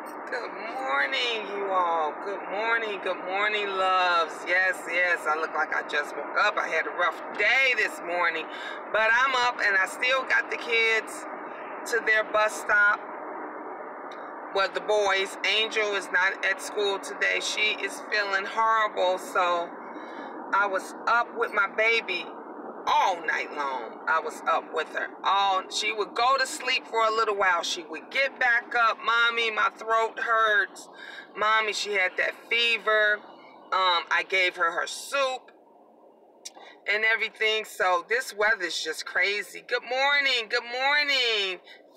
Good morning, you all. Good morning, loves. Yes, I look like I just woke up. I had a rough day this morning, but I'm up and I still got the kids to their bus stop. Well, the boys. Angel is not at school today. She is feeling horrible, so I was up with my baby all night long. I was up with her. She would go to sleep for a little while. She would get back up. Mommy, my throat hurts. Mommy, she had that fever. I gave her soup and everything. So this weather's just crazy. Good morning,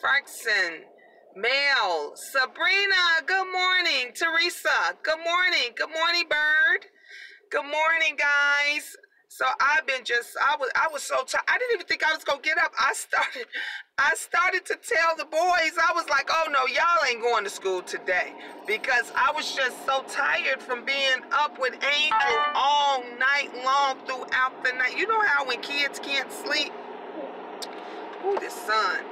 Fraxon, Mel, Sabrina, good morning, Teresa, good morning, Bird. Good morning, guys. So I was so tired. I didn't even think I was gonna get up. I started to tell the boys. I was like, oh no, y'all ain't going to school today, because I was just so tired from being up with Angel all night long, throughout the night. You know how when kids can't sleep? Ooh, this sun,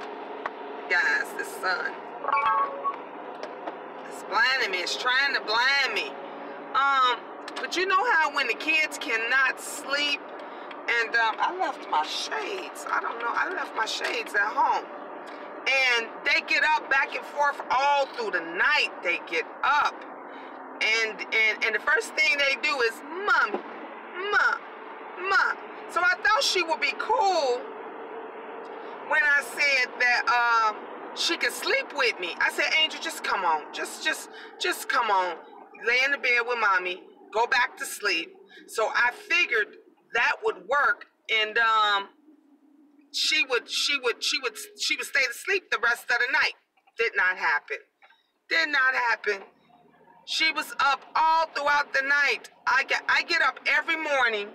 guys, this sun. It's blinding me. It's trying to blind me. But you know how when the kids cannot sleep, and I left my shades. I don't know. I left my shades at home. And they get up back and forth all through the night. They get up. And the first thing they do is, Mommy, Ma. So I thought she would be cool when I said that she could sleep with me. I said, Angel, just come on. Just come on. Lay in the bed with Mommy. Go back to sleep. So I figured that would work, and she would stay asleep the rest of the night. Did not happen. She was up all throughout the night. I get up every morning,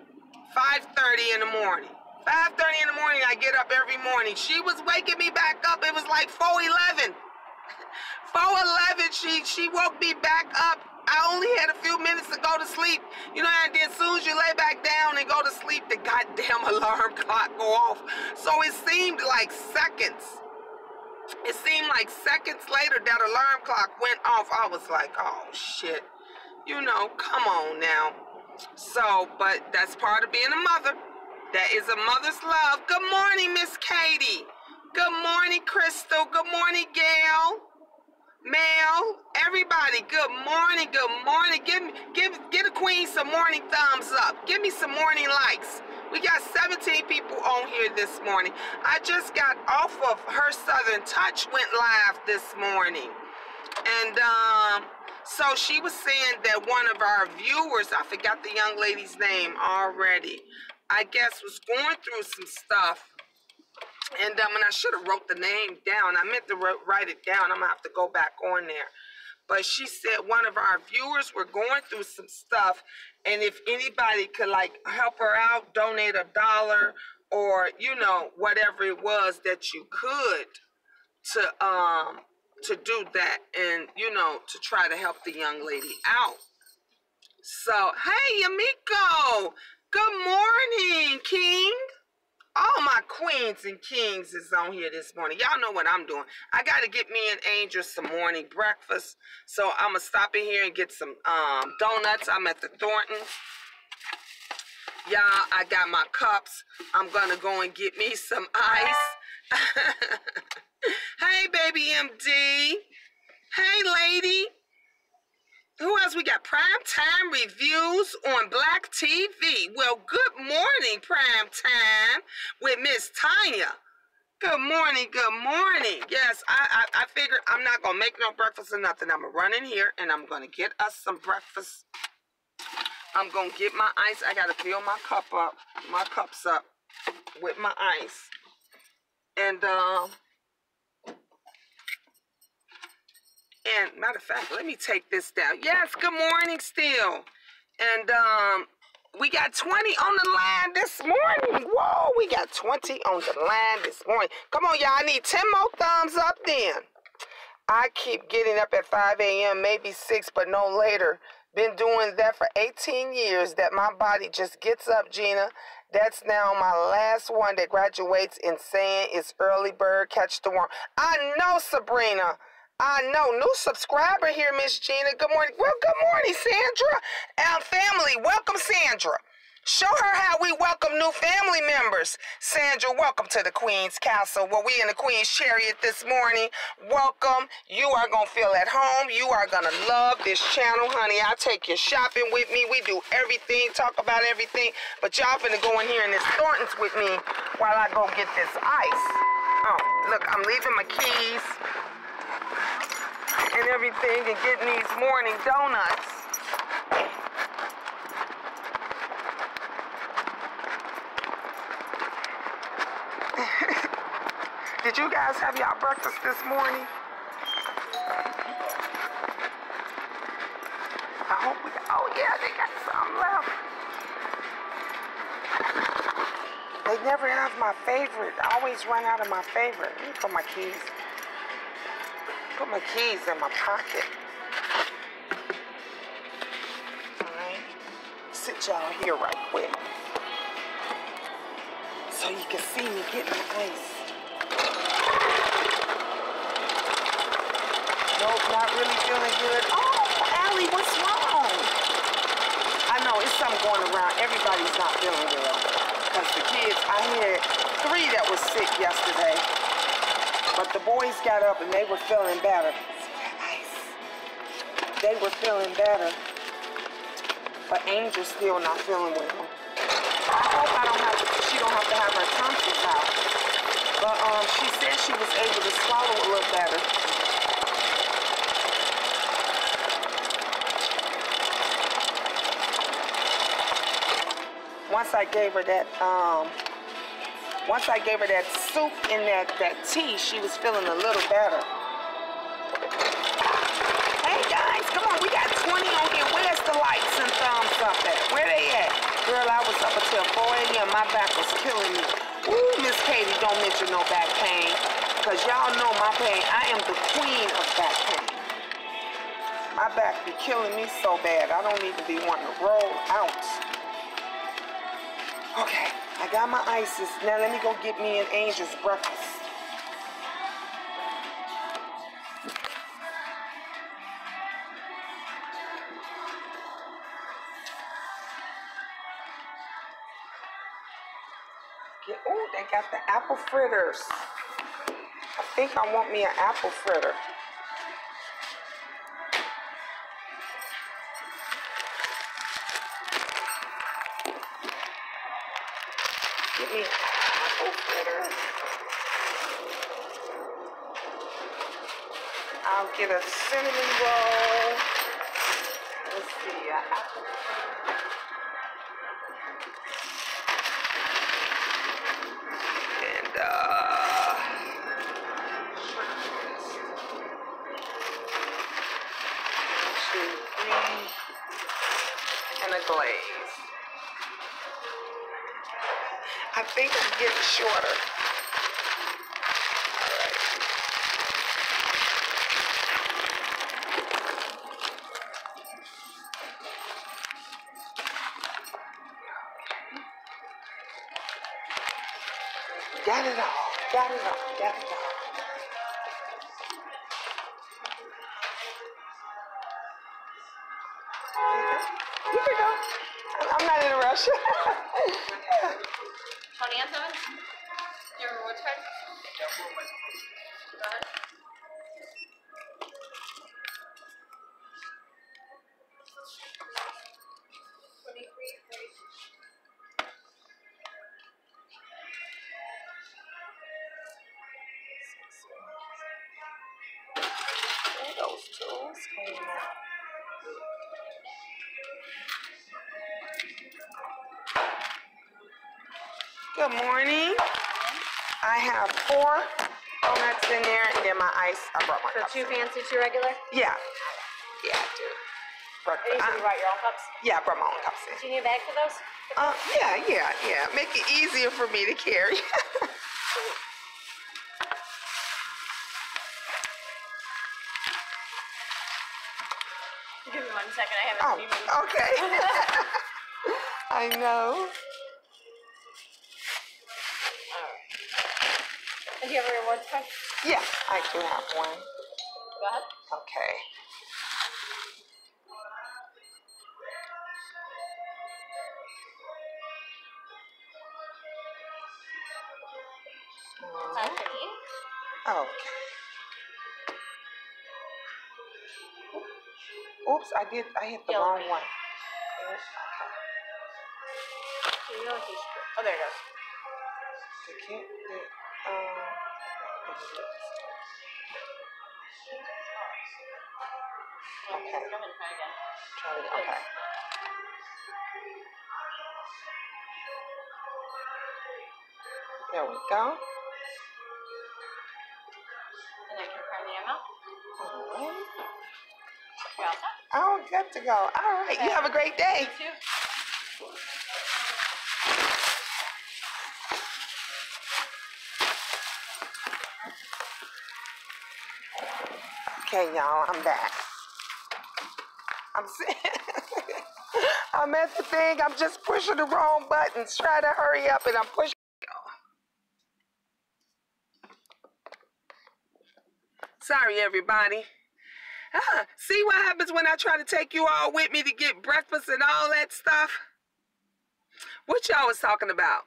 5:30 in the morning. 5:30 in the morning, I get up every morning. She was waking me back up. It was like 4:11. 4:11, she woke me back up. I only had a few minutes to go to sleep. You know, and then as soon as you lay back down and go to sleep, the goddamn alarm clock go off. So it seemed like seconds. It seemed like seconds later that alarm clock went off. I was like, oh, shit. You know, come on now. So, but that's part of being a mother. That is a mother's love. Good morning, Miss Katie. Good morning, Crystal. Good morning, Gail. Mel, everybody, good morning. Give the queen some morning thumbs up. Give me some morning likes. We got 17 people on here this morning. I just got off of Her Southern Touch, went live this morning. And so she was saying that one of our viewers, I forgot the young lady's name already, I guess was going through some stuff. And I should have wrote the name down. I meant to write it down. I'm going to have to go back on there. But she said one of our viewers were going through some stuff. And if anybody could, like, help her out, donate $1 or, you know, whatever it was that you could to do that. And, you know, to try to help the young lady out. So, hey, Yamiko. Good morning, King. All my queens and kings is on here this morning. Y'all know what I'm doing. I got to get me and Angel some morning breakfast. So I'm going to stop in here and get some donuts. I'm at the Thornton. Y'all, I got my cups. I'm going to go and get me some ice. Hey, baby MD. Hey, lady. Who else we got? Primetime reviews on Black TV. Well, good morning, Primetime, with Miss Tanya. Good morning. Yes, I figured I'm not going to make no breakfast or nothing. I'm going to run in here and I'm going to get us some breakfast. I'm going to get my ice. I got to fill my cups up with my ice. And matter of fact, let me take this down. Yes, good morning still. And we got 20 on the line this morning. Whoa, we got 20 on the line this morning. Come on, y'all. I need 10 more thumbs up then. I keep getting up at 5 a.m., maybe 6, but no later. Been doing that for 18 years, that my body just gets up, Gina. That's now my last one that graduates in saying it's early bird, catch the worm. I know, Sabrina. No, new subscriber here, Miss Gina. Good morning. Well, good morning, Sandra. Family, welcome, Sandra. Show her how we welcome new family members. Sandra, welcome to the Queen's Castle. Well, we in the Queen's Chariot this morning. Welcome. You are going to feel at home. You are going to love this channel, honey. I take you shopping with me. We do everything, talk about everything. But y'all finna go in here in this Thornton's with me while I go get this ice. Oh, look, I'm leaving my keys and everything and getting these morning donuts. Did you guys have y'all breakfast this morning? I hope we got, oh yeah, they got some left. They never have my favorite. I always run out of my favorite. Let me put my keys. Put my keys in my pocket. Alright. Sit y'all here right quick. So you can see me getting the ice. Nope, not really feeling good. Oh, Allie, what's wrong? I know, it's something going around. Everybody's not feeling well. Because the kids, I had 3 that was sick yesterday. But the boys got up and they were feeling better. Ice. They were feeling better. But Angel's still not feeling well. I hope she don't have to have her tonsils out. But she said she was able to swallow a little better. Once I gave her that soup and that tea, she was feeling a little better. Hey guys, come on, we got 20 on here. Where's the likes and thumbs up at? Where they at? Girl, I was up until 4 a.m. My back was killing me. Ooh, Miss Katie, don't mention no back pain. Because y'all know my pain. I am the queen of back pain. My back be killing me so bad. I don't even be wanting to roll out. Okay, I got my ices. Now let me go get me and Angel's breakfast. Oh, they got the apple fritters. I think I want me an apple fritter. Give me an apple fritter. I'll get a cinnamon roll. Let's see, an apple fritter. And 1, 2, 3, and a glaze. I think I'm getting shorter. All right. Got it all. Got it all. Got it all. You can go. I'm not in a rush. 20 on 7? Your rewards card? Go ahead. Those tools came out. Good morning. I have 4 donuts in there and then my ice. I brought my cups. So 2 fancy, 2 regular? Yeah. Yeah, I do. You brought your own cups? Yeah, I brought my own cups in. Do you need a bag for those? Yeah. Make it easier for me to carry. Give me 1 second. I haven't seen you. Okay. I know. And do you have a rewards card? Yeah, I do have one. Go Go ahead. Okay. Absentee. Okay. Oops, I hit the wrong one. Okay. So you know what he's... Oh, there it goes. Okay. Go ahead and try again. Okay. There we go. And then confirm the email. All right. You're all set. Oh, good to go. All right. You have a great day. You too. Okay, y'all, I'm back. I'm at the thing. I'm just pushing the wrong buttons. Try to hurry up, and I'm pushing. Sorry, everybody. See what happens when I try to take you all with me to get breakfast and all that stuff? What y'all was talking about?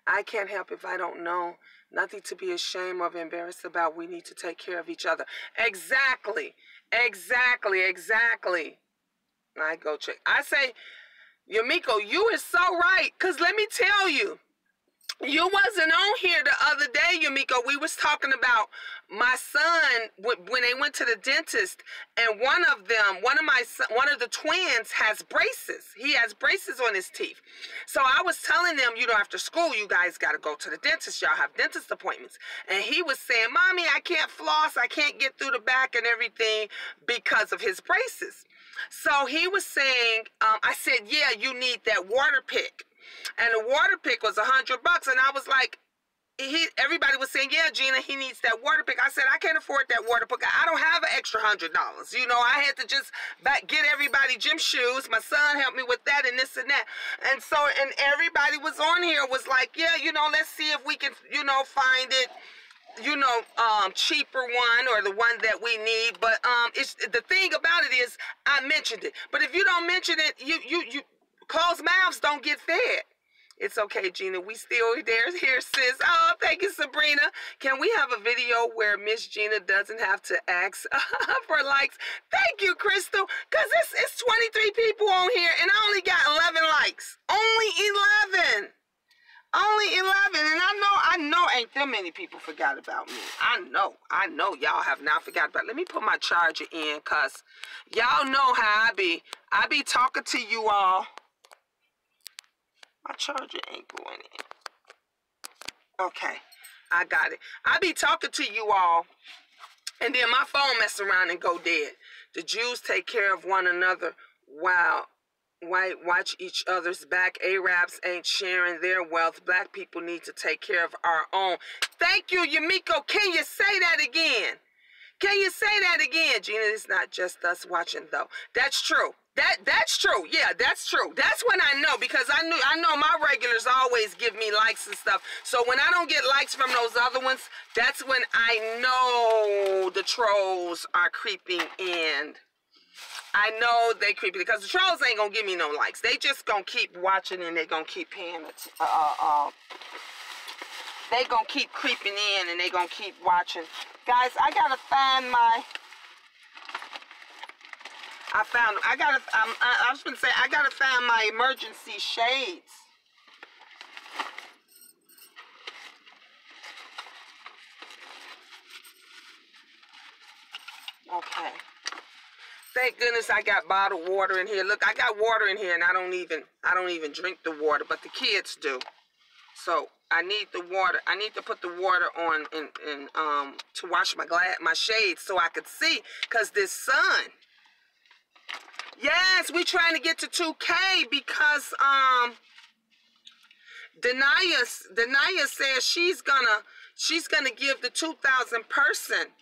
I can't help if I don't know. Nothing to be ashamed of, embarrassed about. We need to take care of each other. Exactly. I go check. I say, Yumiko, you are so right. Because let me tell you, you wasn't on here the other day, Yumiko. We was talking about my son when they went to the dentist, and one of the twins has braces. He has braces on his teeth. So I was telling them, after school, you guys got to go to the dentist. Y'all have dentist appointments. And he was saying, Mommy, I can't floss. I can't get through the back and everything because of his braces. So he was saying, I said, yeah, you need that water pick. And the water pick was $100, and I was like, everybody was saying, yeah, Gina, he needs that water pick. I said, I can't afford that water pick. I don't have an extra $100. I had to just get everybody gym shoes. My son helped me with that and this and that. And so, and everybody was on here was like, yeah, let's see if we can, find it, cheaper one or the one that we need. But it's the thing about it is I mentioned it. But if you don't mention it, you closed mouths don't get fed. It's okay, Gina. We still here, sis. Oh, thank you, Sabrina. Can we have a video where Miss Gina doesn't have to ask for likes? Thank you, Crystal. Because it's 23 people on here, and I only got 11 likes. Only 11. And I know ain't that many people forgot about me. I know y'all have not forgot about. Let me put my charger in, because y'all know how I be. I be talking to you all. My charger ain't going in. Okay, I got it. I be talking to you all, and then my phone mess around and go dead. The Jews take care of one another while white watch each other's back. Arabs ain't sharing their wealth. Black people need to take care of our own. Thank you, Yumiko. Can you say that again? Can you say that again? Gina, it's not just us watching, though. That's true. That's true. Yeah, that's true. That's when I know, because I know my regulars always give me likes and stuff. So when I don't get likes from those other ones, that's when I know the trolls are creeping in. I know they creepy, because the trolls ain't gonna give me no likes. They just gonna keep watching, and they gonna keep paying it. They gonna keep creeping in, and they gonna keep watching. Guys, I gotta find my. I was gonna say, I gotta find my emergency shades. Okay. Thank goodness I got bottled water in here. Look, I got water in here, and I don't even drink the water, but the kids do. So I need the water. I need to put the water on to wash my shades so I could see, because this sun. Yes, we trying to get to 2K because Denaya says she's gonna give the 2,000 person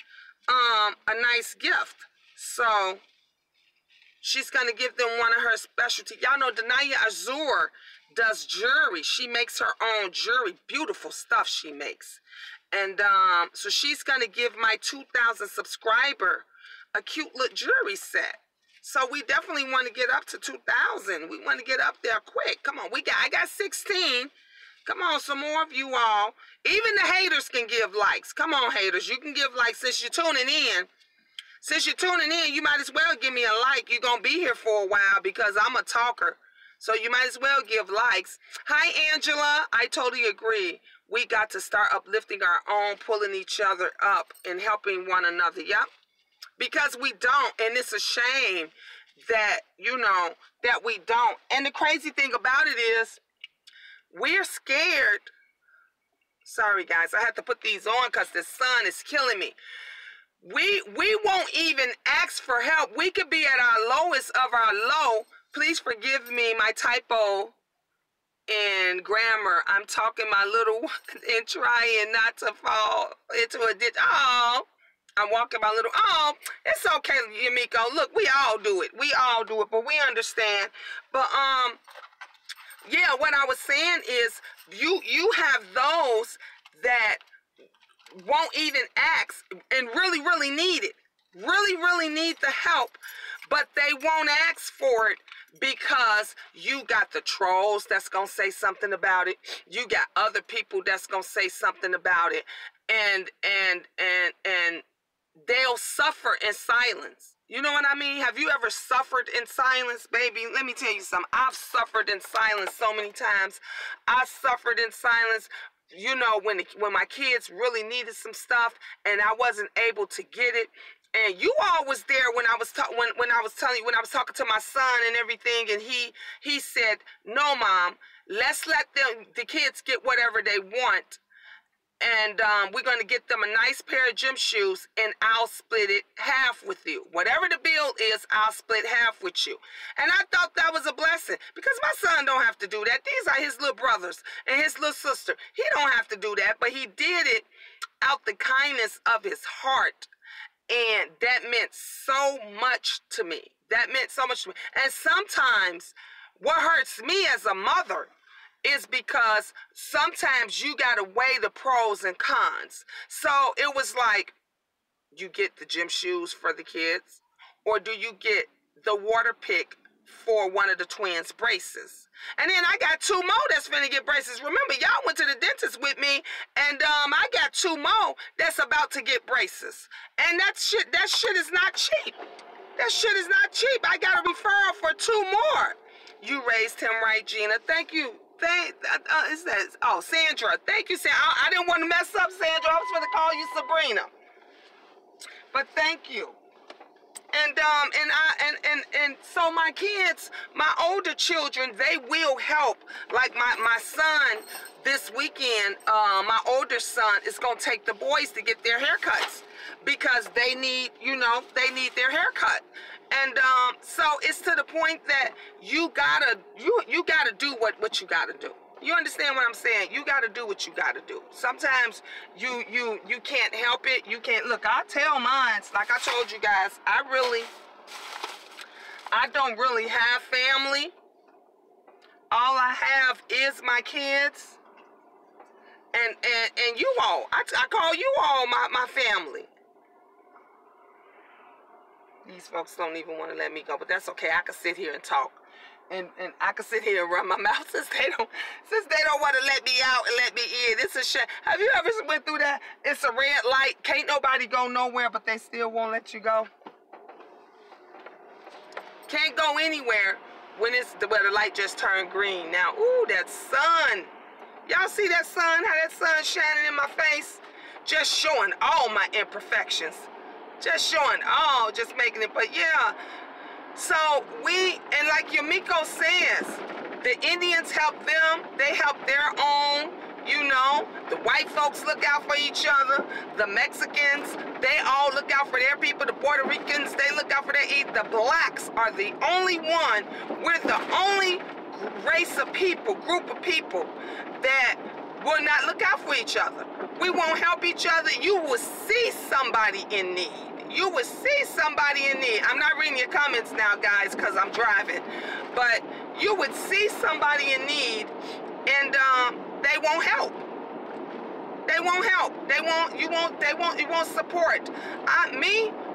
a nice gift. So she's gonna give them one of her specialty. Y'all know Denaya Azur does jewelry. She makes her own jewelry. Beautiful stuff she makes. And so she's gonna give my 2,000 subscriber a cute little jewelry set. So we definitely want to get up to 2,000. We want to get up there quick. Come on, I got 16. Come on, some more of you all. Even the haters can give likes. Come on, haters. You can give likes since you're tuning in. Since you're tuning in, you might as well give me a like. You're going to be here for a while because I'm a talker. So you might as well give likes. Hi, Angela. I totally agree. We got to start uplifting our own, pulling each other up, and helping one another. Yep. Because we don't. And it's a shame that, you know, that we don't. And the crazy thing about it is, we're scared. Sorry, guys. I have to put these on because the sun is killing me. We won't even ask for help. We could be at our lowest of our low. Please forgive me my typo in grammar. I'm talking my little one and trying not to fall into a ditch. Oh, I'm walking my little, oh, it's okay, Yamiko. Look, we all do it. We all do it, but we understand. But, yeah, what I was saying is you have those that won't even ask and really need it. Really need the help, but they won't ask for it because you got the trolls that's going to say something about it. You got other people that's going to say something about it. And they'll suffer in silence. You know what I mean? Have you ever suffered in silence, baby? Let me tell you something. I've suffered in silence so many times. I suffered in silence, you know, when my kids really needed some stuff and I wasn't able to get it. And you all was there when I was talking to my son and everything, and he said, "No, Mom, let's let the kids get whatever they want. And we're going to get them a nice pair of gym shoes, and I'll split it half with you. Whatever the bill is, I'll split half with you." And I thought that was a blessing because my son don't have to do that. These are his little brothers and his little sister. He don't have to do that, but he did it out the kindness of his heart. And that meant so much to me. That meant so much to me. And sometimes what hurts me as a mother is because sometimes you got to weigh the pros and cons. So it was like, you get the gym shoes for the kids, or do you get the water pick for one of the twins' braces? And then I got 2 more that's finna get braces. Remember, y'all went to the dentist with me, and I got 2 more that's about to get braces. And that shit is not cheap. That shit is not cheap. I got a referral for 2 more. You raised him right, Gina. Thank you. Sandra. Thank you, Sandra. I didn't want to mess up, Sandra. I was going to call you Sabrina. But thank you. And so my kids, my older children, they will help. Like my son this weekend, my older son is going to take the boys to get their haircuts because they need, you know, they need their haircut. And so it's to the point that you gotta do what you gotta do. You understand what I'm saying? You gotta do what you gotta do. Sometimes you can't help it. You can't. Look, I tell mine, like I told you guys, I don't really have family. All I have is my kids and you all. I call you all my family. These folks don't even want to let me go, but that's okay. I can sit here and talk. And I can sit here and run my mouth since they don't want to let me out and let me in. It's a shame. Have you ever went through that? It's a red light. Can't nobody go nowhere, but they still won't let you go. Can't go anywhere when where the light just turned green. Now, ooh, that sun. Y'all see that sun? How that sun shining in my face? Just showing all my imperfections. Just showing all, just making it, but yeah. So and like Yamiko says, the Indians help them, they help their own, you know. The white folks look out for each other. The Mexicans, they all look out for their people. The Puerto Ricans, they look out for their The blacks are the only one, we're the only race of people, group of people that will not look out for each other. We won't help each other. You will see somebody in need. You would see somebody in need. I'm not reading your comments now, guys, because I'm driving. But you would see somebody in need, and they won't help. They won't help. You won't support.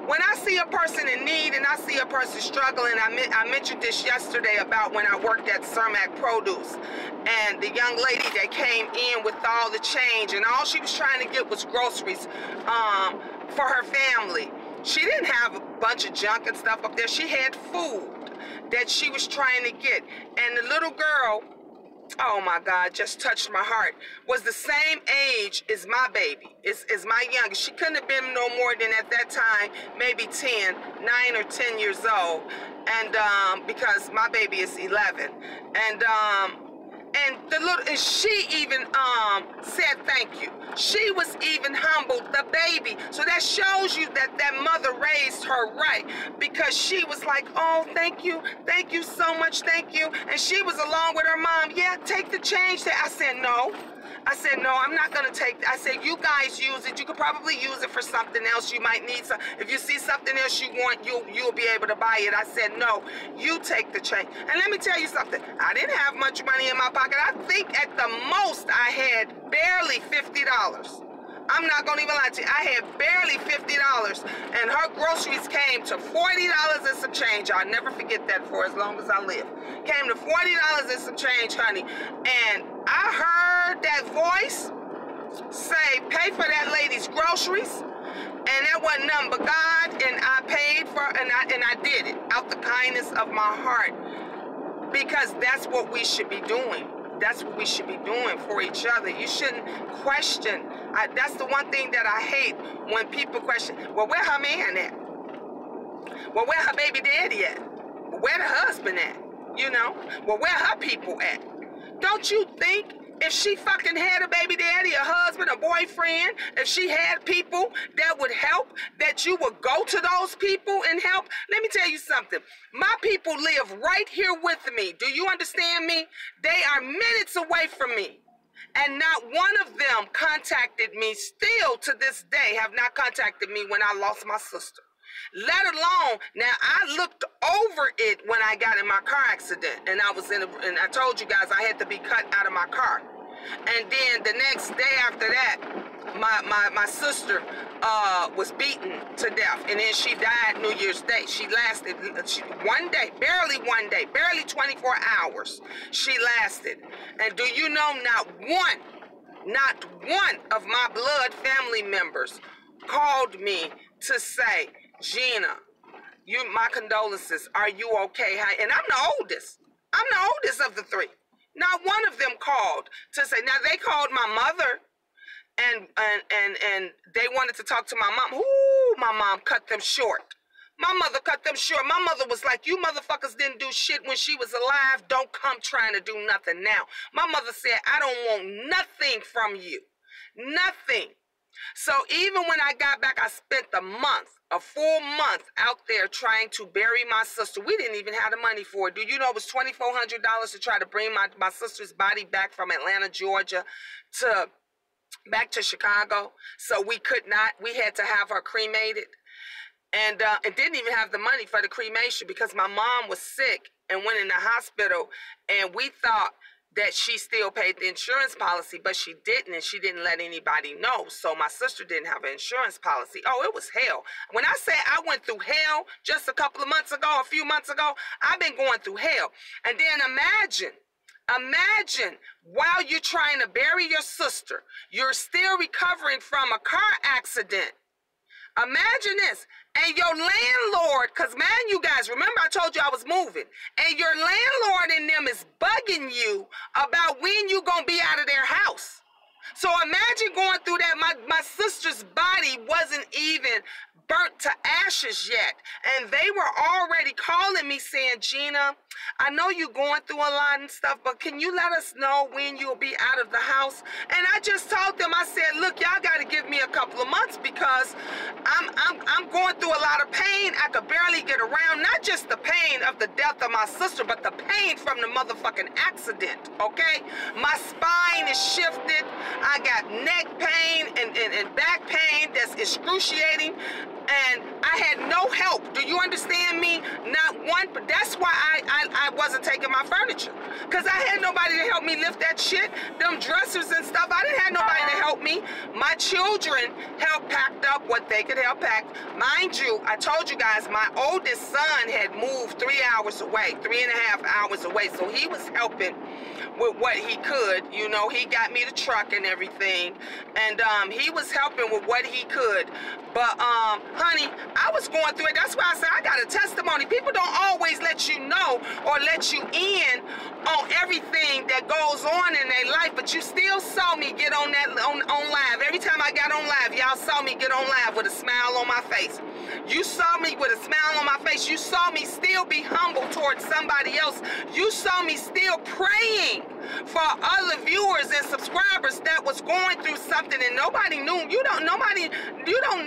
when I see a person in need and I see a person struggling, I mentioned this yesterday about when I worked at Cermak Produce, and the young lady that came in with all the change, and all she was trying to get was groceries for her family. She didn't have a bunch of junk and stuff up there. She had food that she was trying to get. And the little girl, oh my God, just touched my heart, was the same age as my baby, is my youngest. She couldn't have been no more than at that time, maybe 9 or 10 years old. And because my baby is 11. And she even said thank you. She was even humbled, the baby. So that shows you that that mother raised her right, because she was like, oh, thank you so much, thank you. And she was along with her mom. Yeah, take the change. I said, no. I said, no, I'm not gonna take that. I said, you guys use it. You could probably use it for something else. You might need some. If you see something else you want, you'll be able to buy it. I said, no, you take the change. And let me tell you something. I didn't have much money in my pocket. I think at the most I had barely $50. I'm not gonna even lie to you. I had barely $50, and her groceries came to $40 and some change. I'll never forget that for as long as I live. Came to $40 and some change, honey. And I heard that voice say, pay for that lady's groceries. And that wasn't nothing but God, and I paid for, and I did it out the kindness of my heart, because that's what we should be doing. That's what we should be doing for each other. You shouldn't question. That's the one thing that I hate, when people question, well, where her man at? Well, where her baby daddy at? Where the husband at? You know? Well, where her people at? Don't you think if she fucking had a baby daddy, a husband, a boyfriend, if she had people that would help, that you would go to those people and help? Let me tell you something. My people live right here with me. Do you understand me? They are minutes away from me. And not one of them contacted me, still to this day have not contacted me when I lost my sister. Let alone, now I looked over it when I got in my car accident, and I was and I told you guys I had to be cut out of my car. And then the next day after that, my sister was beaten to death, and then she died New Year's Day. She lasted one day, barely 24 hours. She lasted. And do you know, not one of my blood family members called me to say, Gina, my condolences, are you okay? And I'm the oldest. I'm the oldest of the three. Not one of them called to say. Now, they called my mother, and they wanted to talk to my mom. Ooh, my mom cut them short. My mother cut them short. My mother was like, you motherfuckers didn't do shit when she was alive. Don't come trying to do nothing now. My mother said, I don't want nothing from you. Nothing. So even when I got back, I spent a full month out there trying to bury my sister. We didn't even have the money for it. Do you know it was $2,400 to try to bring my sister's body back from Atlanta, Georgia back to Chicago? So we could not. We had to have her cremated. And didn't even have the money for the cremation because my mom was sick and went in the hospital, and we thought that she still paid the insurance policy, but she didn't, and she didn't let anybody know. So my sister didn't have an insurance policy. Oh, it was hell. When I say I went through hell just a few months ago, I've been going through hell. And then imagine while you're trying to bury your sister, you're still recovering from a car accident. Imagine this. And your landlord, because man, you guys, remember I told you I was moving, and your landlord and them is bugging you about when you gonna be out of their house. So imagine going through that. My sister's body wasn't even burnt to ashes yet, and they were already calling me saying, Gina, I know you're going through a lot and stuff, but can you let us know when you'll be out of the house? And I just told them, I said, look, y'all got to give me a couple of months because I'm going through a lot of pain. I could barely get around. Not just the pain of the death of my sister, but the pain from the motherfucking accident, okay? My spine is shifted. I got neck pain and back pain that's excruciating. And I had no help. Do you understand me? Not one. But that's why I wasn't taking my furniture. Because I had nobody to help me lift that shit. Them dressers and stuff, I didn't have nobody to help me. My children helped packed up what they could help pack. Mind you, I told you guys, my oldest son had moved 3 hours away, 3.5 hours away. So he was helping with what he could. You know, he got me the truck and everything. And he was helping with what he could. But, honey, I was going through it. That's why I say I got a testimony. People don't always let you know or let you in on everything that goes on in their life, but you still saw me get on that on live. Every time I got on live, y'all saw me get on live with a smile on my face. You saw me with a smile on my face. You saw me still be humble towards somebody else. You saw me still praying for other viewers and subscribers that was going through something and nobody knew. You don't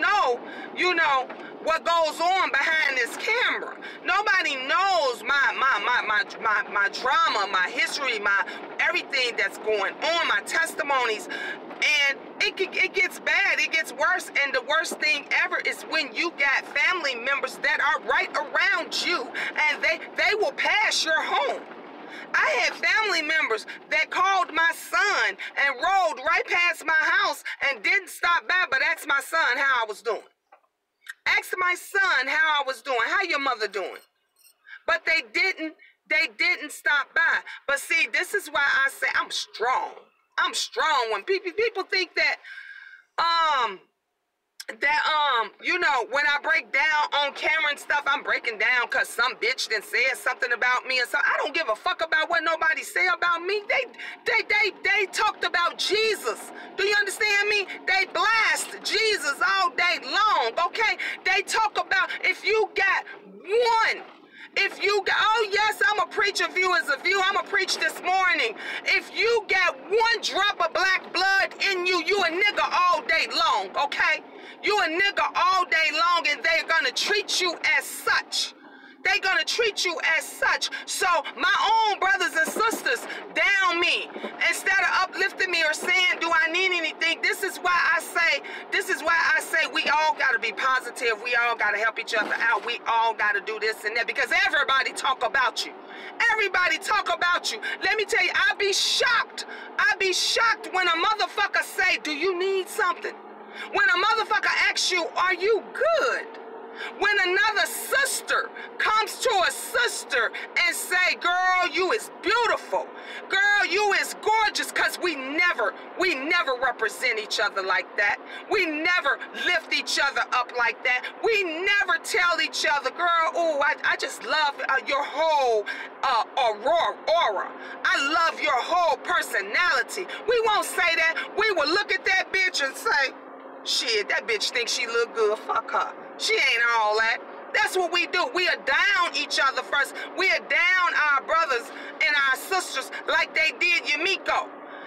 know, you know, what goes on behind this camera. Nobody knows my drama, my history, my everything that's going on, my testimonies. And it gets bad, it gets worse, and the worst thing ever is when you got family members that are right around you and they will pass your home. I had family members that called my son and rode right past my house and didn't stop by, but asked my son how I was doing. Asked my son how I was doing. How your mother doing? But they didn't stop by. But see, this is why I say I'm strong. I'm strong. When people think that you know, when I break down on camera and stuff, I'm breaking down because some bitch then said something about me and so I don't give a fuck about what nobody say about me. They talked about Jesus. Do you understand me? They blast Jesus all day long, okay? They talk about if you got one. If you got, oh yes, I'm a preach, a view is a view. I'm a preach this morning. If you got one drop of black blood in you, you a nigga all day long, okay? You a nigga all day long and they're gonna treat you as such. They're gonna treat you as such. So my own brothers and sisters down me, instead of uplifting me or saying, do I need anything? This is why I say we all gotta be positive. We all gotta help each other out. We all gotta do this and that because everybody talk about you. Everybody talk about you. Let me tell you, I be shocked. I be shocked when a motherfucker say, do you need something? When a motherfucker asks you, are you good? When another sister comes to a sister and say, girl, you is beautiful. Girl, you is gorgeous, because we never represent each other like that. We never lift each other up like that. We never tell each other, girl, oh, I just love your whole aura. I love your whole personality. We won't say that. We will look at that bitch and say, shit, that bitch thinks she look good. Fuck her. She ain't all that. That's what we do. We are down each other first. We are down our brothers and our sisters like they did Yamiko.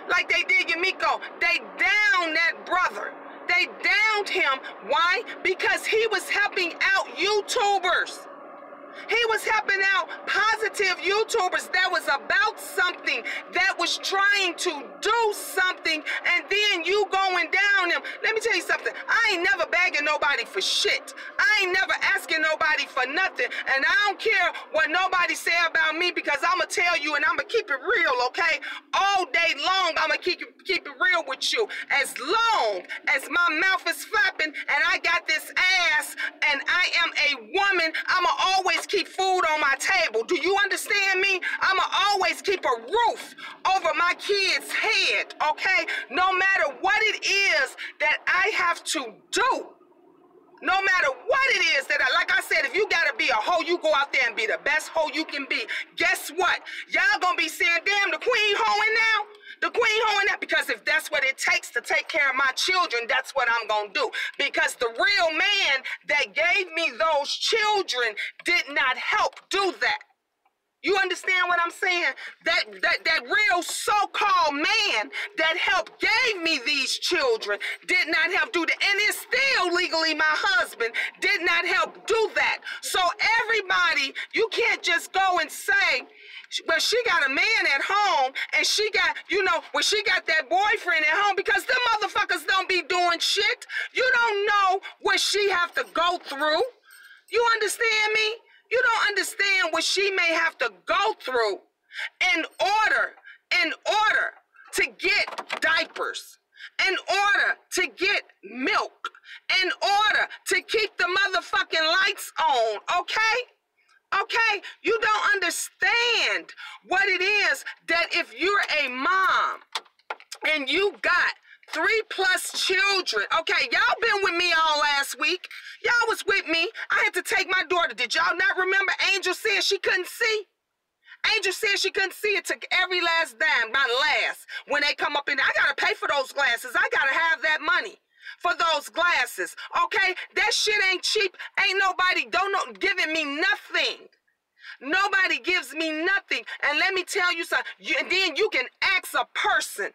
Like they did Yamiko. They downed that brother. They downed him. Why? Because he was helping out YouTubers. He was helping out positive YouTubers that was about something, that was trying to do something, and then you going down them. Let me tell you something. I ain't never begging nobody for shit. I ain't never asking nobody for nothing, and I don't care what nobody say about me because I'm going to tell you and I'm going to keep it real, okay? All day long, I'm going to keep it real with you. As long as my mouth is flapping and I got this ass and I am a woman, I'm going to always keep food on my table. Do you understand me? I'ma always keep a roof over my kid's head, okay? No matter what it is that I have to do. No matter what it is that like I said, if you gotta be a hoe, you go out there and be the best hoe you can be. Guess what? Y'all gonna be saying, damn, the queen hoeing now? The queen hoeing that? Because if that's what it takes to take care of my children, that's what I'm gonna do. Because the real man that gave me those children did not help do that. You understand what I'm saying? That real so-called man that helped gave me these children did not help do that. And is still legally my husband, did not help do that. So everybody, you can't just go and say, But she got a man at home, and she got, when she got that boyfriend at home, because them motherfuckers don't be doing shit. You don't know what she have to go through. You understand me? You don't understand what she may have to go through in order to get diapers, in order to get milk, in order to keep the motherfucking lights on, okay? Okay, you don't understand what it is that if you're a mom and you got 3+ children. Okay, y'all been with me all last week. Y'all was with me. I had to take my daughter. Did y'all not remember Angel said she couldn't see? Angel said she couldn't see. It took every last dime, my last. When they come up in there, I gotta pay for those glasses. I gotta have that money for those glasses. Okay, that shit ain't cheap. Ain't nobody giving me nothing. Nobody gives me nothing. And let me tell you something. And then you can ask a person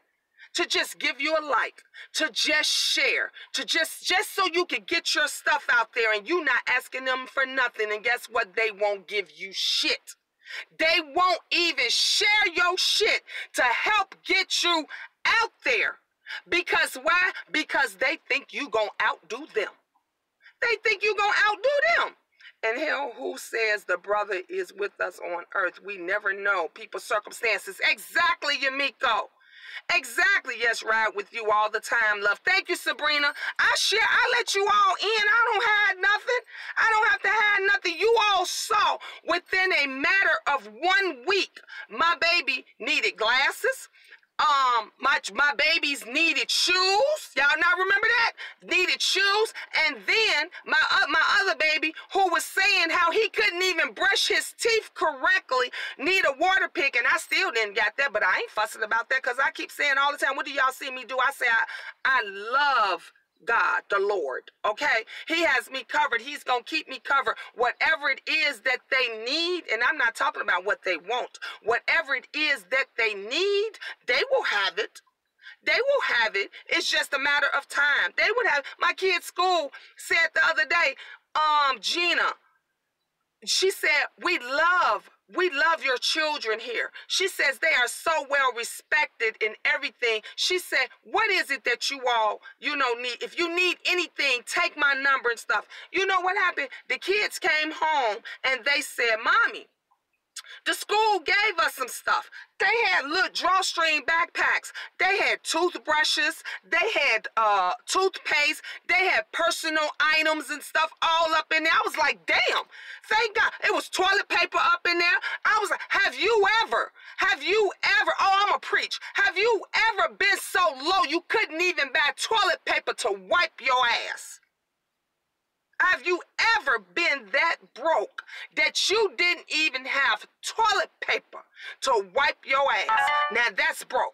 to just give you a like, to just share, to just so you can get your stuff out there, and you not asking them for nothing. And guess what? They won't give you shit. They won't even share your shit to help get you out there. Because why? Because they think you gonna outdo them. They think you gonna outdo them. And hell, who says the brother is with us on earth? We never know people's circumstances. Exactly, Yamiko. Exactly. Yes, ride with you all the time, love. Thank you, Sabrina. I let you all in. I don't hide nothing. I don't have to hide nothing. You all saw within a matter of 1 week, my baby needed glasses. My babies needed shoes. Y'all not remember that? Needed shoes. And then my other baby, who was saying how he couldn't even brush his teeth correctly, need a water pick. And I still didn't get that, but I ain't fussing about that, because I keep saying all the time, what do y'all see me do? I say I love God, the Lord, okay? He has me covered. He's going to keep me covered. Whatever it is that they need, and I'm not talking about what they want. Whatever it is that they need, they will have it. They will have it. It's just a matter of time. They would have. My kid's school said the other day, Gina, she said, we love your children here. She says they are so well respected in everything. She said, what is it that you all, need? If you need anything, take my number and stuff. You know what happened? The kids came home and they said, Mommy, the school gave us some stuff. They had little drawstring backpacks. They had toothbrushes. They had toothpaste. They had personal items and stuff all up in there. I was like, damn, thank God. It was toilet paper up in there. I was like, have you ever, oh, I'm going to preach. Have you ever been so low you couldn't even buy toilet paper to wipe your ass? Have you ever been that broke that you didn't even have toilet paper to wipe your ass? Now that's broke.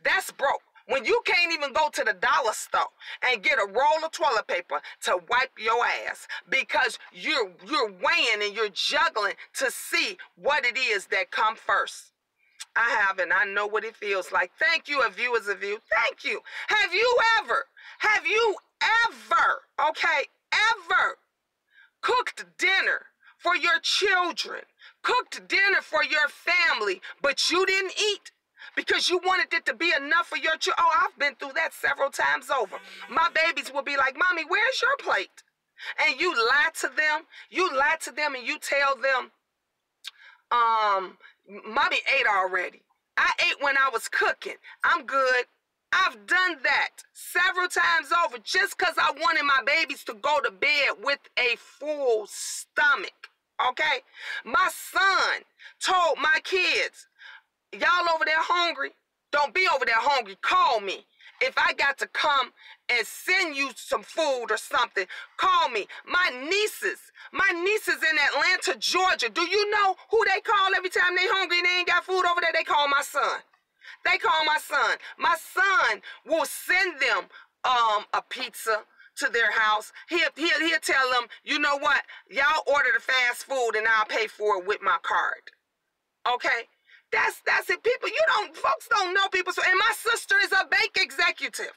That's broke. When you can't even go to the dollar store and get a roll of toilet paper to wipe your ass because you're weighing and you're juggling to see what it is that come first. I have, and I know what it feels like. Thank you, a view is a view. Thank you. Have you ever, okay, ever cooked dinner for your children, cooked dinner for your family, but you didn't eat because you wanted it to be enough for your children? Oh, I've been through that several times over. My babies will be like, Mommy, where's your plate? And you lie to them and you tell them, Mommy ate already. I ate when I was cooking. I'm good. I've done that several times over just because I wanted my babies to go to bed with a full stomach, okay? My son told my kids, y'all over there hungry? Don't be over there hungry. Call me. If I got to come and send you some food or something, call me. My nieces in Atlanta, Georgia, do you know who they call every time they hungry and they ain't got food over there? They call my son. They call my son. My son will send them a pizza to their house. He'll tell them, you know what? Y'all order the fast food and I'll pay for it with my card. Okay? That's it. Folks don't know people. And my sister is a bank executive.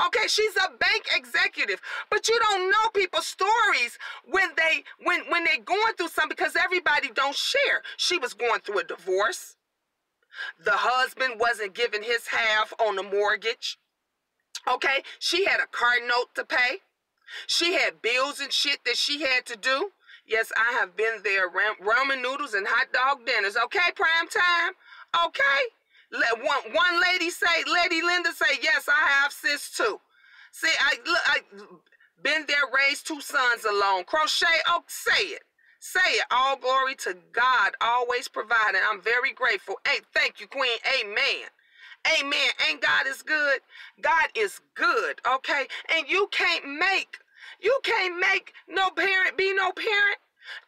Okay, she's a bank executive, but you don't know people's stories when they're going through something, because everybody don't share. She was going through a divorce. The husband wasn't giving his half on the mortgage. Okay, she had a car note to pay. She had bills and shit that she had to do. Yes, I have been there. Ramen noodles and hot dog dinners. Okay, prime time. Okay. One lady say, Lady Linda say, yes, I have, sis, too. See, I been there, raised 2 sons alone. Crochet, oh, say it. Say it. All glory to God, always providing. I'm very grateful. Hey, thank you, Queen. Amen. Amen. Ain't God is good? God is good, okay? And you can't make no parent be no parent.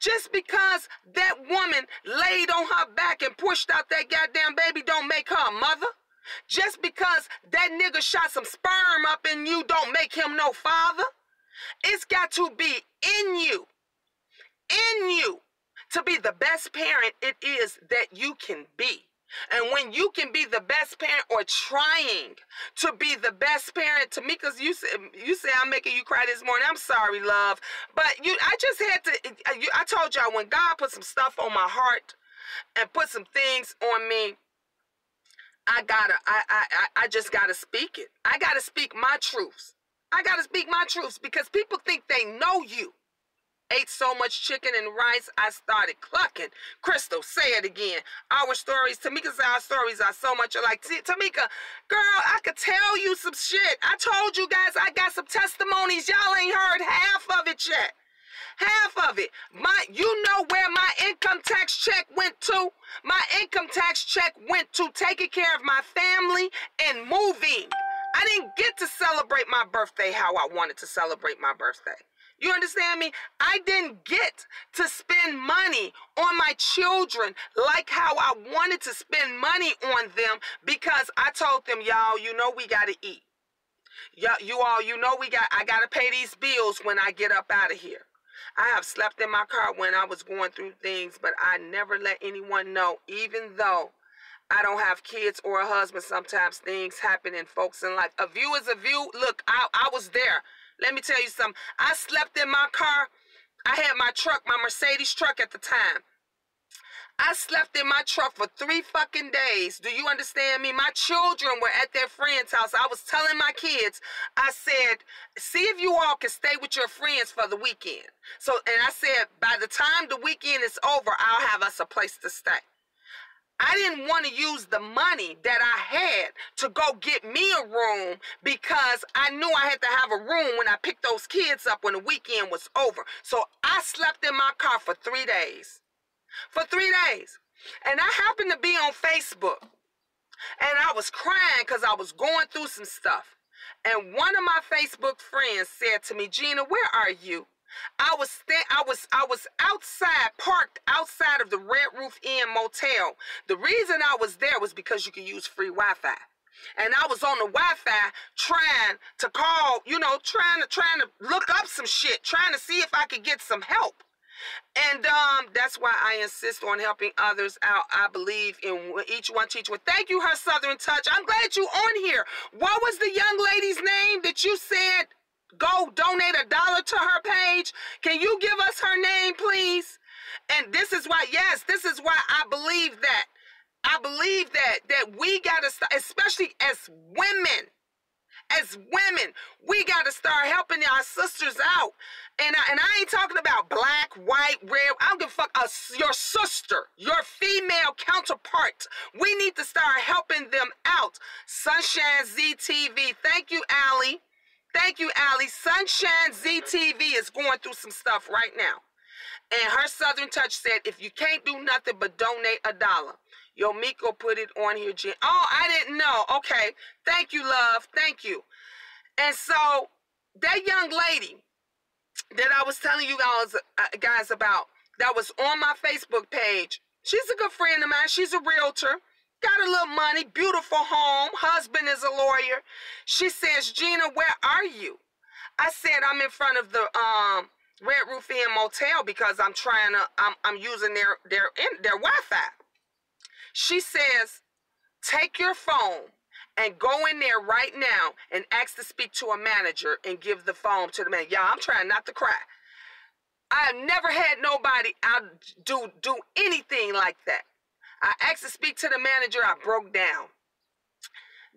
Just because that woman laid on her back and pushed out that goddamn baby don't make her a mother. Just because that nigga shot some sperm up in you don't make him no father. It's got to be in you to be the best parent it is that you can be. And when you can be the best parent, or trying to be the best parent, to me, because you say I'm making you cry this morning. I'm sorry, love, but I just had to. I told y'all, when God put some stuff on my heart and put some things on me, I just gotta speak it. I gotta speak my truths. I gotta speak my truths, because people think they know you. Ate so much chicken and rice, I started clucking. Crystal, say it again. Our stories, Tamika said our stories are so much alike. Tamika, girl, I could tell you some shit. I told you guys I got some testimonies. Y'all ain't heard half of it yet. Half of it. You know where my income tax check went to? My income tax check went to taking care of my family and moving. I didn't get to celebrate my birthday how I wanted to celebrate my birthday. You understand me? I didn't get to spend money on my children like how I wanted to spend money on them, because I told them, y'all, you know we got to eat. You all, you know I got to pay these bills when I get up out of here. I have slept in my car when I was going through things, but I never let anyone know, even though I don't have kids or a husband. Sometimes things happen in folks in life. A view is a view. Look, I was there. Let me tell you something. I slept in my car. I had my truck, my Mercedes truck at the time. I slept in my truck for 3 fucking days. Do you understand me? My children were at their friend's house. I was telling my kids, I said, see if you all can stay with your friends for the weekend. And I said, by the time the weekend is over, I'll have us a place to stay. I didn't want to use the money that I had to go get me a room, because I knew I had to have a room when I picked those kids up when the weekend was over. So I slept in my car for 3 days. For 3 days. And I happened to be on Facebook. And I was crying because I was going through some stuff. And one of my Facebook friends said to me, Gina, where are you? I was outside, parked outside of the Red Roof Inn Motel. The reason I was there was because you could use free Wi-Fi. And I was on the Wi-Fi trying to call, trying to look up some shit, trying to see if I could get some help. And that's why I insist on helping others out. I believe in each one teach one. Thank you, Her Southern Touch. I'm glad you on here. What was the young lady's name that you said go donate $1 to her page? Can you give us her name, please? And this is why, yes, this is why I believe that. I believe that we got to start, especially as women. As women, we got to start helping our sisters out. And I ain't talking about black, white, red. I don't give a fuck. Your sister, your female counterpart. We need to start helping them out. Sunshine ZTV. Thank you, Allie. Thank you, Allie. Sunshine ZTV is going through some stuff right now. And Her Southern Touch said, if you can't do nothing but donate $1. Yo, Miko put it on here, Jen. Oh, I didn't know. Okay. Thank you, love. Thank you. And so that young lady that I was telling you guys about, that was on my Facebook page, she's a good friend of mine. She's a realtor. Got a little money, beautiful home. Husband is a lawyer. She says, Gina, where are you? I said, I'm in front of the Red Roof Inn Motel because I'm using their Wi-Fi. She says, take your phone and go in there right now and ask to speak to a manager and give the phone to the man. Y'all, I'm trying not to cry. I have never had nobody do anything like that. I asked to speak to the manager. I broke down.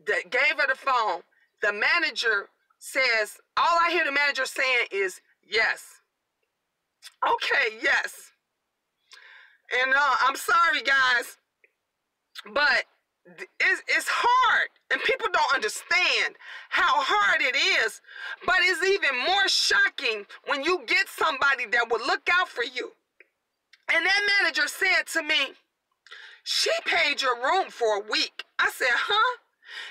Gave her the phone. The manager says, all I hear the manager saying is, yes. Okay, yes. And I'm sorry, guys, but it's hard, and people don't understand how hard it is, but it's even more shocking when you get somebody that will look out for you. And that manager said to me, she paid your room for a week. I said, huh?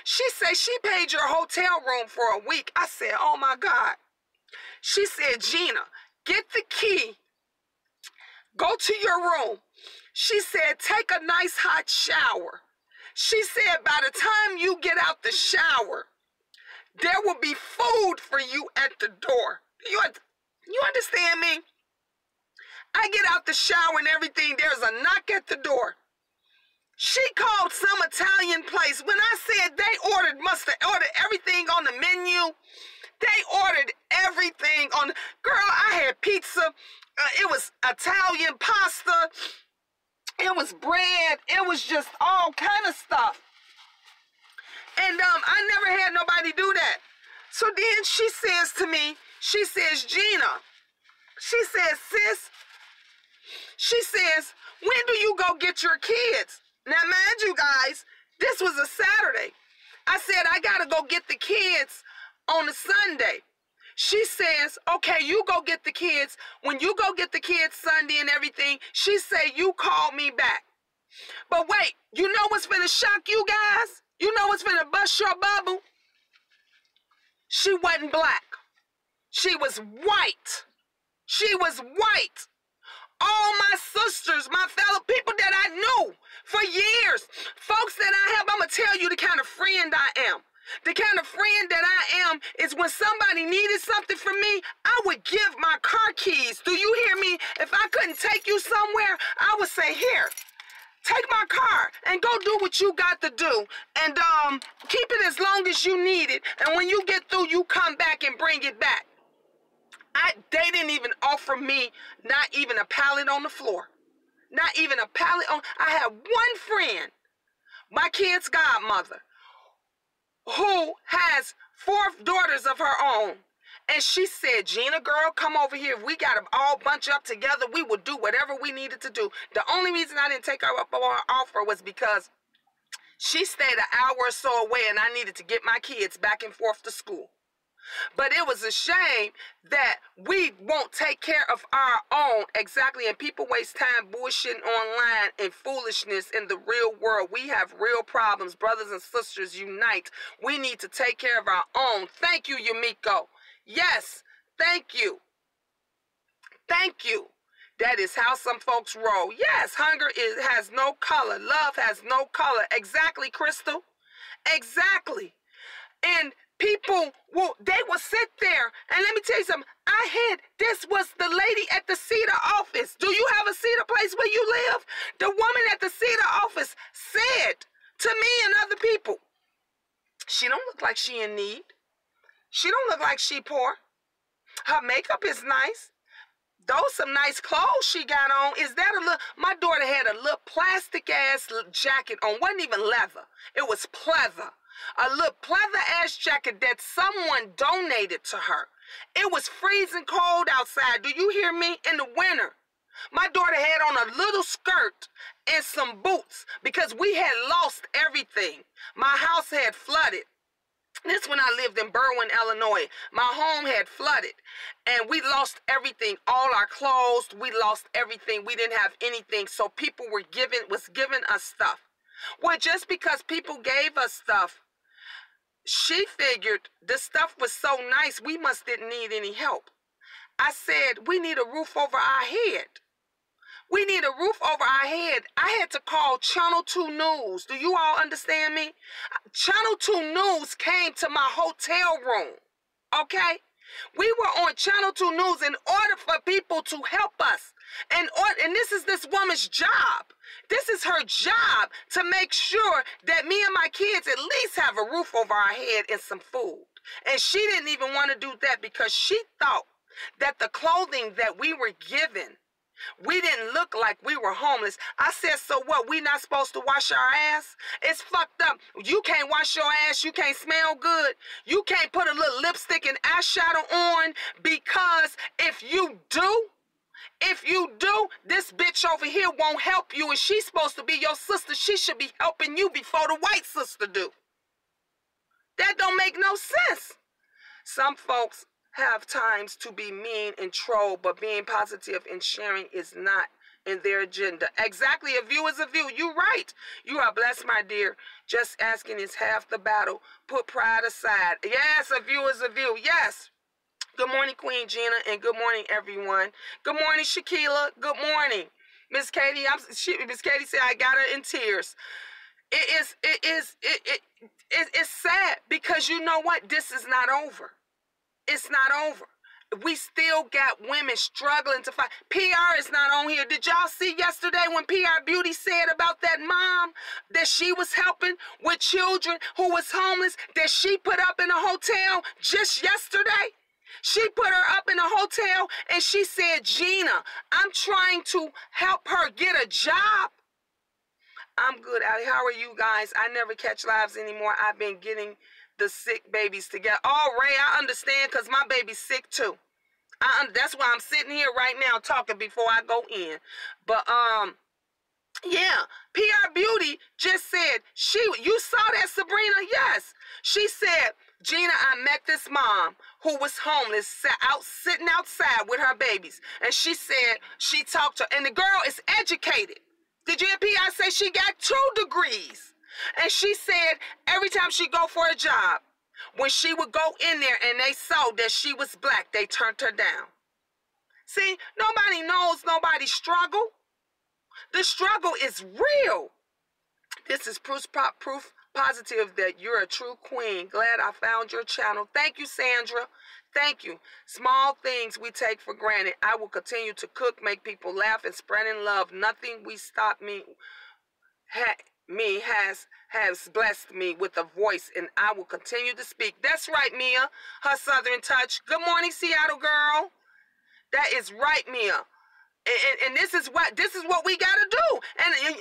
She said she paid your hotel room for a week. I said, oh my God. She said, Gina, get the key, go to your room. She said, take a nice hot shower. She said, by the time you get out the shower, there will be food for you at the door. You understand me? I get out the shower and everything, there's a knock at the door. She called some Italian place. When I said they must have ordered everything on the menu. They ordered everything on. Girl, I had pizza. It was Italian pasta. It was bread. It was just all kind of stuff. And I never had nobody do that. So then she says to me, she says, Gina, she says, sis, she says, when do you go get your kids? Now, mind you guys, this was a Saturday. I said, I got to go get the kids on a Sunday. She says, okay, you go get the kids. When you go get the kids Sunday and everything, she say, you call me back. But wait, you know what's finna shock you guys? You know what's finna bust your bubble? She wasn't black. She was white. She was white. All my sisters, my fellow people that I knew for years, folks that I have, I'm going to tell you the kind of friend I am. The kind of friend that I am is when somebody needed something from me, I would give my car keys. Do you hear me? If I couldn't take you somewhere, I would say, here, take my car and go do what you got to do. And keep it as long as you need it. And when you get through, you come back and bring it back. They didn't even offer me not even a pallet on the floor. Not even a pallet on. I had one friend, my kid's godmother, who has 4 daughters of her own. And she said, Gina, girl, come over here. If we got to all bunch up together, we would do whatever we needed to do. The only reason I didn't take her up on her offer was because she stayed an hour or so away and I needed to get my kids back and forth to school. But it was a shame that we won't take care of our own. Exactly. And people waste time bullshitting online and foolishness in the real world. We have real problems. Brothers and sisters, unite. We need to take care of our own. Thank you, Yumiko. Yes, thank you. Thank you. That is how some folks roll. Yes, hunger has no color. Love has no color. Exactly, Crystal. Exactly. And people, they will sit there, and let me tell you something. This was the lady at the Cedar office. Do you have a Cedar place where you live? The woman at the Cedar office said to me and other people, she don't look like she in need. She don't look like she poor. Her makeup is nice. Those some nice clothes she got on. Is that a little, my daughter had a little plastic ass jacket on. Wasn't even leather. It was pleather. A little pleather-ass jacket that someone donated to her. It was freezing cold outside. Do you hear me? In the winter. My daughter had on a little skirt and some boots because we had lost everything. My house had flooded. This when I lived in Berwyn, Illinois. My home had flooded and we lost everything. All our clothes, we lost everything. We didn't have anything. So people was giving us stuff. Well, just because people gave us stuff, she figured the stuff was so nice, we didn't need any help. I said, we need a roof over our head. We need a roof over our head. I had to call Channel 2 News. Do you all understand me? Channel 2 News came to my hotel room, okay? We were on Channel 2 News in order for people to help us. And this is this woman's job. This is her job to make sure that me and my kids at least have a roof over our head and some food. And she didn't even want to do that because she thought that the clothing that we were given, we didn't look like we were homeless. I said, so what? We not supposed to wash our ass? It's fucked up. You can't wash your ass. You can't smell good. You can't put a little lipstick and eyeshadow on, because if you do, this bitch over here won't help you, and she's supposed to be your sister. She should be helping you before the white sister do. That don't make no sense. Some folks have times to be mean and troll, but being positive and sharing is not in their agenda. Exactly. A view is a view. You're right. You are blessed, my dear. Just asking is half the battle. Put pride aside. Yes, a view is a view. Yes. Good morning, Queen Gina, and good morning, everyone. Good morning, Shakila. Good morning. Miss Katie, Miss Katie said I got her in tears. It's sad, because you know what? This is not over. It's not over. We still got women struggling to find. PR is not on here. Did y'all see yesterday when PR Beauty said about that mom that she was helping with children who was homeless, that she put up in a hotel just yesterday? She put her up in a hotel and she said, Gina, I'm trying to help her get a job. I'm good, Allie. How are you guys? I never catch lives anymore. I've been getting the sick babies together. Oh, Ray, I understand, because my baby's sick too. That's why I'm sitting here right now talking before I go in. But, yeah, PR Beauty just said, you saw that, Sabrina? Yes. She said, Gina, I met this mom who was homeless, sitting outside with her babies. And she said, she talked to her, and the girl is educated. Did you hear PR say she got 2 degrees? And she said every time she go for a job, when she would go in there and they saw that she was black, they turned her down. See, nobody knows nobody's struggle. The struggle is real. This is proof positive that you're a true queen. Glad I found your channel. Thank you, Sandra. Thank you. Small things we take for granted. I will continue to cook, make people laugh, and spreading love. Nothing we stop me has blessed me with a voice, and I will continue to speak. That's right, Mia. Her Southern touch. Good morning, Seattle girl. That is right, Mia. And this is what we gotta do.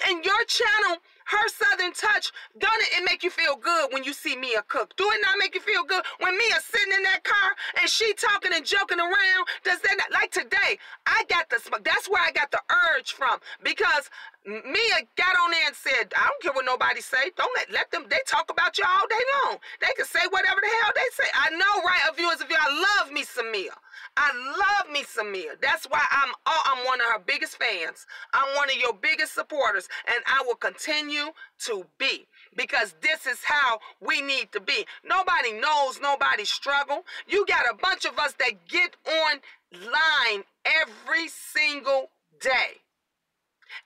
And your channel, Her Southern Touch, don't it make you feel good when you see Mia cook? Do it not make you feel good when Mia's sitting in that car and she talking and joking around? Does that not, like today, I got the smoke. That's where I got the urge from, because Mia got on there and said, I don't care what nobody say. Don't let them, they talk about you all day long. They can say whatever the hell they say. I know, right, a view is a view. I love me some Mia. I love me some Mia. That's why I'm one of her biggest fans. I'm one of your biggest supporters, and I will continue to be, because this is how we need to be. Nobody knows nobody's struggle. You got a bunch of us that get online every single day,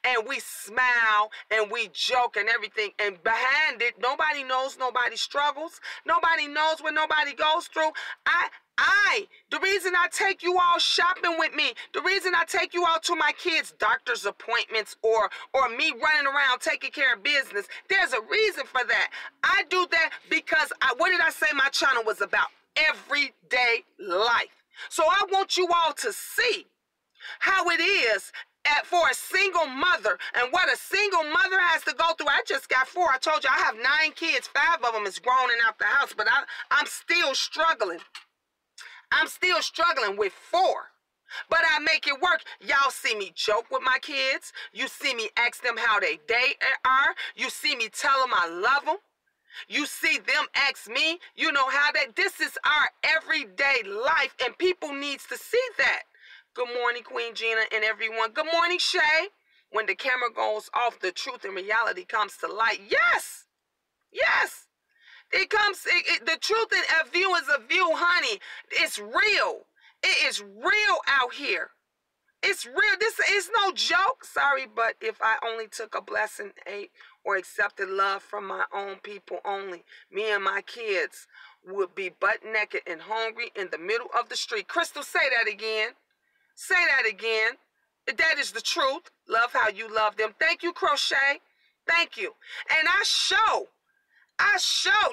and we smile and we joke and everything, and behind it, nobody knows nobody's struggles. Nobody knows what nobody goes through. The reason I take you all shopping with me, the reason I take you all to my kids' doctor's appointments, or me running around taking care of business, there's a reason for that. I do that because what did I say my channel was about? Everyday life. So I want you all to see how it is for a single mother, and what a single mother has to go through. I just got 4. I told you I have 9 kids. 5 of them is grown and out the house, but I'm still struggling. I'm still struggling with 4. But I make it work. Y'all see me joke with my kids. You see me ask them how they day are. You see me tell them I love them. You see them ask me, you know, how this is our everyday life, and people needs to see that. Good morning, Queen Gina and everyone. Good morning, Shay. When the camera goes off, the truth and reality comes to light. Yes. Yes. It comes, the truth in a view is a view, honey. It's real. It is real out here. It's real. This is no joke. Sorry, but if I only took a blessing, ate, or accepted love from my own people only, me and my kids would be butt naked and hungry in the middle of the street. Crystal, say that again. Say that again. That is the truth. Love how you love them. Thank you, Crochet. Thank you. And I show.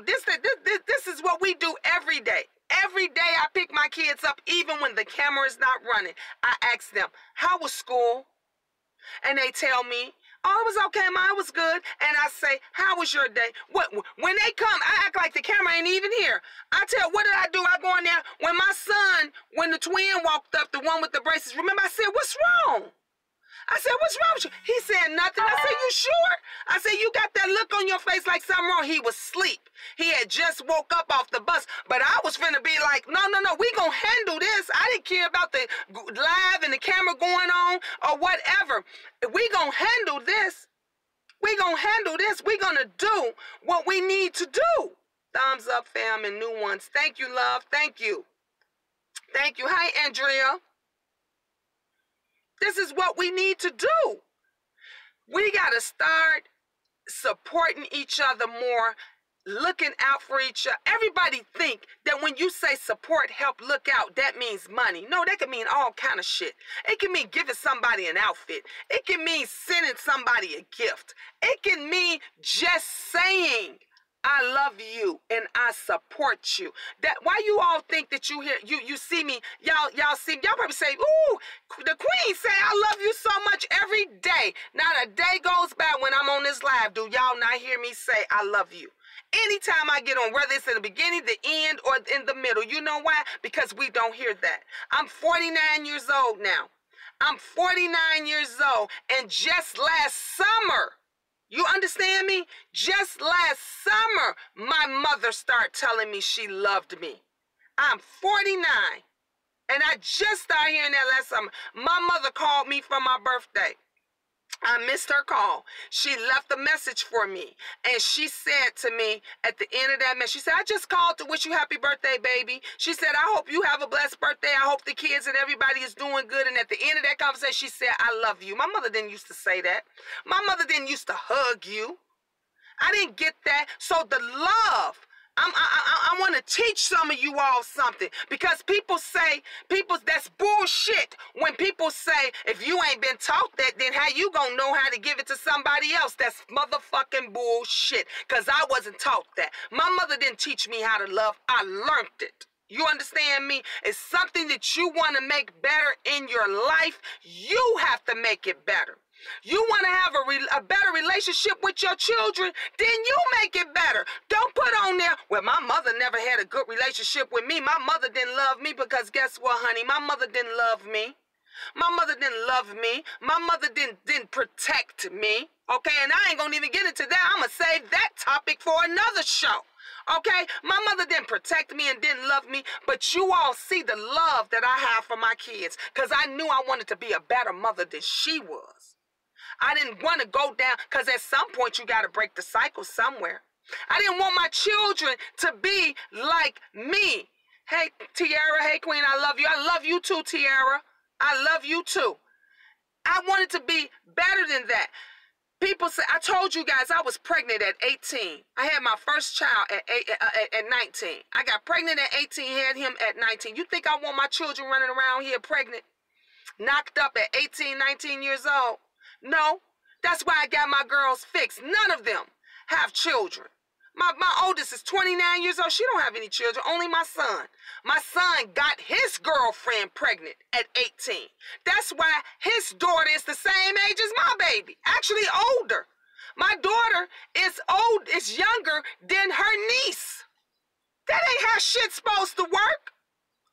This is what we do every day. Every day I pick my kids up, even when the camera is not running. I ask them, how was school? And they tell me, oh, it was okay, Ma, it was good. And I say, how was your day? When they come, I act like the camera ain't even here. I tell, what did I do? I go in there. When the twin walked up, the one with the braces, remember I said, what's wrong? I said, what's wrong with you? He said, nothing. I said, you sure? I said, you got that look on your face like something wrong. He was asleep. He had just woke up off the bus. But I was finna be like, no, we gonna handle this. I didn't care about the live and the camera going on or whatever. We gonna handle this. We gonna handle this. We gonna do what we need to do. Thumbs up, fam, and new ones. Thank you, love. Thank you. Thank you. Hi, Andrea. This is what we need to do. We got to start supporting each other more, looking out for each other. Everybody think that when you say support, help, look out, that means money. No, that can mean all kind of shit. It can mean giving somebody an outfit. It can mean sending somebody a gift. It can mean just saying, I love you and I support you. That why you all think that you see me, y'all probably say, ooh, the queen say I love you so much every day. Not a day goes by when I'm on this live. Do y'all not hear me say I love you? Anytime I get on, whether it's in the beginning, the end, or in the middle. You know why? Because we don't hear that. I'm 49 years old now. I'm 49 years old, and just last summer, you understand me? Just last summer, my mother started telling me she loved me. I'm 49, and I just started hearing that last summer. My mother called me for my birthday. I missed her call. She left a message for me, and she said to me at the end of that message, she said, I just called to wish you happy birthday, baby. She said, I hope you have a blessed birthday. I hope the kids and everybody is doing good. And at the end of that conversation, she said, I love you. My mother didn't used to say that. My mother didn't used to hug you. I didn't get that. So the love, I want to teach some of you all something, because that's bullshit when people say, if you ain't been taught that, then how you gonna know how to give it to somebody else? That's motherfucking bullshit, because I wasn't taught that. My mother didn't teach me how to love. I learned it. You understand me? It's something that you want to make better in your life. You have to make it better. You want to have a better relationship with your children, then you make it better. Don't put on there, well, my mother never had a good relationship with me. My mother didn't love me, because guess what, honey? My mother didn't love me. My mother didn't love me. My mother didn't protect me. Okay, and I ain't going to even get into that. I'm going to save that topic for another show. Okay, my mother didn't protect me and didn't love me, but you all see the love that I have for my kids, because I knew I wanted to be a better mother than she was. I didn't want to go down, because at some point you got to break the cycle somewhere. I didn't want my children to be like me. Hey, Tiara, hey, Queen, I love you. I love you too, Tiara. I love you too. I wanted to be better than that. People say, I told you guys I was pregnant at 18. I had my first child at 19. I got pregnant at 18, had him at 19. You think I want my children running around here pregnant, knocked up at 18, 19 years old? No, that's why I got my girls fixed. None of them have children. My oldest is 29 years old. She don't have any children, only my son. My son got his girlfriend pregnant at 18. That's why his daughter is the same age as my baby, actually older. My daughter is younger than her niece. That ain't how shit's supposed to work.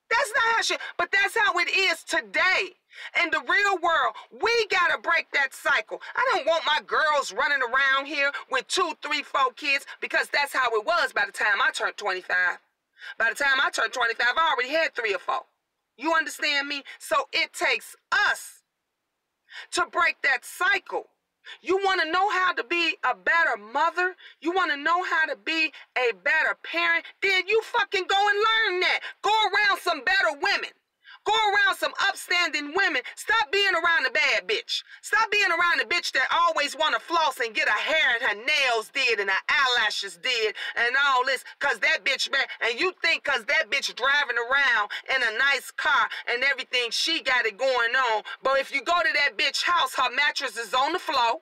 That's not how shit, but that's how it is today. In the real world, we gotta break that cycle. I don't want my girls running around here with 2, 3, 4 kids, because that's how it was by the time I turned 25. By the time I turned 25, I already had 3 or 4. You understand me? So it takes us to break that cycle. You want to know how to be a better mother? You want to know how to be a better parent? Then you fucking go and learn that. Go around some better women. Go around some upstanding women. Stop being around the bad bitch. bitch. Stop being around the bitch that always want to floss and get her hair and her nails did and her eyelashes did and all this, because that bitch, man, and you think because that bitch driving around in a nice car and everything, she got it going on. But if you go to that bitch house, her mattress is on the floor.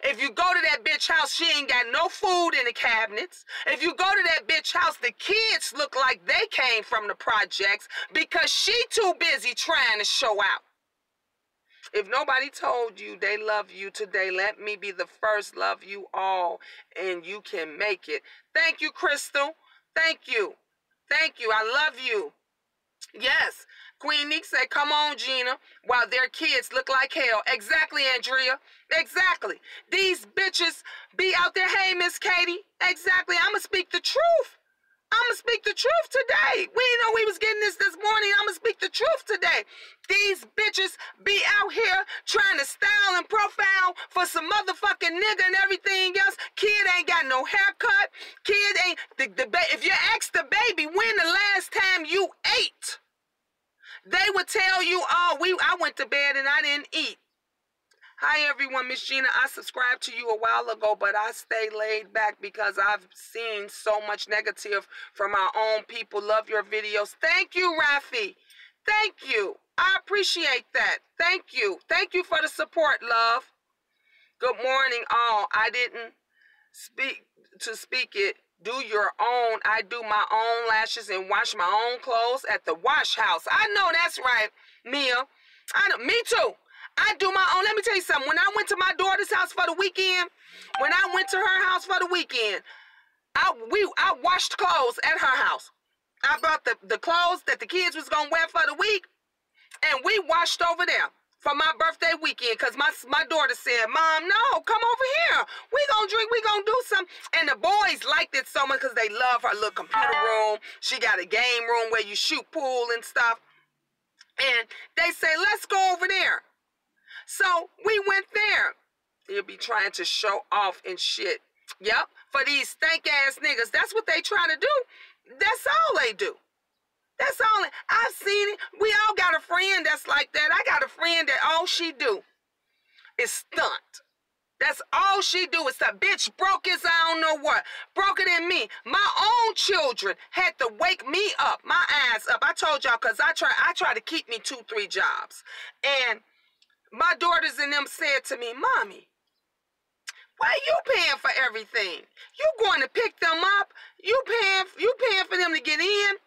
If you go to that bitch house, she ain't got no food in the cabinets. If you go to that bitch house, the kids look like they came from the projects because she too busy trying to show out. If nobody told you they love you today, let me be the first. Love you all, and you can make it. Thank you, Crystal. Thank you. Thank you. I love you. Yes. Queen Neek said, come on, Gina, while their kids look like hell. Exactly, Andrea. Exactly. These bitches be out there. Hey, Miss Katie. Exactly. I'm going to speak the truth. I'm going to speak the truth today. We didn't know we was getting this morning. I'm going to speak the truth today. These bitches be out here trying to style and profile for some motherfucking nigga and everything else. Kid ain't got no haircut. Kid ain't... if you ask the baby when the last time you ate, they would tell you, oh, I went to bed and I didn't eat. Hi, everyone. Miss Gina, I subscribed to you a while ago, but I stay laid back because I've seen so much negative from our own people. Love your videos. Thank you, Rafi. Thank you. I appreciate that. Thank you. Thank you for the support, love. Good morning, all. I didn't speak it. Do your own. I do my own lashes and wash my own clothes at the wash house. I know that's right, Mia. Me too. I do my own. Let me tell you something. When I went to my daughter's house for the weekend, I washed clothes at her house. I brought the clothes that the kids was going to wear for the week, and we washed over there for my birthday weekend, because my daughter said, Mom, no, come over here. We gonna drink, we gonna do something. And the boys liked it so much because they love her little computer room. She got a game room where you shoot pool and stuff. And they say, let's go over there. So we went there. You'll be trying to show off and shit. Yep, for these stank-ass niggas. That's what they try to do. That's all they do. That's all. I've seen it. We all got a friend that's like that. I got a friend that all she do is stunt. That's all she do is the bitch broke his I don't know what. Broke it in me. My own children had to wake me up, my ass up. I told y'all because I try to keep me 2-3 jobs. And my daughters and them said to me, Mommy, why you paying for everything? You going to pick them up? You paying for them to get in?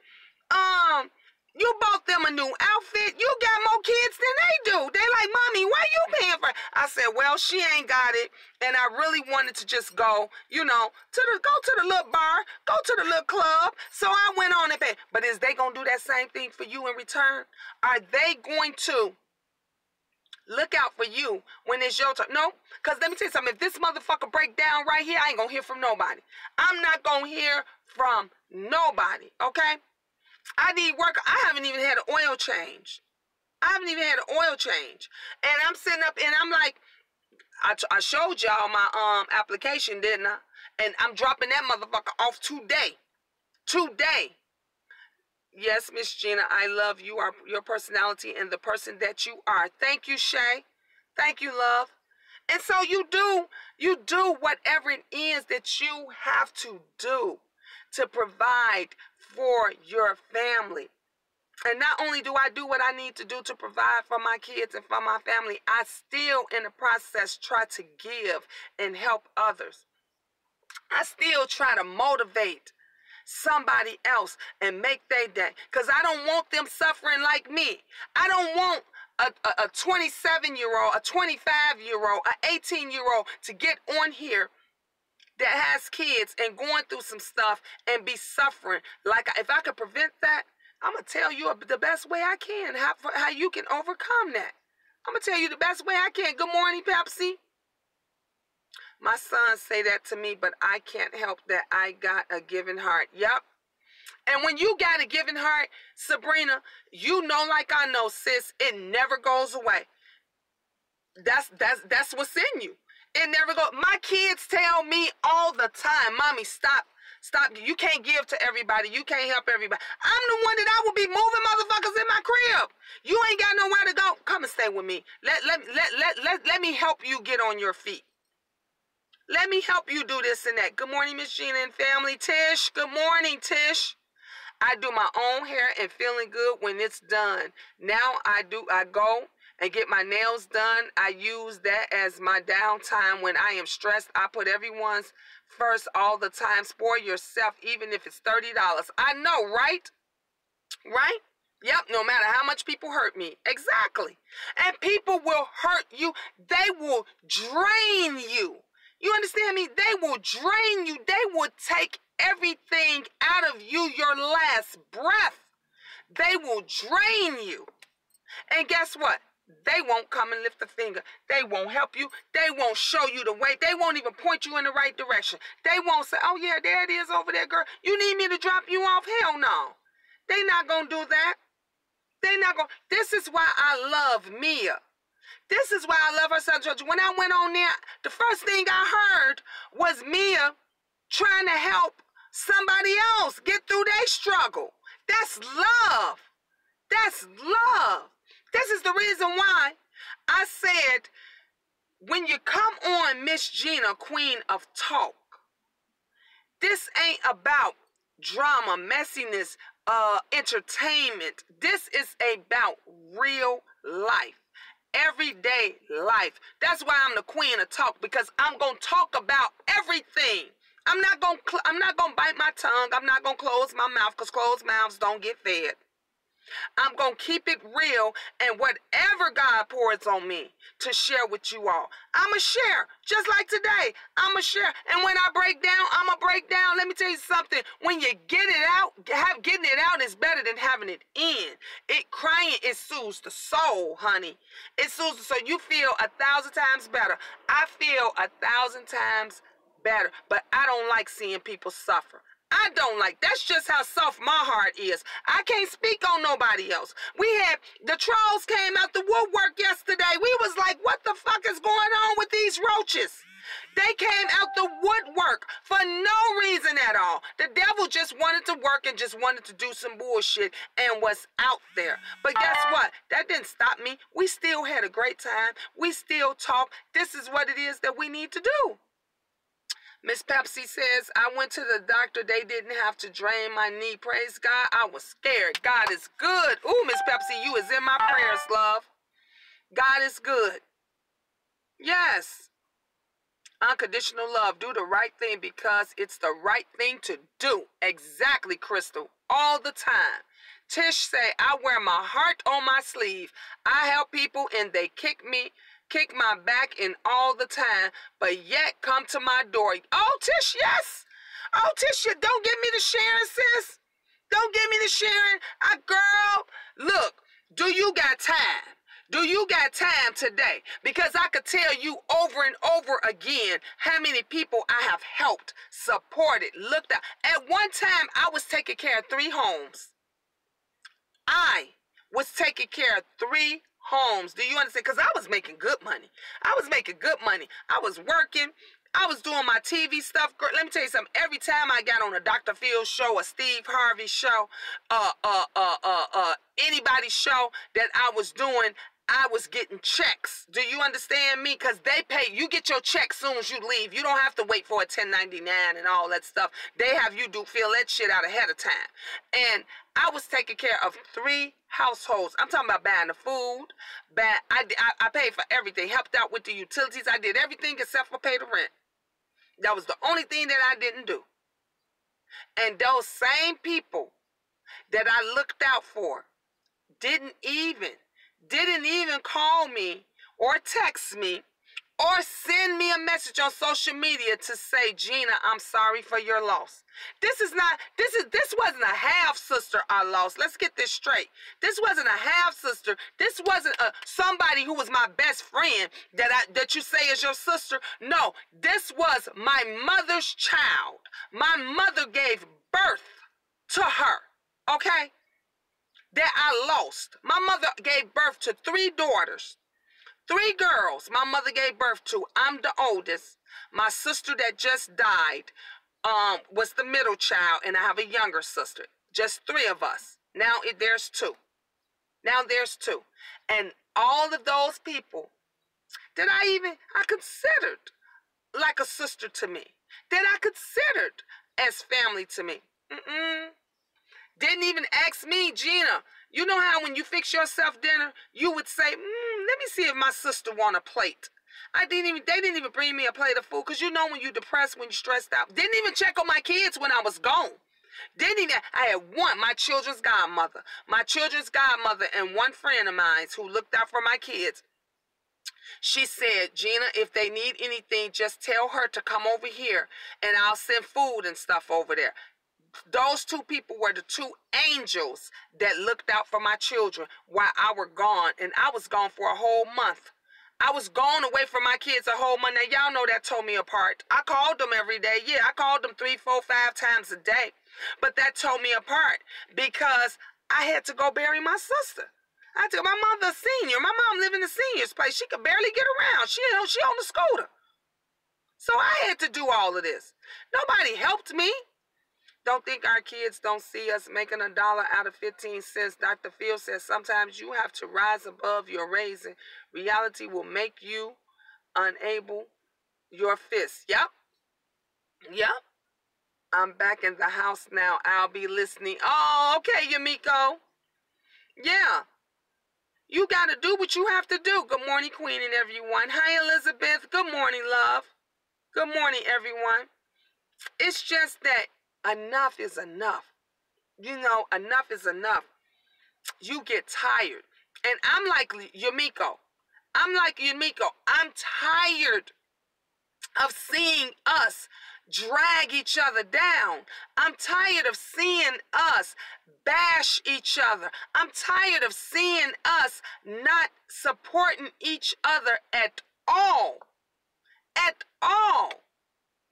You bought them a new outfit. You got more kids than they do. They like, Mommy, why you paying for it? I said, well, she ain't got it, and I really wanted to just go, you know, go to the little bar, go to the little club. So I went on and paid. But is they gonna do that same thing for you in return? Are they going to look out for you when it's your turn? No, because let me tell you something. If this motherfucker break down right here, I ain't gonna hear from nobody. I'm not gonna hear from nobody, okay? I need work. I haven't even had an oil change. And I'm sitting up and I'm like, I showed y'all my application, didn't I? And I'm dropping that motherfucker off today. Yes, Miss Gina, I love you, your personality and the person that you are. Thank you, Shay. Thank you, love. And so you do whatever it is that you have to do to provide for your family. And not only do I do what I need to do to provide for my kids and for my family, I still in the process try to give and help others. I still try to motivate somebody else and make their day, because I don't want them suffering like me. I don't want a 27-year-old, a 25-year-old, an 18-year-old to get on here that has kids and going through some stuff and be suffering. Like, if I could prevent that, I'm going to tell you the best way I can, how you can overcome that. I'm going to tell you the best way I can. Good morning, Pepsi. My sons say that to me, but I can't help that. I got a giving heart. Yep. And when you got a giving heart, Sabrina, you know, like I know, sis, it never goes away. That's what's in you. It never goes. My kids tell me all the time, Mommy, stop Stop. You can't give to everybody. You can't help everybody. I'm the one that I will be moving motherfuckers in my crib. You ain't got nowhere to go. Come and stay with me. Let me help you get on your feet. Let me help you do this and that. Good morning, Miss Gina and family. Tish, good morning, Tish. I do my own hair and feeling good when it's done. Now I go and get my nails done. I use that as my downtime when I am stressed. I put everyone's first all the time. Spoil yourself, even if it's $30. I know, right? Right? Yep, no matter how much people hurt me. Exactly. And people will hurt you. They will drain you. You understand me? They will drain you. They will take everything out of you, your last breath. They will drain you. And guess what? They won't come and lift a finger. They won't help you. They won't show you the way. They won't even point you in the right direction. They won't say, oh, yeah, there it is over there, girl. You need me to drop you off? Hell no. They not going to do that. They not going to. This is why I love Mia. This is why I love her so much. When I went on there, the first thing I heard was Mia trying to help somebody else get through their struggle. That's love. That's love. This is the reason why I said, when you come on Miss Gina, Queen of Talk, this ain't about drama, messiness, entertainment. This is about real life. Everyday life. That's why I'm the Queen of Talk, because I'm going to talk about everything. I'm not going to bite my tongue. I'm not going to close my mouth, because closed mouths don't get fed. I'm going to keep it real, and whatever God pours on me to share with you all, I'm going to share. Just like today, I'm going to share. And when I break down, I'm going to break down. Let me tell you something. When you get it out, getting it out is better than having it in. Crying, it soothes the soul, honey. It soothes the soul. You feel 1,000 times better. I feel 1,000 times better, but I don't like seeing people suffer. I don't like. That's just how soft my heart is. I can't speak on nobody else. We had the trolls came out the woodwork yesterday. We was like, what the fuck is going on with these roaches? They came out the woodwork for no reason at all. The devil just wanted to work and just wanted to do some bullshit and was out there. But guess what? That didn't stop me. We still had a great time. We still talk. This is what it is that we need to do. Miss Pepsi says, I went to the doctor. They didn't have to drain my knee. Praise God. I was scared. God is good. Ooh, Miss Pepsi, you is in my prayers, love. God is good. Yes. Unconditional love. Do the right thing because it's the right thing to do. Exactly, Crystal. All the time. Tish say, I wear my heart on my sleeve. I help people and they kick my back in all the time, but yet come to my door. Oh, Tish, yes. Oh, Tish, don't give me the sharing, sis. Don't give me the sharing. Girl, look, do you got time? Do you got time today? Because I could tell you over and over again how many people I have helped, supported, looked at. At one time, I was taking care of 3 homes. I was taking care of 3 homes. Do you understand? Because I was making good money. I was working. I was doing my TV stuff. Girl, let me tell you something. Every time I got on a Dr. Phil show, a Steve Harvey show, anybody's show that I was doing, I was getting checks. Do you understand me? Because they pay. You get your check soon as you leave. You don't have to wait for a 1099 and all that stuff. They have you fill that shit out ahead of time. And I was taking care of 3 households. I'm talking about buying the food. I paid for everything. Helped out with the utilities. I did everything except for pay the rent. That was the only thing that I didn't do. And those same people that I looked out for didn't even call me or text me or send me a message on social media to say, Gina, I'm sorry for your loss. This wasn't a half sister I lost. Let's get this straight. This wasn't a half sister. This wasn't somebody who was my best friend that you say is your sister. No, this was my mother's child. My mother gave birth to her. Okay? That I lost. My mother gave birth to 3 daughters. 3 girls my mother gave birth to. I'm the oldest. My sister that just died, was the middle child, and I have a younger sister. Just 3 of us. Now there's 2. Now there's 2. And all of those people that I considered like a sister to me, that I considered as family to me. Didn't even ask me, Gina. You know how when you fix yourself dinner, you would say, let me see if my sister want a plate. They didn't even bring me a plate of food, because you know when you're depressed, when you're stressed out. Didn't even check on my kids when I was gone. I had my children's godmother and one friend of mine who looked out for my kids. She said, Gina, if they need anything, just tell her to come over here and I'll send food and stuff over there. Those 2 people were the 2 angels that looked out for my children while I was gone, and I was gone for a whole month. I was gone away from my kids a whole month. Now, y'all know that tore me apart. I called them every day. Yeah, I called them 3, 4, 5 times a day. But that tore me apart because I had to go bury my sister. I told my mother a senior. My mom lived in the senior's place. She could barely get around. She on the scooter. So I had to do all of this. Nobody helped me. Don't think our kids don't see us making $1 out of 15 cents. Dr. Phil says sometimes you have to rise above your raising. Reality will make you unable your fists. Yep. I'm back in the house now. I'll be listening. Oh, okay, Yamiko. Yeah. You got to do what you have to do. Good morning, Queen and everyone. Hi, Elizabeth. Good morning, love. Good morning, everyone. It's just that enough is enough. You know, enough is enough. You get tired. And I'm like Yamiko. I'm tired of seeing us drag each other down. I'm tired of seeing us bash each other. I'm tired of seeing us not supporting each other at all. At all.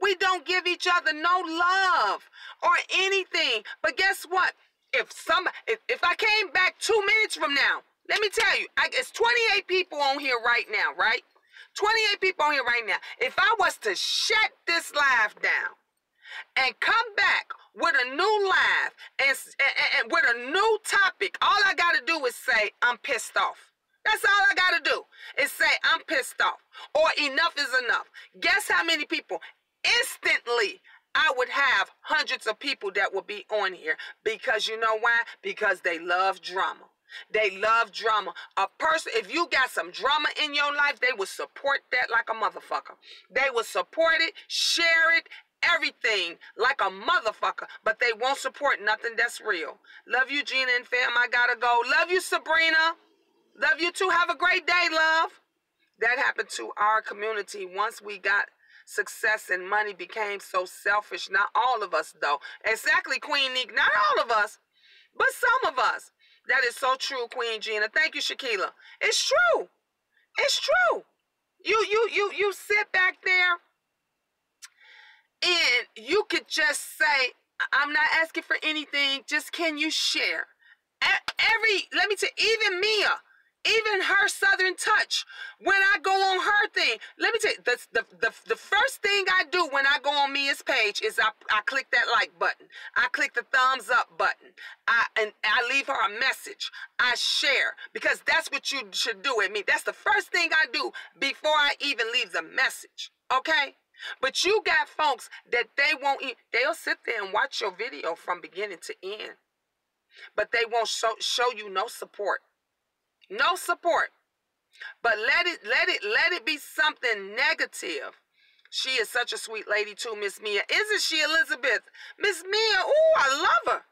We don't give each other no love or anything. But guess what? If I came back 2 minutes from now, let me tell you, it's 28 people on here right now, right? 28 people on here right now. If I was to shut this live down and come back with a new live and with a new topic, all I got to do is say, I'm pissed off. That's all I got to do is say, I'm pissed off, or enough is enough. Guess how many people? Instantly, I would have hundreds of people that would be on here. Because you know why? Because they love drama. They love drama. A person, if you got some drama in your life, they will support that like a motherfucker. They will support it, share it, everything like a motherfucker. But they won't support nothing that's real. Love you, Gina and fam. I gotta go. Love you, Sabrina. Love you too. Have a great day, love. That happened to our community once we got success and money became so selfish. Not all of us, though. Exactly, Queen Neek. Not all of us, but some of us. That is so true, Queen Gina. Thank you, Shakila. It's true. It's true. You sit back there and you could just say, I'm not asking for anything. Just can you share? Let me tell you, even Mia, even her Southern touch, when I go on her thing, let me tell you, the first thing I do when I go on Mia's page is I click that like button. I click the thumbs up button. And I leave her a message. I share, because that's what you should do at me. That's the first thing I do before I even leave the message, okay? But you got folks that they'll sit there and watch your video from beginning to end, but they won't show you no support. No support. But let it be something negative. She is such a sweet lady too, Miss Mia. Isn't she, Elizabeth? Miss Mia, ooh, I love her.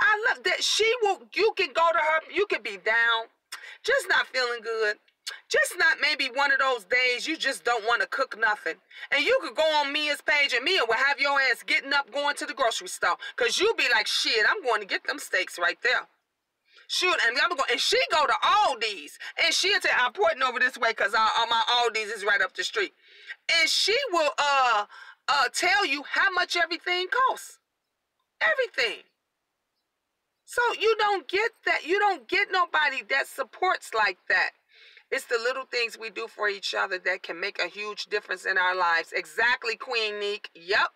I love that. You can go to her, you can be down, just not feeling good. Just not maybe one of those days you just don't want to cook nothing. And you could go on Mia's page and Mia will have your ass getting up, going to the grocery store. Because you'll be like, shit, I'm going to get them steaks right there. Shoot, and she go to Aldi's, and she'll tell, I'm pointing over this way because my Aldi's is right up the street, and she will tell you how much everything costs, everything. So you don't get that. You don't get nobody that supports like that. It's the little things we do for each other that can make a huge difference in our lives. Exactly, Queen Neek. Yep.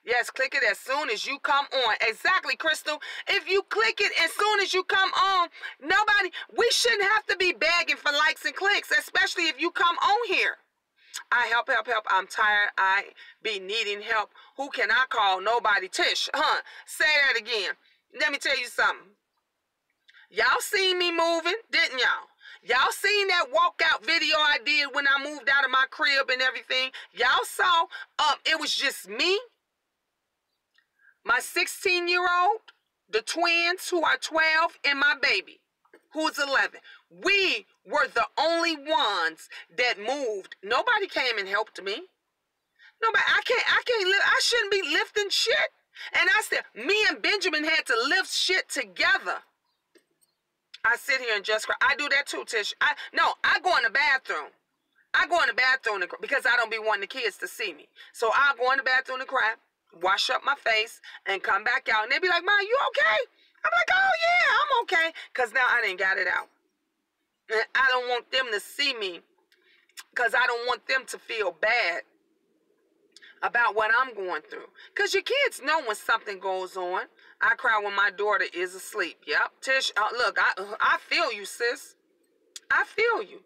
Yes, click it as soon as you come on. Exactly, Crystal. If you click it as soon as you come on, we shouldn't have to be begging for likes and clicks, especially if you come on here. I help. I'm tired. I be needing help. Who can I call? Nobody. Tish, say that again. Let me tell you something. Y'all seen me moving, didn't y'all? Y'all seen that walkout video I did when I moved out of my crib and everything? Y'all saw it was just me, my 16-year-old, the twins who are 12, and my baby, who's 11. We were the only ones that moved. Nobody came and helped me. Nobody. I can't live. I shouldn't be lifting shit. And I said, me and Benjamin had to lift shit together. I sit here and just cry. I do that too, Tish. I go in the bathroom. I go in the bathroom because I don't be wanting the kids to see me. So I go in the bathroom to cry, wash up my face, and come back out. And they be like, "Mom, you okay?" I'm like, "Oh yeah, I'm okay." Because now I didn't got it out. And I don't want them to see me because I don't want them to feel bad about what I'm going through. Because your kids know when something goes on. I cry when my daughter is asleep. Yep. Tish, look, I feel you, sis. I feel you.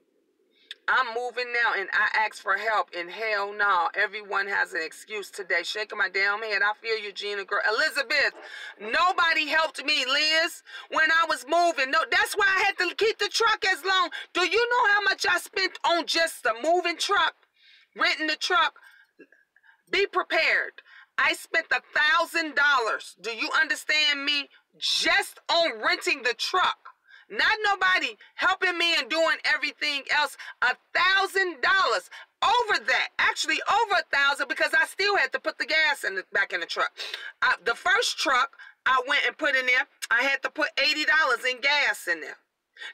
I'm moving now and I ask for help, and hell no. Everyone has an excuse today. Shaking my damn head. I feel you, Gina girl. Elizabeth, nobody helped me, Liz, when I was moving. No, that's why I had to keep the truck as long. Do you know how much I spent on just the moving truck? Renting the truck? Be prepared. I spent $1,000. Do you understand me? Just on renting the truck. Not nobody helping me and doing everything else. $1,000 over that. Actually over $1,000 because I still had to put the gas back in the truck. The first truck I went and put in there, I had to put $80 in gas in there.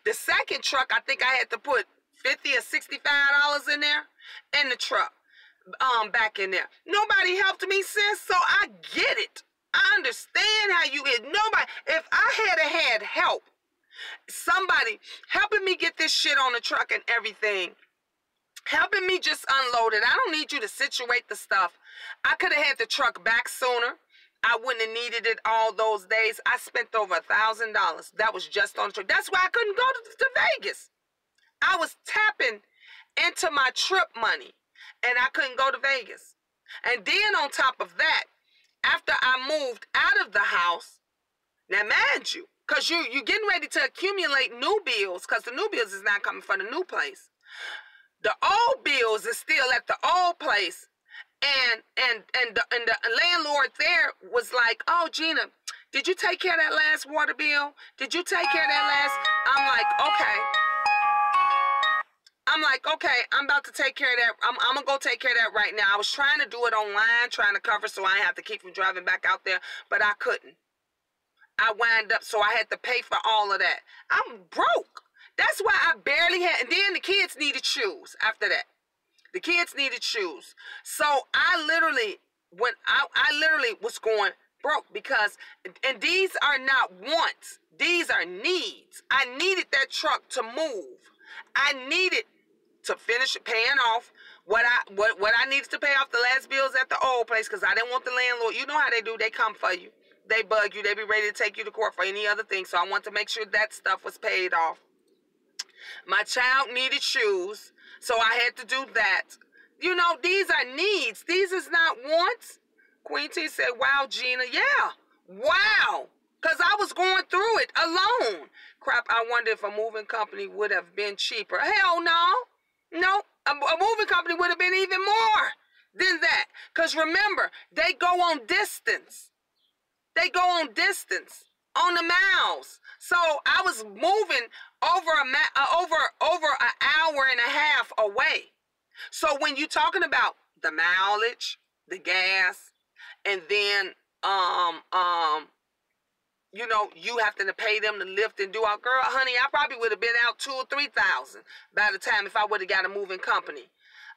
The second truck, I think I had to put $50 or $65 in there in the truck. Back in there. Nobody helped me, sis, so I get it. I understand how you get. Nobody. If I had help, somebody helping me get this shit on the truck and everything, helping me just unload it. I don't need you to situate the stuff. I could have had the truck back sooner. I wouldn't have needed it all those days. I spent over $1,000. That was just on the truck. That's why I couldn't go to Vegas. I was tapping into my trip money. And I couldn't go to Vegas. And then on top of that, after I moved out of the house, now mind you, because you're getting ready to accumulate new bills, because the new bills is not coming from the new place. The old bills is still at the old place. And the landlord there was like, "Oh, Gina, did you take care of that last water bill? Did you take care of that last?" I'm like, okay. I'm about to take care of that. I'm going to go take care of that right now. I was trying to do it online, trying to cover so I didn't have to keep from driving back out there, but I couldn't. I wound up, so I had to pay for all of that. I'm broke. That's why I barely had, and then the kids needed shoes after that. The kids needed shoes. So I literally was going broke because, and these are not wants. These are needs. I needed that truck to move. I needed to finish paying off what I needed to pay off the last bills at the old place because I didn't want the landlord. You know how they do. They come for you. They bug you. They be ready to take you to court for any other thing. So I want to make sure that stuff was paid off. My child needed shoes, so I had to do that. You know, these are needs. These is not wants. Queen T said, "Wow, Gina." Yeah. Wow. Because I was going through it alone. Crap, I wonder if a moving company would have been cheaper. Hell no. No, a moving company would have been even more than that. Because remember, they go on distance. They go on distance, on the miles. So I was moving over an hour and a half away. So when you're talking about the mileage, the gas, and then you know, you have to pay them to lift and do our girl, honey, I probably would have been out $2,000 or $3,000 by the time if I would have got a moving company.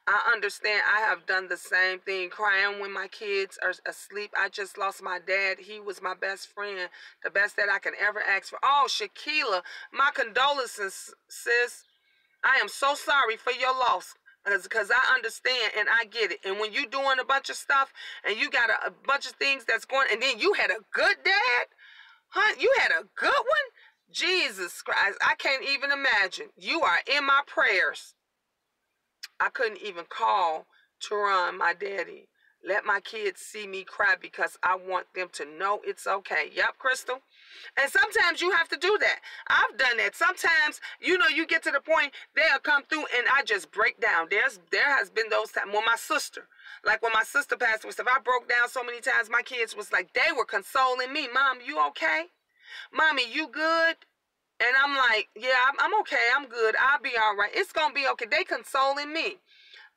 I understand. I have done the same thing, crying when my kids are asleep. I just lost my dad. He was my best friend, the best that I can ever ask for. Oh, Shaquila, my condolences, sis. I am so sorry for your loss. Because I understand and I get it. And when you doing a bunch of stuff and you got a bunch of things that's going, and then you had a good dad, huh? You had a good one? Jesus Christ, I can't even imagine. You are in my prayers. I couldn't even call Turan, my daddy. Let my kids see me cry because I want them to know it's okay. Yep, Crystal. And sometimes you have to do that. I've done that. Sometimes, you know, you get to the point they'll come through and I just break down. There has been those times. Well, my sister, like when my sister passed away, I broke down so many times. My kids was like, they were consoling me. Mom, you okay? Mommy, you good? And I'm like, yeah, I'm okay. I'm good. I'll be all right. It's going to be okay. They consoling me.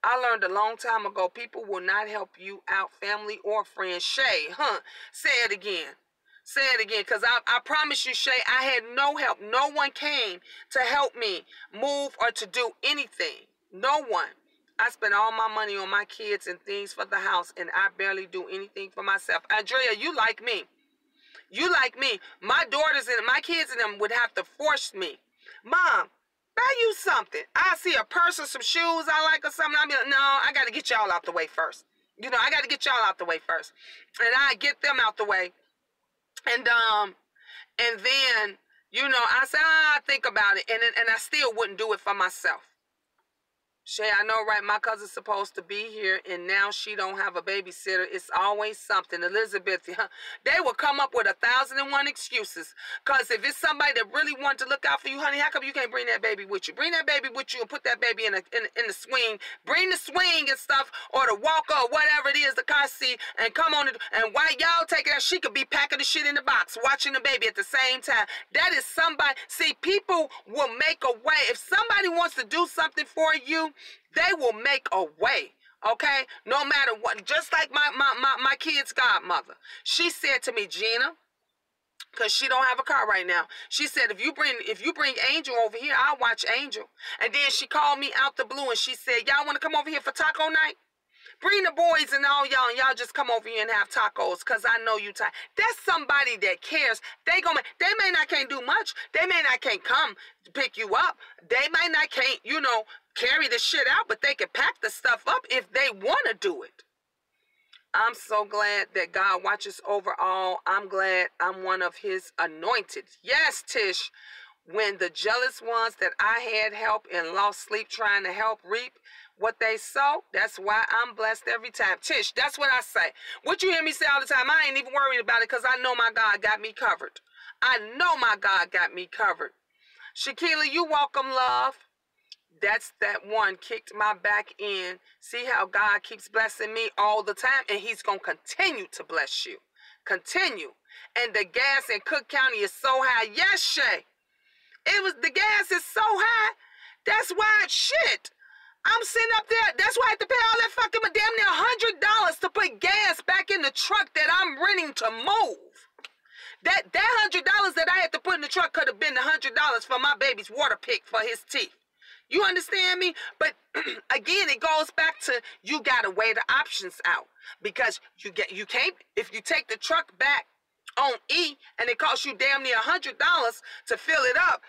I learned a long time ago, people will not help you out, family or friends. Shay, say it again. Say it again, because I promise you, Shay, I had no help. No one came to help me move or to do anything. No one. I spent all my money on my kids and things for the house, and I barely do anything for myself. Andrea, you like me. You like me. My daughters and my kids and them would have to force me. Mom, buy you something. I see a purse or some shoes I like or something. I'll be like, no, I got to get y'all out the way first. You know, I got to get y'all out the way first. And I get them out the way. And then, you know, I say, I think about it. And I still wouldn't do it for myself. Shay, I know, right? My cousin's supposed to be here, and now she don't have a babysitter. It's always something. Elizabeth, they will come up with 1,001 excuses. Because if it's somebody that really wanted to look out for you, honey, how come you can't bring that baby with you? Bring that baby with you and put that baby in the swing. Bring the swing and stuff, or the walker, or whatever it is, the car seat, and come on. And while y'all taking that, she could be packing the shit in the box, watching the baby at the same time. That is somebody. See, people will make a way. If somebody wants to do something for you, they will make a way, okay? No matter what. Just like my kid's godmother. She said to me, Gina, because she don't have a car right now. She said, if you bring Angel over here, I'll watch Angel. And then she called me out the blue and she said, y'all want to come over here for taco night? Bring the boys and all y'all, and y'all just come over here and have tacos, because I know you tired. That's somebody that cares. They may not can't do much. They may not can't come to pick you up. They may not can't, you know, carry the shit out, but they can pack the stuff up if they want to do it. I'm so glad that God watches over all. I'm glad I'm one of his anointed. Yes, Tish. When the jealous ones that I had help and lost sleep trying to help reap what they sow, that's why I'm blessed every time. Tish, that's what I say. What you hear me say all the time, I ain't even worried about it because I know my God got me covered. I know my God got me covered. Shaquila, you welcome, love. That's that one kicked my back in. See how God keeps blessing me all the time, and he's going to continue to bless you. Continue. And the gas in Cook County is so high. Yes, Shay. The gas is so high. That's why shit. I'm sitting up there. That's why I have to pay all that fucking damn near $100 to put gas back in the truck that I'm renting to move. That $100 that I had to put in the truck could have been the $100 for my baby's water pick for his teeth. You understand me? But again, it goes back to you gotta weigh the options out, because you can't, if you take the truck back on E and it costs you damn near $100 to fill it up,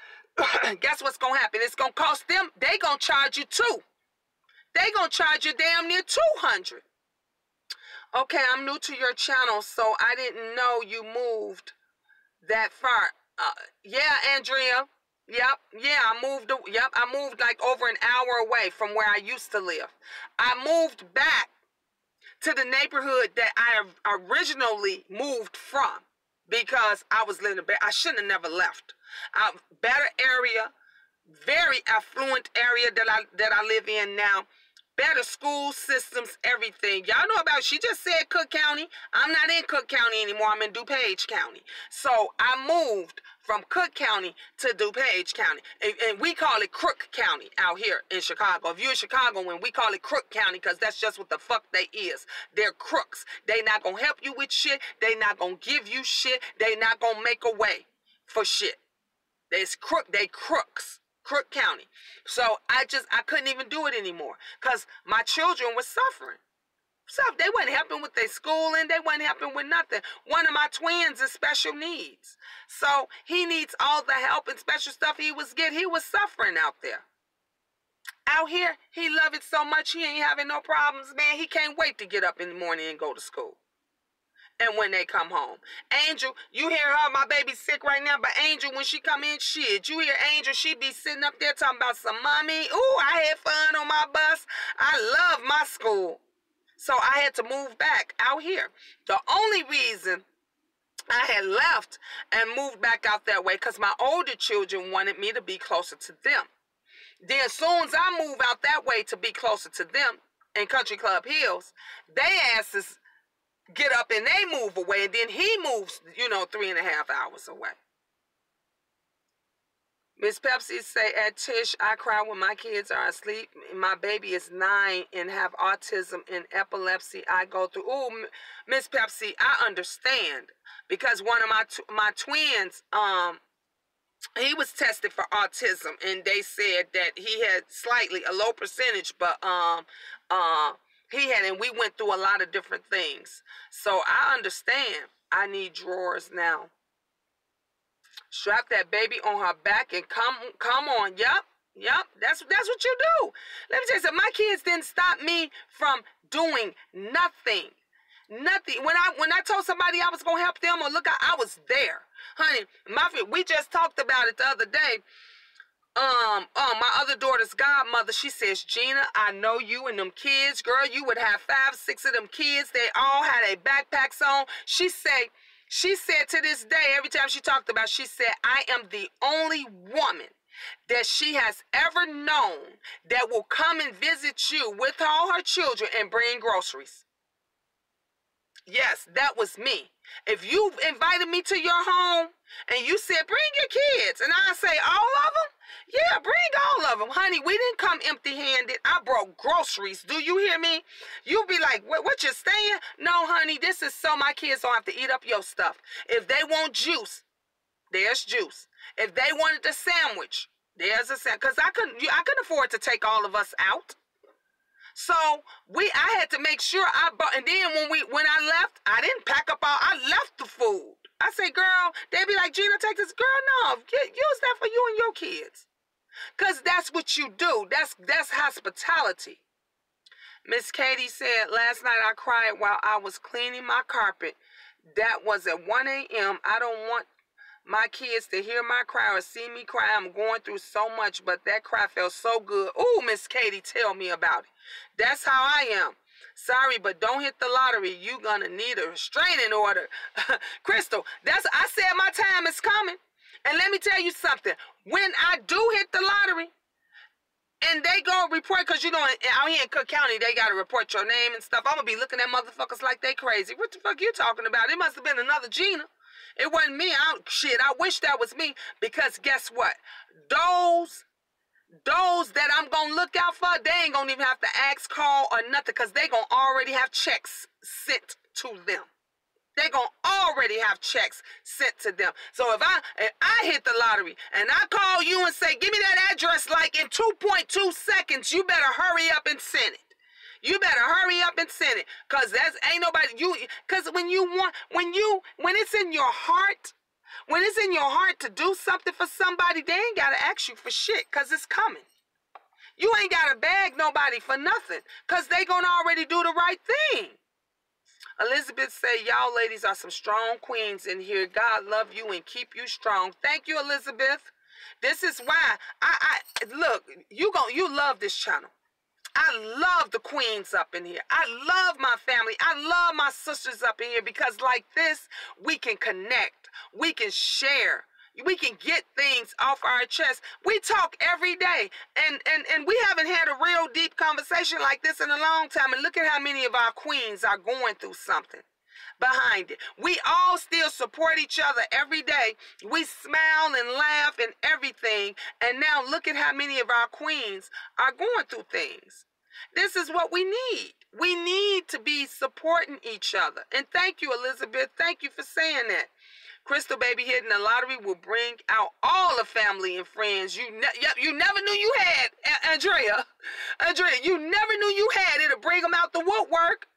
guess what's gonna happen? It's gonna cost them, they gonna charge you $2. They gonna charge you damn near $200. Okay, I'm new to your channel, so I didn't know you moved that far. Yeah, Andrea. Yep, I moved like over an hour away from where I used to live. I moved back to the neighborhood that I originally moved from because I was living I shouldn't have never left. Better area, very affluent area that I live in now. Better school systems, everything. Y'all know about, she just said Cook County. I'm not in Cook County anymore. I'm in DuPage County. So I moved from Cook County to DuPage County. And we call it Crook County out here in Chicago. If you're in Chicago, we call it Crook County because that's just what the fuck they is. They're crooks. They not going to help you with shit. They not going to give you shit. They not going to make a way for shit. They crooks. Crook County. So I couldn't even do it anymore because my children were suffering. So they weren't helping with their schooling. They weren't helping with nothing. One of my twins is special needs. So he needs all the help and special stuff he was getting. He was suffering out there. Out here, he love it so much, he ain't having no problems, man. He can't wait to get up in the morning and go to school. And when they come home. Angel, you hear her, my baby's sick right now, but Angel, when she come in, shit, you hear Angel, she be sitting up there talking about some mommy. Ooh, I had fun on my bus. I love my school. So I had to move back out here. The only reason I had left and moved back out that way because my older children wanted me to be closer to them. Then as soon as I move out that way to be closer to them in Country Club Hills, they asses get up and they move away, and then he moves, 3.5 hours away. Miss Pepsi say, at Tish, I cry when my kids are asleep. My baby is 9 and have autism and epilepsy I go through. Ooh, Miss Pepsi, I understand. Because one of my twins, he was tested for autism, and they said that he had slightly a low percentage, but he had, and we went through a lot of different things. So I understand. I need drawers now. Strap that baby on her back and come on. Yep. That's what you do. Let me tell you something. My kids didn't stop me from doing nothing. Nothing. When I told somebody I was gonna help them or look out, I was there. Honey, we just talked about it the other day. My other daughter's godmother, she says, Gina, I know you and them kids, girl, you would have 5, 6 of them kids. They all had their backpacks on. She said to this day, every time she talked about it, she said, I am the only woman that she has ever known that will come and visit you with all her children and bring groceries. Yes, that was me. If you invited me to your home and you said, bring your kids, and I say, all of them? Yeah, bring all of them. Honey, we didn't come empty-handed. I brought groceries. Do you hear me? You'll be like, what you saying? No, honey, this is so my kids don't have to eat up your stuff. If they want juice, there's juice. If they wanted a sandwich, there's a sandwich. Because I couldn't afford to take all of us out. So I had to make sure I bought, and then when I left, I didn't pack up all, I left the food. I say, girl, they be like, Gina, take this. Girl, no, use that for you and your kids. Because that's what you do. That's hospitality. Miss Katie said, last night I cried while I was cleaning my carpet. That was at 1 a.m. I don't want my kids to hear my cry or see me cry. I'm going through so much, but that cry felt so good. Ooh, Miss Katie, tell me about it. That's how I am. Sorry, but don't hit the lottery. You gonna need a restraining order. Crystal, I said my time is coming. And let me tell you something. When I do hit the lottery, and they go report, because out here in Cook County, they got to report your name and stuff. I'm going to be looking at motherfuckers like they crazy. What the fuck you talking about? It must have been another Gina. It wasn't me. I wish that was me, because guess what? Those that I'm going to look out for, they ain't going to even have to ask, call, or nothing, because they going to already have checks sent to them. They going to already have checks sent to them. So if I hit the lottery and I call you and say, give me that address like in 2.2 seconds, you better hurry up and send it. You better hurry up and send it. Because ain't nobody, because when it's in your heart, when it's in your heart to do something for somebody, they ain't got to ask you for shit, because it's coming. You ain't got to beg nobody for nothing, because they going to already do the right thing. Elizabeth say, y'all ladies are some strong queens in here. God love you and keep you strong. Thank you, Elizabeth. This is why look, you love this channel. I love the queens up in here. I love my family. I love my sisters up in here, because like this, we can connect. We can share. We can get things off our chest. We talk every day, and we haven't had a real deep conversation like this in a long time. And look at how many of our queens are going through something behind it. We all still support each other every day. We smile and laugh and everything. And now look at how many of our queens are going through things. This is what we need. We need to be supporting each other. And thank you, Elizabeth. Thank you for saying that. Crystal baby, hitting the lottery will bring out all the family and friends you never knew you had, Andrea. Andrea, you never knew you had. It'll bring them out the woodwork.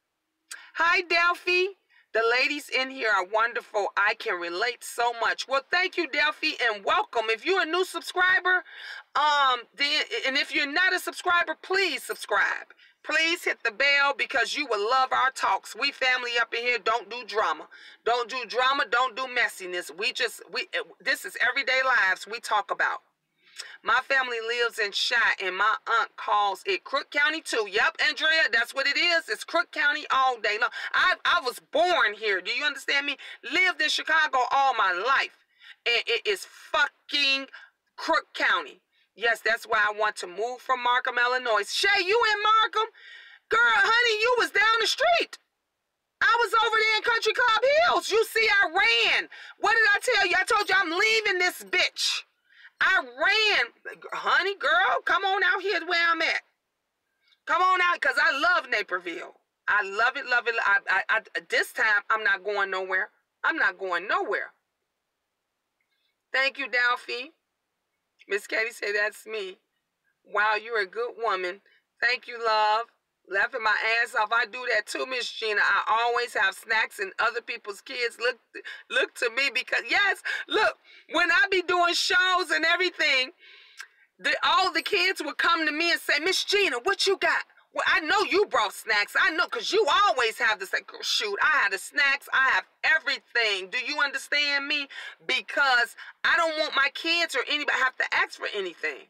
Hi, Delphi. The ladies in here are wonderful. I can relate so much. Well, thank you, Delphi, and welcome. If you're a new subscriber, and if you're not a subscriber, please subscribe. Please hit the bell because you will love our talks. We family up in here don't do drama. Don't do drama, don't do messiness. This is everyday lives we talk about. My family lives in Chi, and my aunt calls it Crook County too. Yep, Andrea, that's what it is. It's Crook County all day long. I was born here. Do you understand me? Lived in Chicago all my life. And it is fucking Crook County. Yes, that's why I want to move from Markham, Illinois. Shay, you in Markham? Girl, honey, you was down the street. I was over there in Country Club Hills. You see, I ran. What did I tell you? I told you I'm leaving this bitch. I ran. Honey, girl, come on out here where I'm at. Come on out, because I love Naperville. I love it, love it. This time, I'm not going nowhere. I'm not going nowhere. Thank you, Delphi. Miss Katie said, that's me. Wow, you're a good woman. Thank you, love. Laughing my ass off. I do that too, Miss Gina. I always have snacks and other people's kids look to me because, yes, look, when I be doing shows and everything, all the kids would come to me and say, Miss Gina, what you got? Well, I know you brought snacks. I know, because you always have this. Like, shoot, I have the snacks. I have everything. Do you understand me? Because I don't want my kids or anybody have to ask for anything.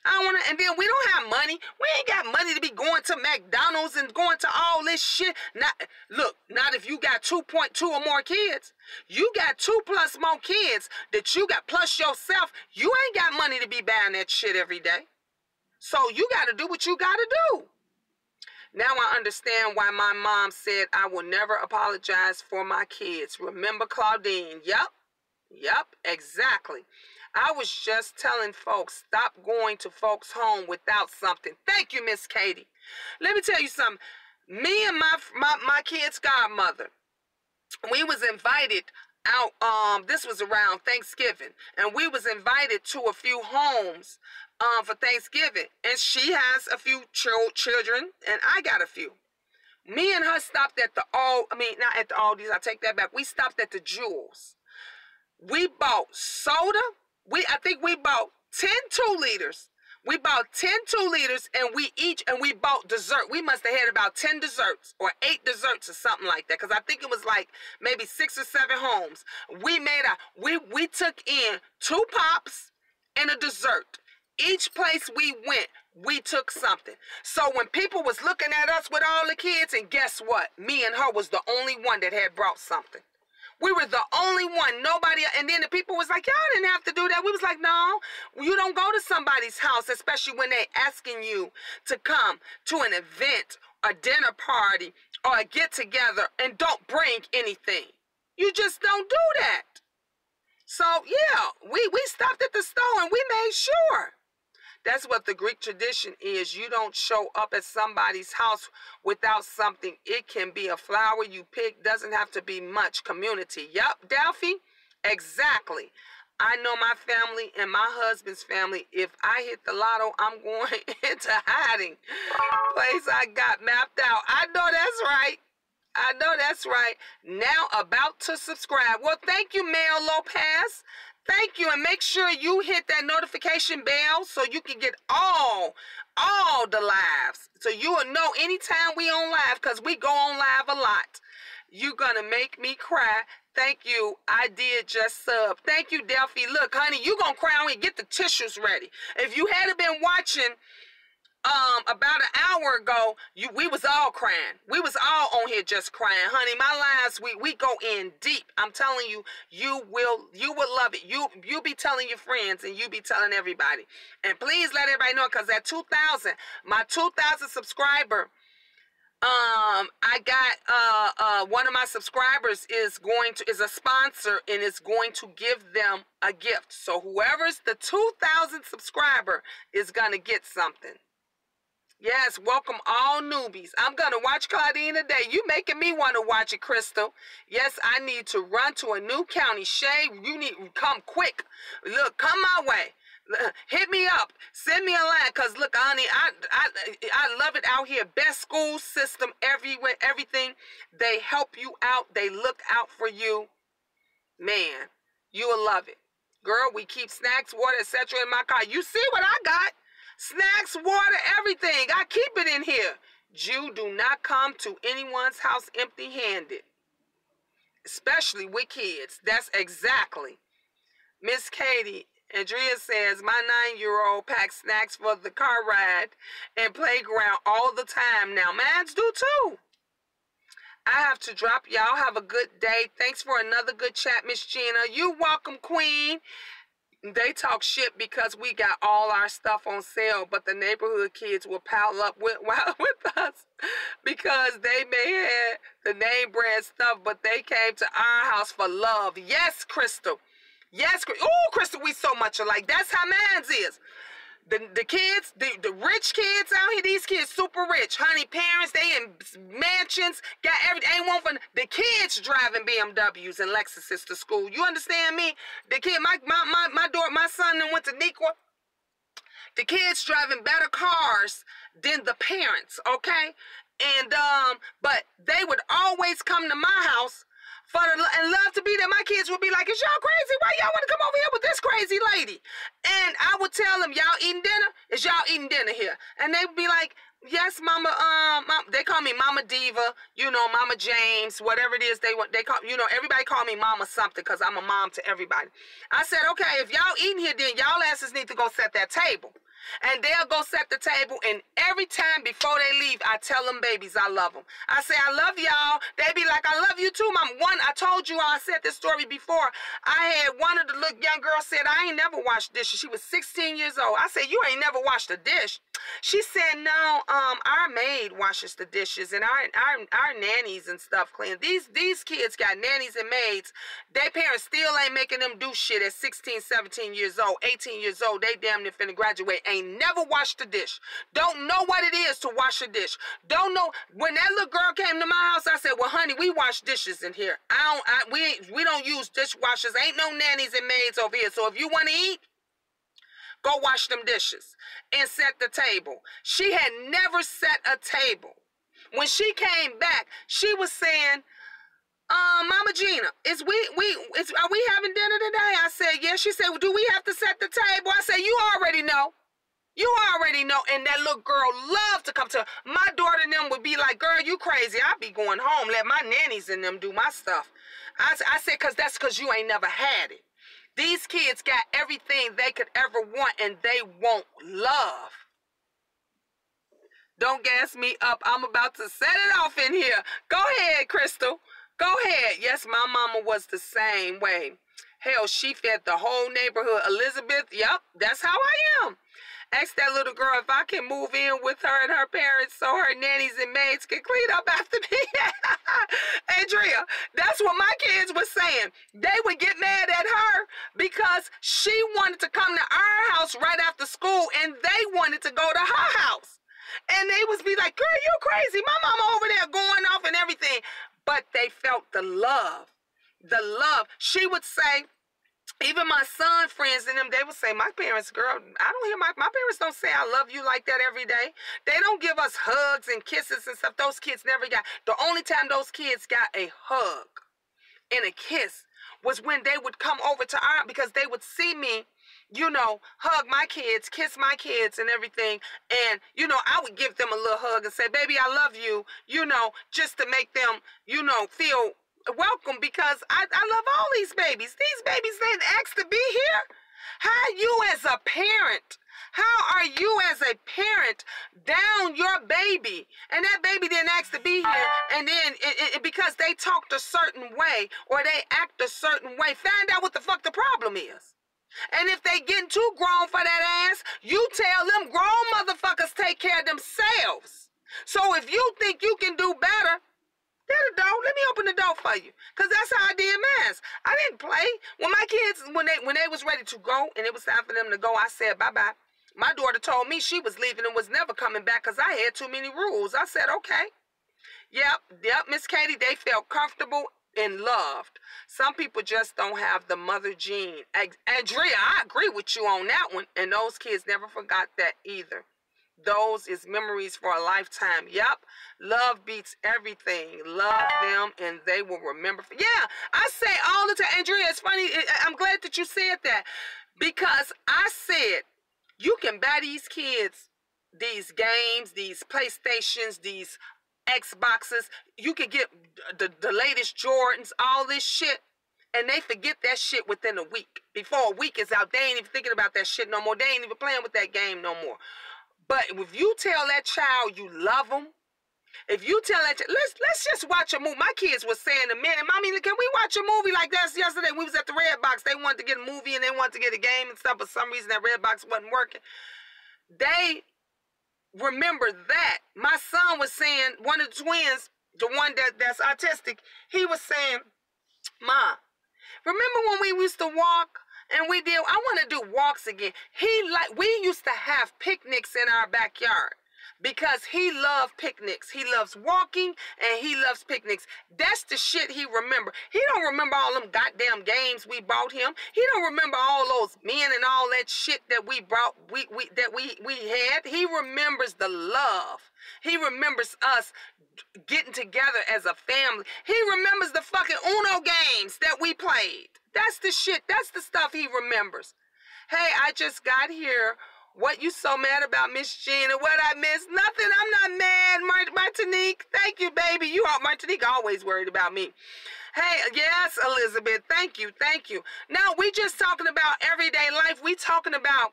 I don't want to, and then we don't have money. We ain't got money to be going to McDonald's and going to all this shit. Not if you got 2.2 or more kids. You got 2+ more kids that you got, plus yourself. You ain't got money to be buying that shit every day. So you got to do what you got to do. Now I understand why my mom said I will never apologize for my kids. Remember Claudine? Yep, exactly. I was just telling folks, stop going to folks' home without something. Thank you, Miss Katie. Let me tell you something. Me and my kid's godmother, we was invited out, this was around Thanksgiving, and we was invited to a few homes for Thanksgiving, and she has a few children, and I got a few. Me and her stopped at not at the Aldi's, I take that back. We stopped at the Jewels. We bought soda. I think we bought 10 2-liters. We bought 10 2-liters, and we bought dessert. We must have had about 10 desserts or 8 desserts or something like that, because I think it was like maybe 6 or 7 homes. We took in 2 pops and a dessert. Each place we went, we took something. So when people was looking at us with all the kids, and guess what? Me and her was the only one that had brought something. We were the only one, nobody, and then the people was like, y'all didn't have to do that. We was like, no, you don't go to somebody's house, especially when they asking you to come to an event, a dinner party, or a get-together, and don't bring anything. You just don't do that. So, yeah, we stopped at the store, and we made sure. That's what the Greek tradition is. You don't show up at somebody's house without something. It can be a flower you pick. Doesn't have to be much. Community. Yep, Delphi. Exactly. I know my family and my husband's family. If I hit the lotto, I'm going into hiding. Place I got mapped out. I know that's right. I know that's right. Now about to subscribe. Well, thank you, Mel Lopez. Thank you, and make sure you hit that notification bell so you can get all the lives. So you will know anytime we on live, because we go on live a lot. You're going to make me cry. Thank you. I did just sub. Thank you, Delphi. Look, honey, you going to cry when you get the tissues ready. If you hadn't been watching about an hour ago, we was all crying. We was all on here just crying. Honey, my lives, we go in deep. I'm telling you, you will love it. You be telling your friends, and you be telling everybody. And please let everybody know, because at 2,000, my 2,000 subscriber, I got one of my subscribers is a sponsor, and is going to give them a gift. So whoever's the 2,000 subscriber is gonna get something. Yes, welcome all newbies. I'm going to watch Claudine today. You making me want to watch it, Crystal. Yes, I need to run to a new county. Shay, you need to come quick. Look, come my way. Hit me up. Send me a line. Because, look, honey, I love it out here. Best school system everywhere, everything. They help you out. They look out for you. Man, you will love it. Girl, we keep snacks, water, etc. in my car. You see what I got? Snacks, water, everything. I keep it in here. You do not come to anyone's house empty-handed. Especially with kids. That's exactly. Miss Katie, Andrea says, my 9-year-old packs snacks for the car ride and playground all the time now. Mans do too. I have to drop. Y'all have a good day. Thanks for another good chat, Miss Gina. You welcome, Queen. They talk shit because we got all our stuff on sale, but the neighborhood kids will pile up with us because they may have the name brand stuff, but they came to our house for love. Yes, Crystal. Yes, oh, Crystal, we so much alike. That's how mine is. The kids, the rich kids out here, these kids super rich. Honey, parents, they in mansions, got everything. Ain't one for the kids driving BMWs and Lexuses to school. You understand me? The kid, my daughter, my son that went to Nequa. The kids driving better cars than the parents, okay? And but they would always come to my house and love to be there. My kids would be like, is y'all crazy? Why y'all want to come over here with this crazy lady? And I would tell them, y'all eating dinner? Is y'all eating dinner here? And they would be like, yes, Mama, they call me Mama Diva, you know, Mama James, whatever it is they call, you know, everybody call me Mama something because I'm a mom to everybody. I said, okay, if y'all eating here, then y'all asses need to go set that table. And they'll go set the table, and every time before they leave, I tell them babies I love them. I say, I love y'all. They be like, I love you too, Mom. I told you, I said this story before. I had one of the little young girls said, I ain't never washed dishes. She was 16 years old. I said, you ain't never washed a dish. She said, no, our maid washes the dishes, and our nannies and stuff clean. These kids got nannies and maids. Their parents still ain't making them do shit at 16, 17 years old, 18 years old. They damn near finna graduate. Ain't never washed a dish. Don't know what it is to wash a dish. Don't know. When that little girl came to my house, I said, well, honey, we wash dishes in here. We don't use dishwashers. Ain't no nannies and maids over here. So if you want to eat, go wash them dishes and set the table. She had never set a table. When she came back, she was saying, Mama Gina, are we having dinner today? I said, yeah. She said, well, do we have to set the table? I said, you already know. You already know. And that little girl loved to come to her. My daughter and them would be like, girl, you crazy. I'll be going home. Let my nannies and them do my stuff. I said, that's because you ain't never had it. These kids got everything they could ever want, and they want love. Don't gas me up. I'm about to set it off in here. Go ahead, Crystal. Go ahead. Yes, my mama was the same way. Hell, she fed the whole neighborhood. Elizabeth, yep, that's how I am. Ask that little girl if I can move in with her and her parents so her nannies and maids can clean up after me. Andrea, that's what my kids were saying. They would get mad at her because she wanted to come to our house right after school, and they wanted to go to her house. And they would be like, girl, you crazy. My mama over there going off and everything. But they felt the love. The love. She would say, even my son friends and them, they would say, my parents, girl, I don't hear my parents don't say I love you like that every day. They don't give us hugs and kisses and stuff. Those kids never got. The only time those kids got a hug and a kiss was when they would come over to our, because they would see me, you know, hug my kids, kiss my kids and everything. And, you know, I would give them a little hug and say, baby, I love you, you know, just to make them, you know, feel welcome, because I love all these babies. These babies didn't ask to be here. How you as a parent, how are you as a parent down your baby? And that baby didn't ask to be here, and then because they talked a certain way or they act a certain way, find out what the fuck the problem is. And if they getting too grown for that ass, you tell them grown motherfuckers take care of themselves. So if you think you can do better, get a door. Let me open the door for you. Because that's how I did mine. I didn't play. When my kids, when they was ready to go and it was time for them to go, I said bye-bye. My daughter told me she was leaving and was never coming back because I had too many rules. I said, okay. Yep, Miss Katie, they felt comfortable. and loved. Some people just don't have the mother gene. Andrea, I agree with you on that one. And those kids never forgot that either. Those is memories for a lifetime. Yep. Love beats everything. Love them and they will remember. Yeah, I say all the time. Andrea, it's funny. I'm glad that you said that. Because I said, you can buy these kids these games, these PlayStations, these Xboxes. You can get the latest Jordans, all this shit. And they forget that shit within a week. Before a week is out, they ain't even thinking about that shit no more. They ain't even playing with that game no more. But if you tell that child you love them, if you tell that, let's just watch a movie. My kids were saying a minute, Mommy, can we watch a movie like that? Yesterday we was at the Red Box. They wanted to get a movie and they wanted to get a game and stuff. But for some reason that Red Box wasn't working. They remember that. My son was saying, one of the twins, the one that's autistic, he was saying, Ma, remember when we used to walk? And I want to do walks again. We used to have picnics in our backyard because he loved picnics. He loves walking and he loves picnics. That's the shit he remember. He don't remember all them goddamn games we bought him. He don't remember all those men and all that shit that we brought, we had. He remembers the love. He remembers us getting together as a family. He remembers the fucking Uno games that we played. That's the shit. That's the stuff he remembers. Hey, I just got here. What you so mad about, Miss Gina? What I missed? Nothing. I'm not mad, Martinique. Thank you, baby. Martinique always worried about me. Hey, yes, Elizabeth. Thank you. Thank you. Now, we just talking about everyday life. We talking about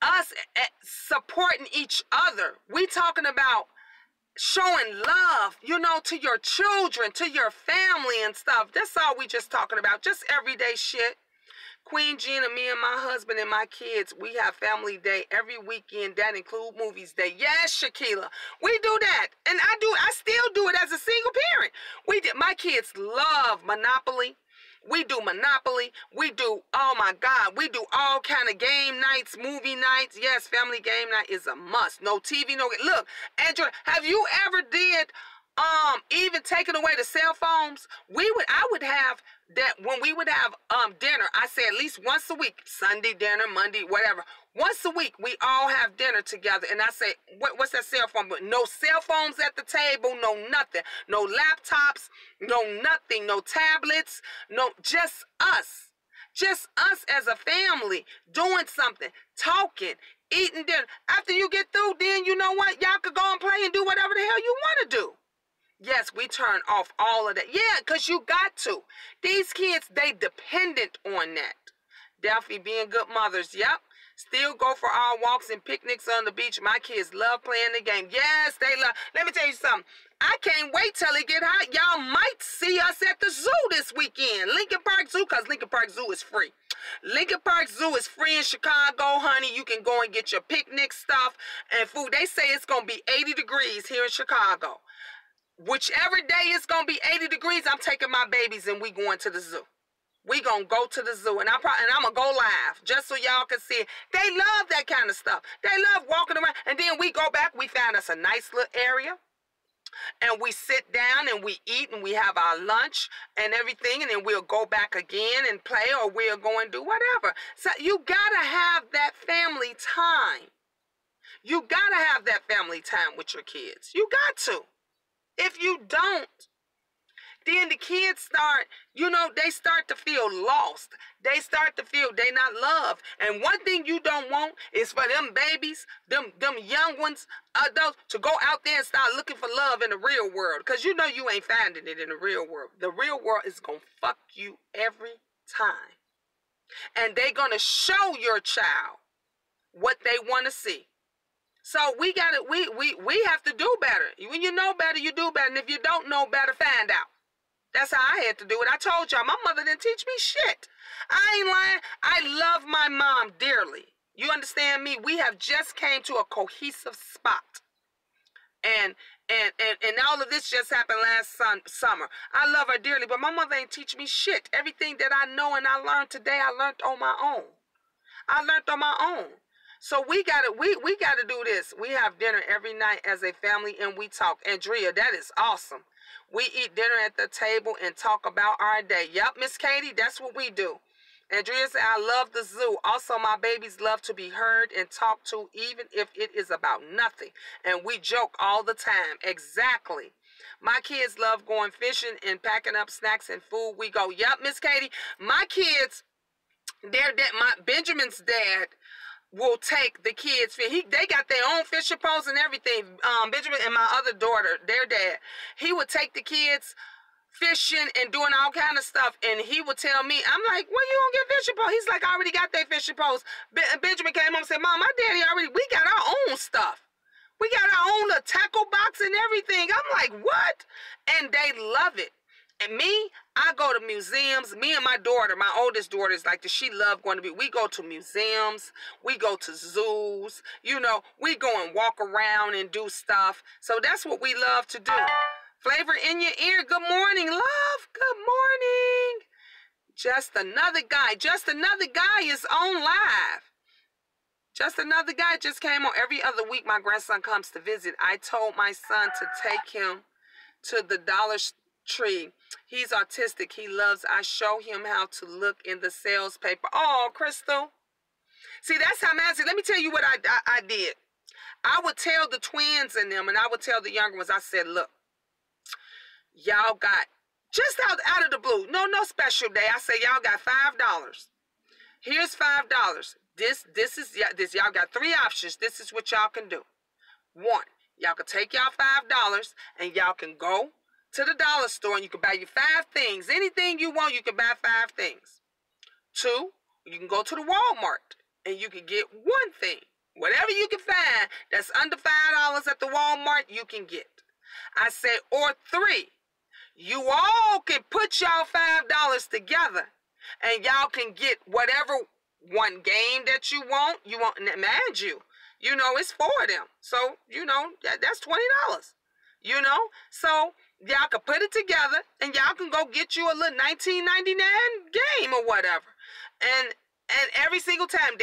us supporting each other. We talking about showing love, to your children, to your family and stuff. That's all we just talking about. Just everyday shit. Queen Gina, me and my husband and my kids, we have family day every weekend. That include movies day. Yes, Shaquila. We do that. And I still do it as a single parent. My kids love Monopoly. We do Monopoly. We do, oh my God, we do all kind of game nights, movie nights. Yes, family game night is a must. No TV, no. Look, Andrew, have you ever did even taking away the cell phones? I would have that when we would have dinner. I say at least once a week, Sunday dinner, Monday, whatever. Once a week, we all have dinner together. And I say, what's that cell phone? But no cell phones at the table, no nothing. No laptops, no nothing, no tablets, no, just us. Just us as a family doing something, talking, eating dinner. After you get through, then you know what? Y'all could go and play and do whatever the hell you want to do. Yes, we turn off all of that. Yeah, because you got to. These kids, they dependent on that. Definitely being good mothers. Yep. Still go for our walks and picnics on the beach. My kids love playing the game. Yes, they love. Let me tell you something. I can't wait till it get hot. Y'all might see us at the zoo this weekend. Lincoln Park Zoo, because Lincoln Park Zoo is free. Lincoln Park Zoo is free in Chicago, honey. You can go and get your picnic stuff and food. They say it's going to be 80 degrees here in Chicago. Whichever day it's going to be 80 degrees, I'm taking my babies and we going to the zoo. We going to go to the zoo. And I'm going to go live just so y'all can see it. They love that kind of stuff. They love walking around. And then we go back. We found us a nice little area. And we sit down and we eat and we have our lunch and everything. And then we'll go back again and play, or we'll go and do whatever. So you got to have that family time. You got to have that family time with your kids. You got to. If you don't, then the kids start, they start to feel lost. They start to feel they not loved. And one thing you don't want is for them babies, them young ones, adults, to go out there and start looking for love in the real world. Because you ain't finding it in the real world. The real world is going to fuck you every time. And they going to show your child what they want to see. So we have to do better. When you know better, you do better. And if you don't know better, find out. That's how I had to do it. I told y'all, my mother didn't teach me shit. I ain't lying. I love my mom dearly. You understand me? We have just came to a cohesive spot. And all of this just happened last summer. I love her dearly, but my mother ain't teach me shit. Everything that I know and I learned today, I learned on my own. So we gotta do this. We have dinner every night as a family and we talk. Andrea, that is awesome. We eat dinner at the table and talk about our day. Yep, Miss Katie, that's what we do. Andrea said, I love the zoo. Also, my babies love to be heard and talked to, even if it is about nothing. And we joke all the time. Exactly. My kids love going fishing and packing up snacks and food. We go, yep, Miss Katie. My kids, Benjamin's dad will take the kids. They got their own fishing poles and everything. Benjamin and my other daughter, their dad, he would take the kids fishing and doing all kind of stuff, and he would tell me, I'm like, when you gonna get fishing poles? He's like, I already got their fishing poles. Benjamin came home and said, Mom, my daddy we got our own stuff. We got our own little tackle box and everything. I'm like, what? And they love it. And me, I go to museums. Me and my daughter, my oldest daughter, is like this. She loves going to we go to museums. We go to zoos. You know, we go and walk around and do stuff. So that's what we love to do. Flavor in your ear. Good morning, love. Good morning. Just another guy. Just another guy is on live. Just another guy just came on. Every other week, my grandson comes to visit. I told my son to take him to the Dollar Tree. He's autistic. He loves. I show him how to look in the sales paper. Oh, Crystal. See, that's how magic. Let me tell you what I did. I would tell the twins and them, and I would tell the younger ones. I said, look, y'all got, just out of the blue, no special day. I say, y'all got $5. Here's $5. This y'all got 3 options. This is what y'all can do. 1, y'all can take y'all $5 and y'all can go to the dollar store and you can buy you 5 things. Anything you want, you can buy 5 things. 2, you can go to the Walmart and you can get 1 thing. Whatever you can find that's under $5 at the Walmart, you can get. I said, or 3, you all can put y'all $5 together and y'all can get whatever one game that you want. You want, mind you, it's for them. So, that's $20. So y'all can put it together and y'all can go get you a little $19.99 game or whatever. And every single time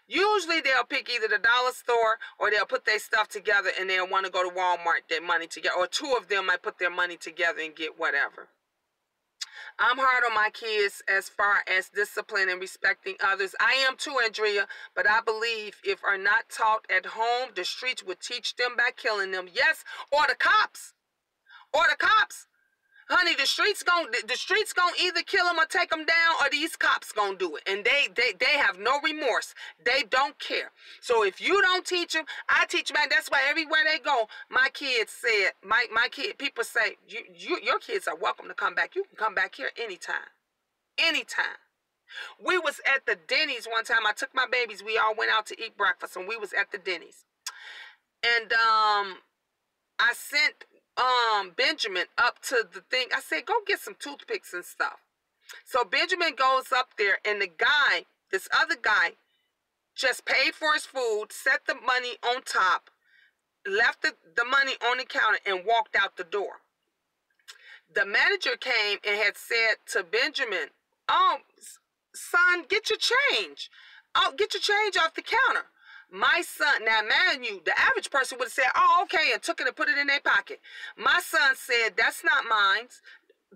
usually they'll pick either the dollar store or they'll put their stuff together and they'll want to go to Walmart, their money together, or 2 of them might put their money together and get whatever. I'm hard on my kids as far as discipline and respecting others. I am too, Andrea, but I believe if are not taught at home, the streets would teach them by killing them. Yes, or the cops. Or the cops. Honey, the streets gonna either kill them or take them down, or these cops gonna do it. And they have no remorse. They don't care. So if you don't teach them, I teach them. That's why everywhere they go, my kids said, people say, your kids are welcome to come back. You can come back here anytime. Anytime. We was at the Denny's one time. I took my babies. We all went out to eat breakfast, and we was at the Denny's. And I sent Benjamin up to the thing. I said, go get some toothpicks and stuff. So Benjamin goes up there, and this other guy, just paid for his food, set the money on top, left the money on the counter, and walked out the door. The manager came and had said to Benjamin, oh, son, get your change. Oh, get your change off the counter. My son, now mind you, the average person would have said, oh, okay, and took it and put it in their pocket. My son said, that's not mine.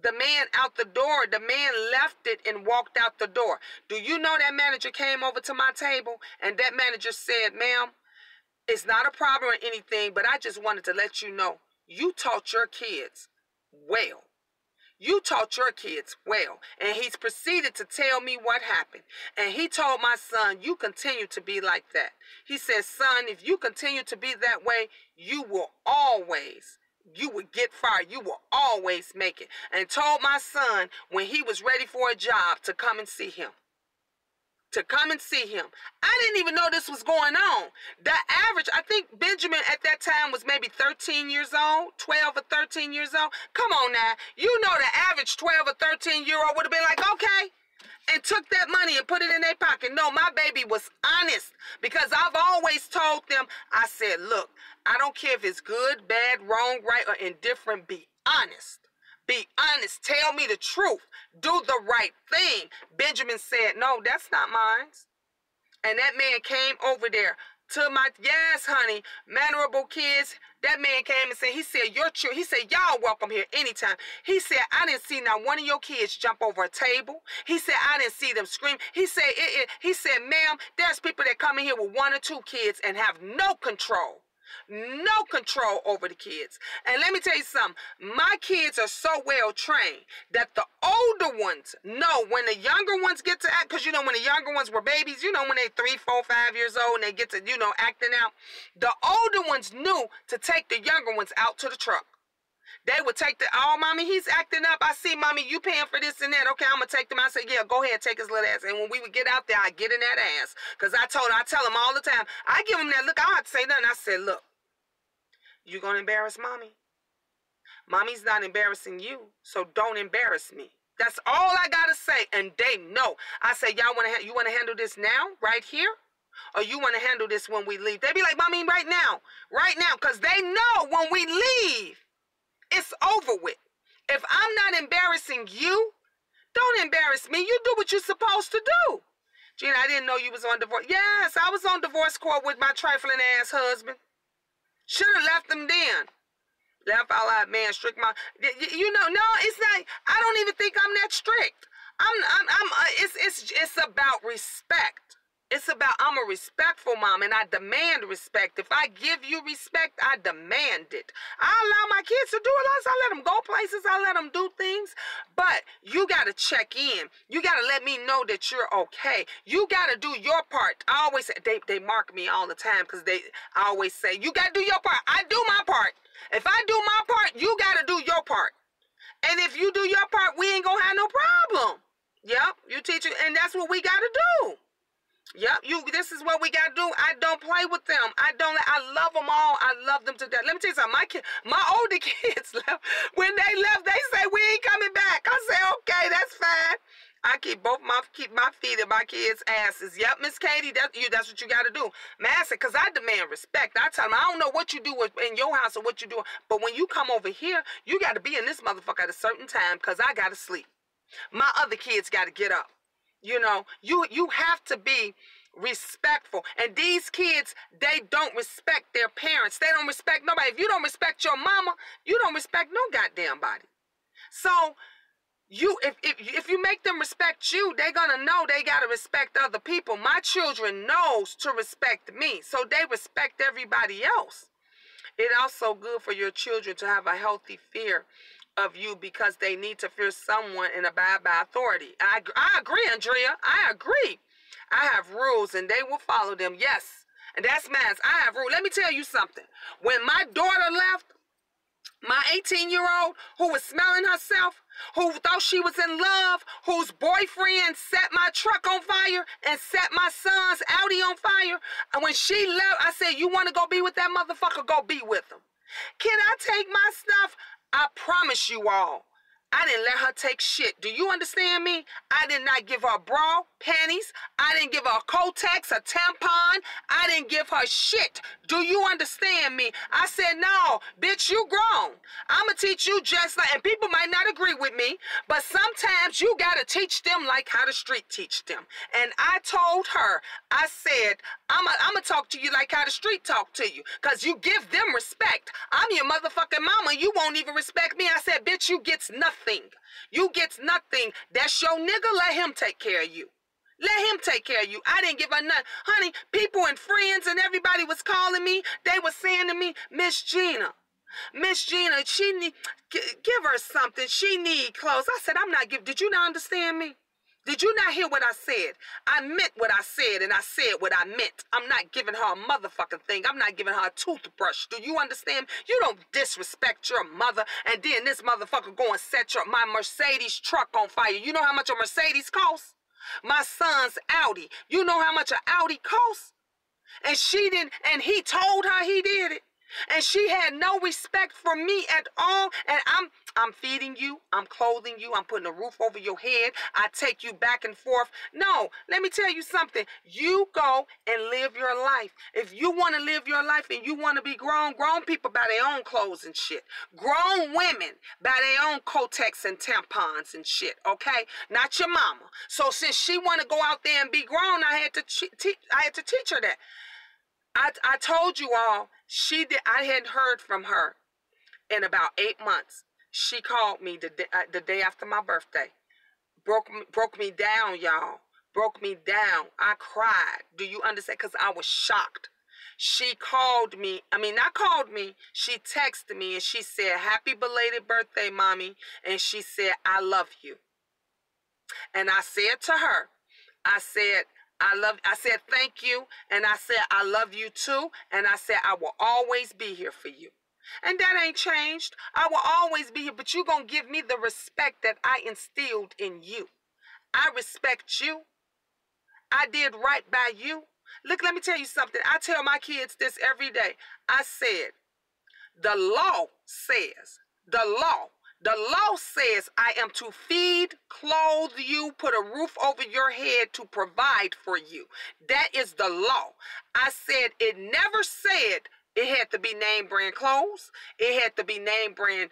The man out the door, the man left it and walked out the door. Do you know that manager came over to my table and that manager said, ma'am, it's not a problem or anything, but I just wanted to let you know, you taught your kids well. You taught your kids well. And he's proceeded to tell me what happened. And he told my son, you continue to be like that. He says, son, if you continue to be that way, you will get fired. You will always make it. And told my son when he was ready for a job to come and see him. I didn't even know this was going on. The average, I think Benjamin at that time was maybe 13 years old, 12 or 13 years old. Come on now. You know the average 12 or 13-year-old would have been like, okay, and took that money and put it in their pocket. No, my baby was honest because I've always told them, I said, look, I don't care if it's good, bad, wrong, right, or indifferent, be honest. Be honest. Tell me the truth. Do the right thing. Benjamin said, no, that's not mine. And that man came over there, to my, yes, honey, mannerable kids. That man came and said, he said, he said, y'all welcome here anytime. He said, I didn't see not one of your kids jump over a table. He said, I didn't see them scream. He said, ma'am, there's people that come in here with 1 or 2 kids and have no control. No control over the kids. And let me tell you something. My kids are so well trained that the older ones know when the younger ones get to act, because you know when the younger ones were babies, you know when they 3, 4, 5 years old and they get to, you know, acting out. The older ones knew to take the younger ones out to the truck. They would take the, oh, mommy, he's acting up. I see, mommy, you paying for this and that. Okay, I'm going to take them. I said, yeah, go ahead, take his little ass. And when we would get out there, I get in that ass. Because I tell him all the time, I give him that look. I don't have to say nothing. I said, look, you going to embarrass mommy? Mommy's not embarrassing you, so don't embarrass me. That's all I got to say. And they know. I say, you want to handle this now, right here? Or you want to handle this when we leave? They be like, mommy, right now. Because they know when we leave, it's over with. If I'm not embarrassing you, don't embarrass me. You do what you're supposed to do. Gina, I didn't know you was on divorce. Yes, I was on divorce court with my trifling ass husband. Should have left him then. Left all that man strict my. You know, no, it's not. I don't even think I'm that strict. It's about respect. It's about, I'm a respectful mom, and I demand respect. If I give you respect, I demand it. I allow my kids to do a lot. I let them go places. I let them do things. But you got to check in. You got to let me know that you're okay. You got to do your part. I always say, they mark me all the time because I always say, you got to do your part. I do my part. If I do my part, you got to do your part. And if you do your part, we ain't going to have no problem. Yep, you teach it, and that's what we got to do. Yep, this is what we got to do. I don't play with them. I love them all. I love them to death. Let me tell you something. My older kids left. When they left, they say, we ain't coming back. I say, okay, that's fine. I keep my feet in my kids' asses. Yep, Miss Katie, that's what you got to do. Master, because I demand respect. I tell them, I don't know what you do in your house or what you do, but when you come over here, you got to be in this motherfucker at a certain time because I got to sleep. My other kids got to get up. You know, you have to be respectful. And these kids, they don't respect their parents. They don't respect nobody. If you don't respect your mama, you don't respect no goddamn body. So, if you make them respect you, they're going to know they got to respect other people. My children knows to respect me, so they respect everybody else. It's also good for your children to have a healthy fear of you because they need to fear someone and abide by authority. I agree, Andrea. I agree. I have rules and they will follow them. Yes. And that's mine. I have rules. Let me tell you something. When my daughter left, my 18-year-old who was smelling herself, who thought she was in love, whose boyfriend set my truck on fire and set my son's Audi on fire, and when she left, I said, you want to go be with that motherfucker? Go be with him. Can I take my stuff? I promise you all, I didn't let her take shit. Do you understand me? I did not give her bra, panties. I didn't give her a Kotex, a tampon. I didn't give her shit. Do you understand me? I said, no, bitch, you grown. I'm going to teach you just like, and people might not agree with me, but sometimes you got to teach them like how the street teach them. And I told her, I said, I'm going to talk to you like how the street talk to you, because you give them respect. I'm your motherfucking mama. You won't even respect me. I said, bitch, you gets nothing. You gets nothing. That's your nigga. Let him take care of you. Let him take care of you. I didn't give her nothing. Honey, people and friends and everybody was calling me. They were saying to me, Miss Gina, she need, give her something. She need clothes. I said, I'm not giving. Did you not understand me? Did you not hear what I said? I meant what I said, and I said what I meant. I'm not giving her a motherfucking thing. I'm not giving her a toothbrush. Do you understand? You don't disrespect your mother, and then this motherfucker go and set my Mercedes truck on fire. You know how much a Mercedes costs? My son's Audi. You know how much an Audi costs? And she didn't, and he told her he did it. And she had no respect for me at all. And I'm feeding you, I'm clothing you, I'm putting a roof over your head, I take you back and forth. No, let me tell you something. You go and live your life. If you want to live your life and you want to be grown people buy their own clothes and shit. Grown women buy their own Kotex and tampons and shit, okay? Not your mama. So since she want to go out there and be grown, I had to teach her that. I told you all, I hadn't heard from her in about 8 months. She called me the day after my birthday. Broke me down, y'all. Broke me down. I cried. Do you understand? Because I was shocked. She called me. I mean, not called me. She texted me and she said, "Happy belated birthday, Mommy." And she said, "I love you." And I said to her, I said, I said, "Thank you." And I said, "I love you too." And I said, "I will always be here for you." And that ain't changed. I will always be here, but you're going to give me the respect that I instilled in you. I respect you. I did right by you. Look, let me tell you something. I tell my kids this every day. I said, the law says I am to feed, clothe you, put a roof over your head, to provide for you. That is the law. I said it never said it had to be name brand clothes. It had to be name brand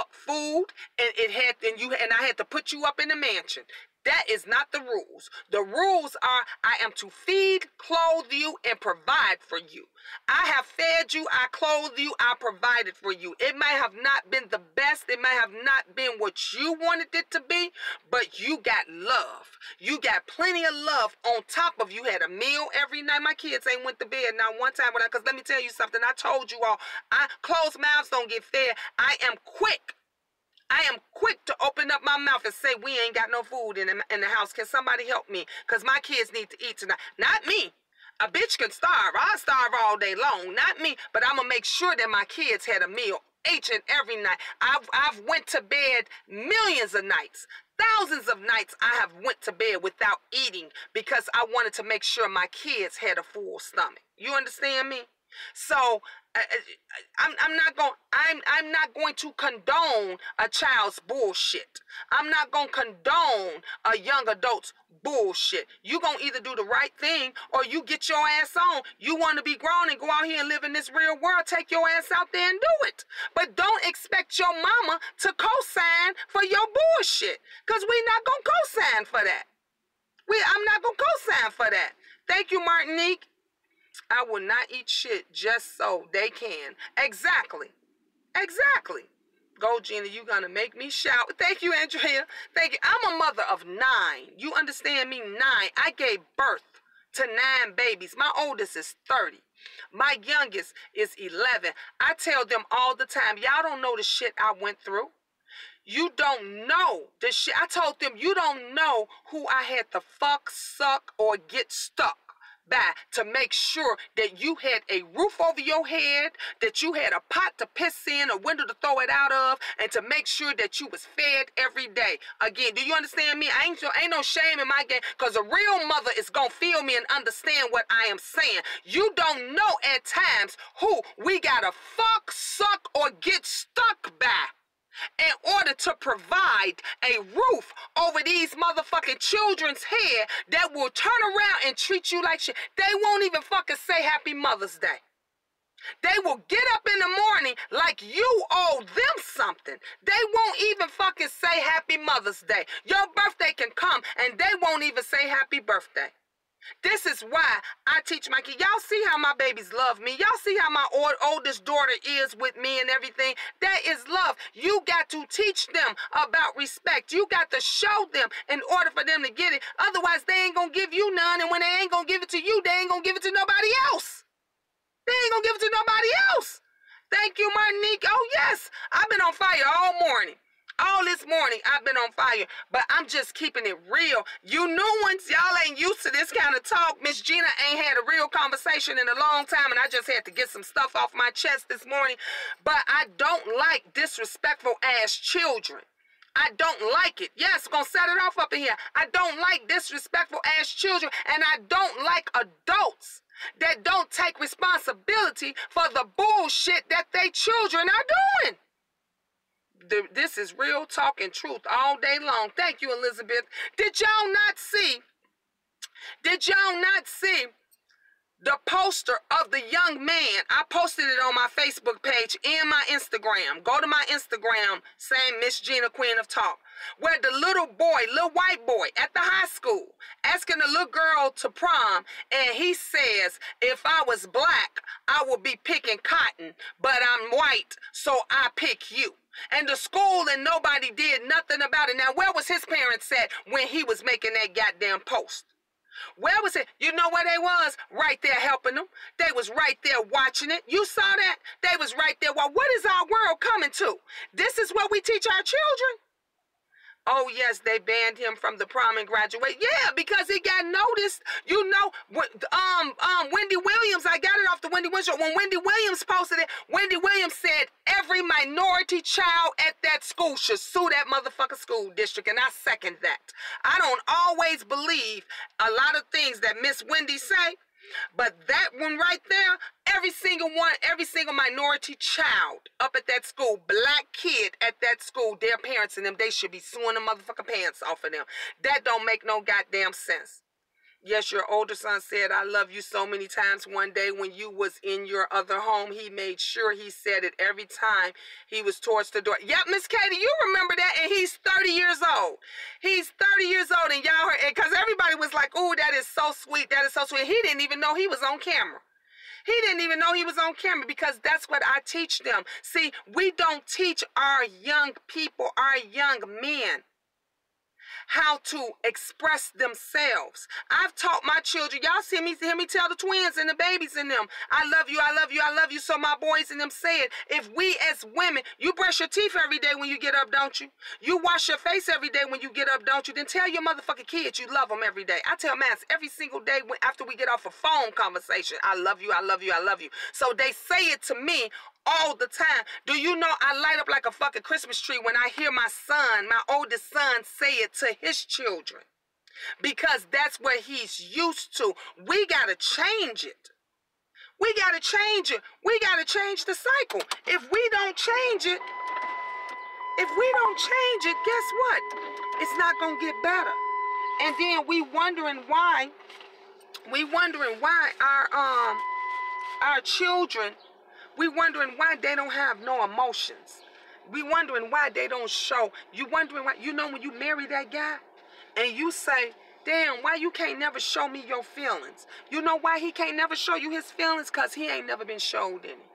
food, and I had to put you up in a mansion. That is not the rules. The rules are I am to feed, clothe you, and provide for you. I have fed you, I clothed you, I provided for you. It may have not been the best, it may have not been what you wanted it to be, but you got love. You got plenty of love on top of you had a meal every night. My kids ain't went to bed not one time, because let me tell you something. I told you all, closed mouths don't get fed. I am quick to open up my mouth and say, we ain't got no food in the house. Can somebody help me? Because my kids need to eat tonight. Not me. A bitch can starve. I'll starve all day long. Not me. But I'm going to make sure that my kids had a meal each and every night. I've went to bed millions of nights. Thousands of nights I have went to bed without eating because I wanted to make sure my kids had a full stomach. You understand me? So I'm not going to condone a child's bullshit. I'm not going to condone a young adult's bullshit. You going to either do the right thing or you get your ass on. You want to be grown and go out here and live in this real world, take your ass out there and do it. But don't expect your mama to co-sign for your bullshit, because we not going to co-sign for that. I'm not going to co-sign for that. Thank you, Martinique. I will not eat shit just so they can. Exactly. Go, Gina, you gonna make me shout. Thank you, Andrea. Thank you. I'm a mother of 9. You understand me? 9. I gave birth to 9 babies. My oldest is 30. My youngest is 11. I tell them all the time, y'all don't know the shit I went through. You don't know the shit. I told them, you don't know who I had to fuck, suck, or get stuck by to make sure that you had a roof over your head, that you had a pot to piss in, a window to throw it out of, and to make sure that you was fed every day. Again, do you understand me? Ain't no shame in my game, because a real mother is gonna feel me and understand what I am saying. You don't know at times who we gotta fuck, suck, or get stuck by in order to provide a roof over these motherfucking children's head that will turn around and treat you like shit. They won't even fucking say Happy Mother's Day. They will get up in the morning like you owe them something. They won't even fucking say Happy Mother's Day. Your birthday can come and they won't even say happy birthday. This is why I teach my kids. Y'all see how my babies love me. Y'all see how my oldest daughter is with me and everything. That is love. You got to teach them about respect. You got to show them in order for them to get it. Otherwise, they ain't going to give you none. And when they ain't going to give it to you, they ain't going to give it to nobody else. They ain't going to give it to nobody else. Thank you, Martinique. Oh, yes. I've been on fire all morning. All this morning, I've been on fire, but I'm just keeping it real. You new ones, y'all ain't used to this kind of talk. Miss Gina ain't had a real conversation in a long time, and I just had to get some stuff off my chest this morning. But I don't like disrespectful ass children. I don't like it. Yes, gonna set it off up in here. I don't like disrespectful ass children, and I don't like adults that don't take responsibility for the bullshit that they children are doing. This is real talk and truth all day long. Thank you, Elizabeth. Did y'all not see the poster of the young man. I posted it on my Facebook page and my Instagram. Go to my Instagram, saying Miss Gina, Queen of Talk, where the little white boy at the high school asking a little girl to prom, and he says, if I was black, I would be picking cotton, but I'm white, so I pick you. And the school and nobody did nothing about it. Now, where was his parents at when he was making that goddamn post? Where was it? You know where they was? Right there helping them. They was right there watching it. You saw that? They was right there. Well, what is our world coming to? This is what we teach our children? Oh, yes, they banned him from the prom and graduate. Yeah, because he got noticed. You know, Wendy Williams, I got it off the Wendy Williams show. When Wendy Williams posted it, Wendy Williams said every minority child at that school should sue that motherfucker school district, and I second that. I don't always believe a lot of things that Miss Wendy say, but that one right there, every single minority child up at that school, black kid at that school, their parents and them, they should be suing the motherfucking pants off of them. That don't make no goddamn sense. Yes, your older son said, I love you so many times. One day when you was in your other home, he made sure he said it every time he was towards the door. Yep, Miss Katie, you remember that, and he's 30 years old. He's 30 years old, and y'all heard, because everybody was like, ooh, that is so sweet, that is so sweet. He didn't even know he was on camera. He didn't even know he was on camera, because that's what I teach them. See, we don't teach our young people, our young men, how to express themselves. I've taught my children, y'all hear me tell the twins and the babies in them, I love you, I love you, I love you. So my boys and them said, if we as women, you brush your teeth every day when you get up, don't you? You wash your face every day when you get up, don't you? Then tell your motherfucking kids you love them every day. I tell Max every single day after we get off a phone conversation, I love you, I love you, I love you. So they say it to me all the time. Do you know I light up like a fucking Christmas tree when I hear my son, my oldest son, say it to his children? Because that's what he's used to. We gotta change it. We gotta change it. We gotta change the cycle. If we don't change it, guess what? It's not gonna get better. And then we wondering why our children, we wondering why they don't have no emotions. We wondering why they don't show. You wondering why, you know, when you marry that guy and you say, damn, why you can't never show me your feelings? You know why he can't never show you his feelings? Because he ain't never been showed any.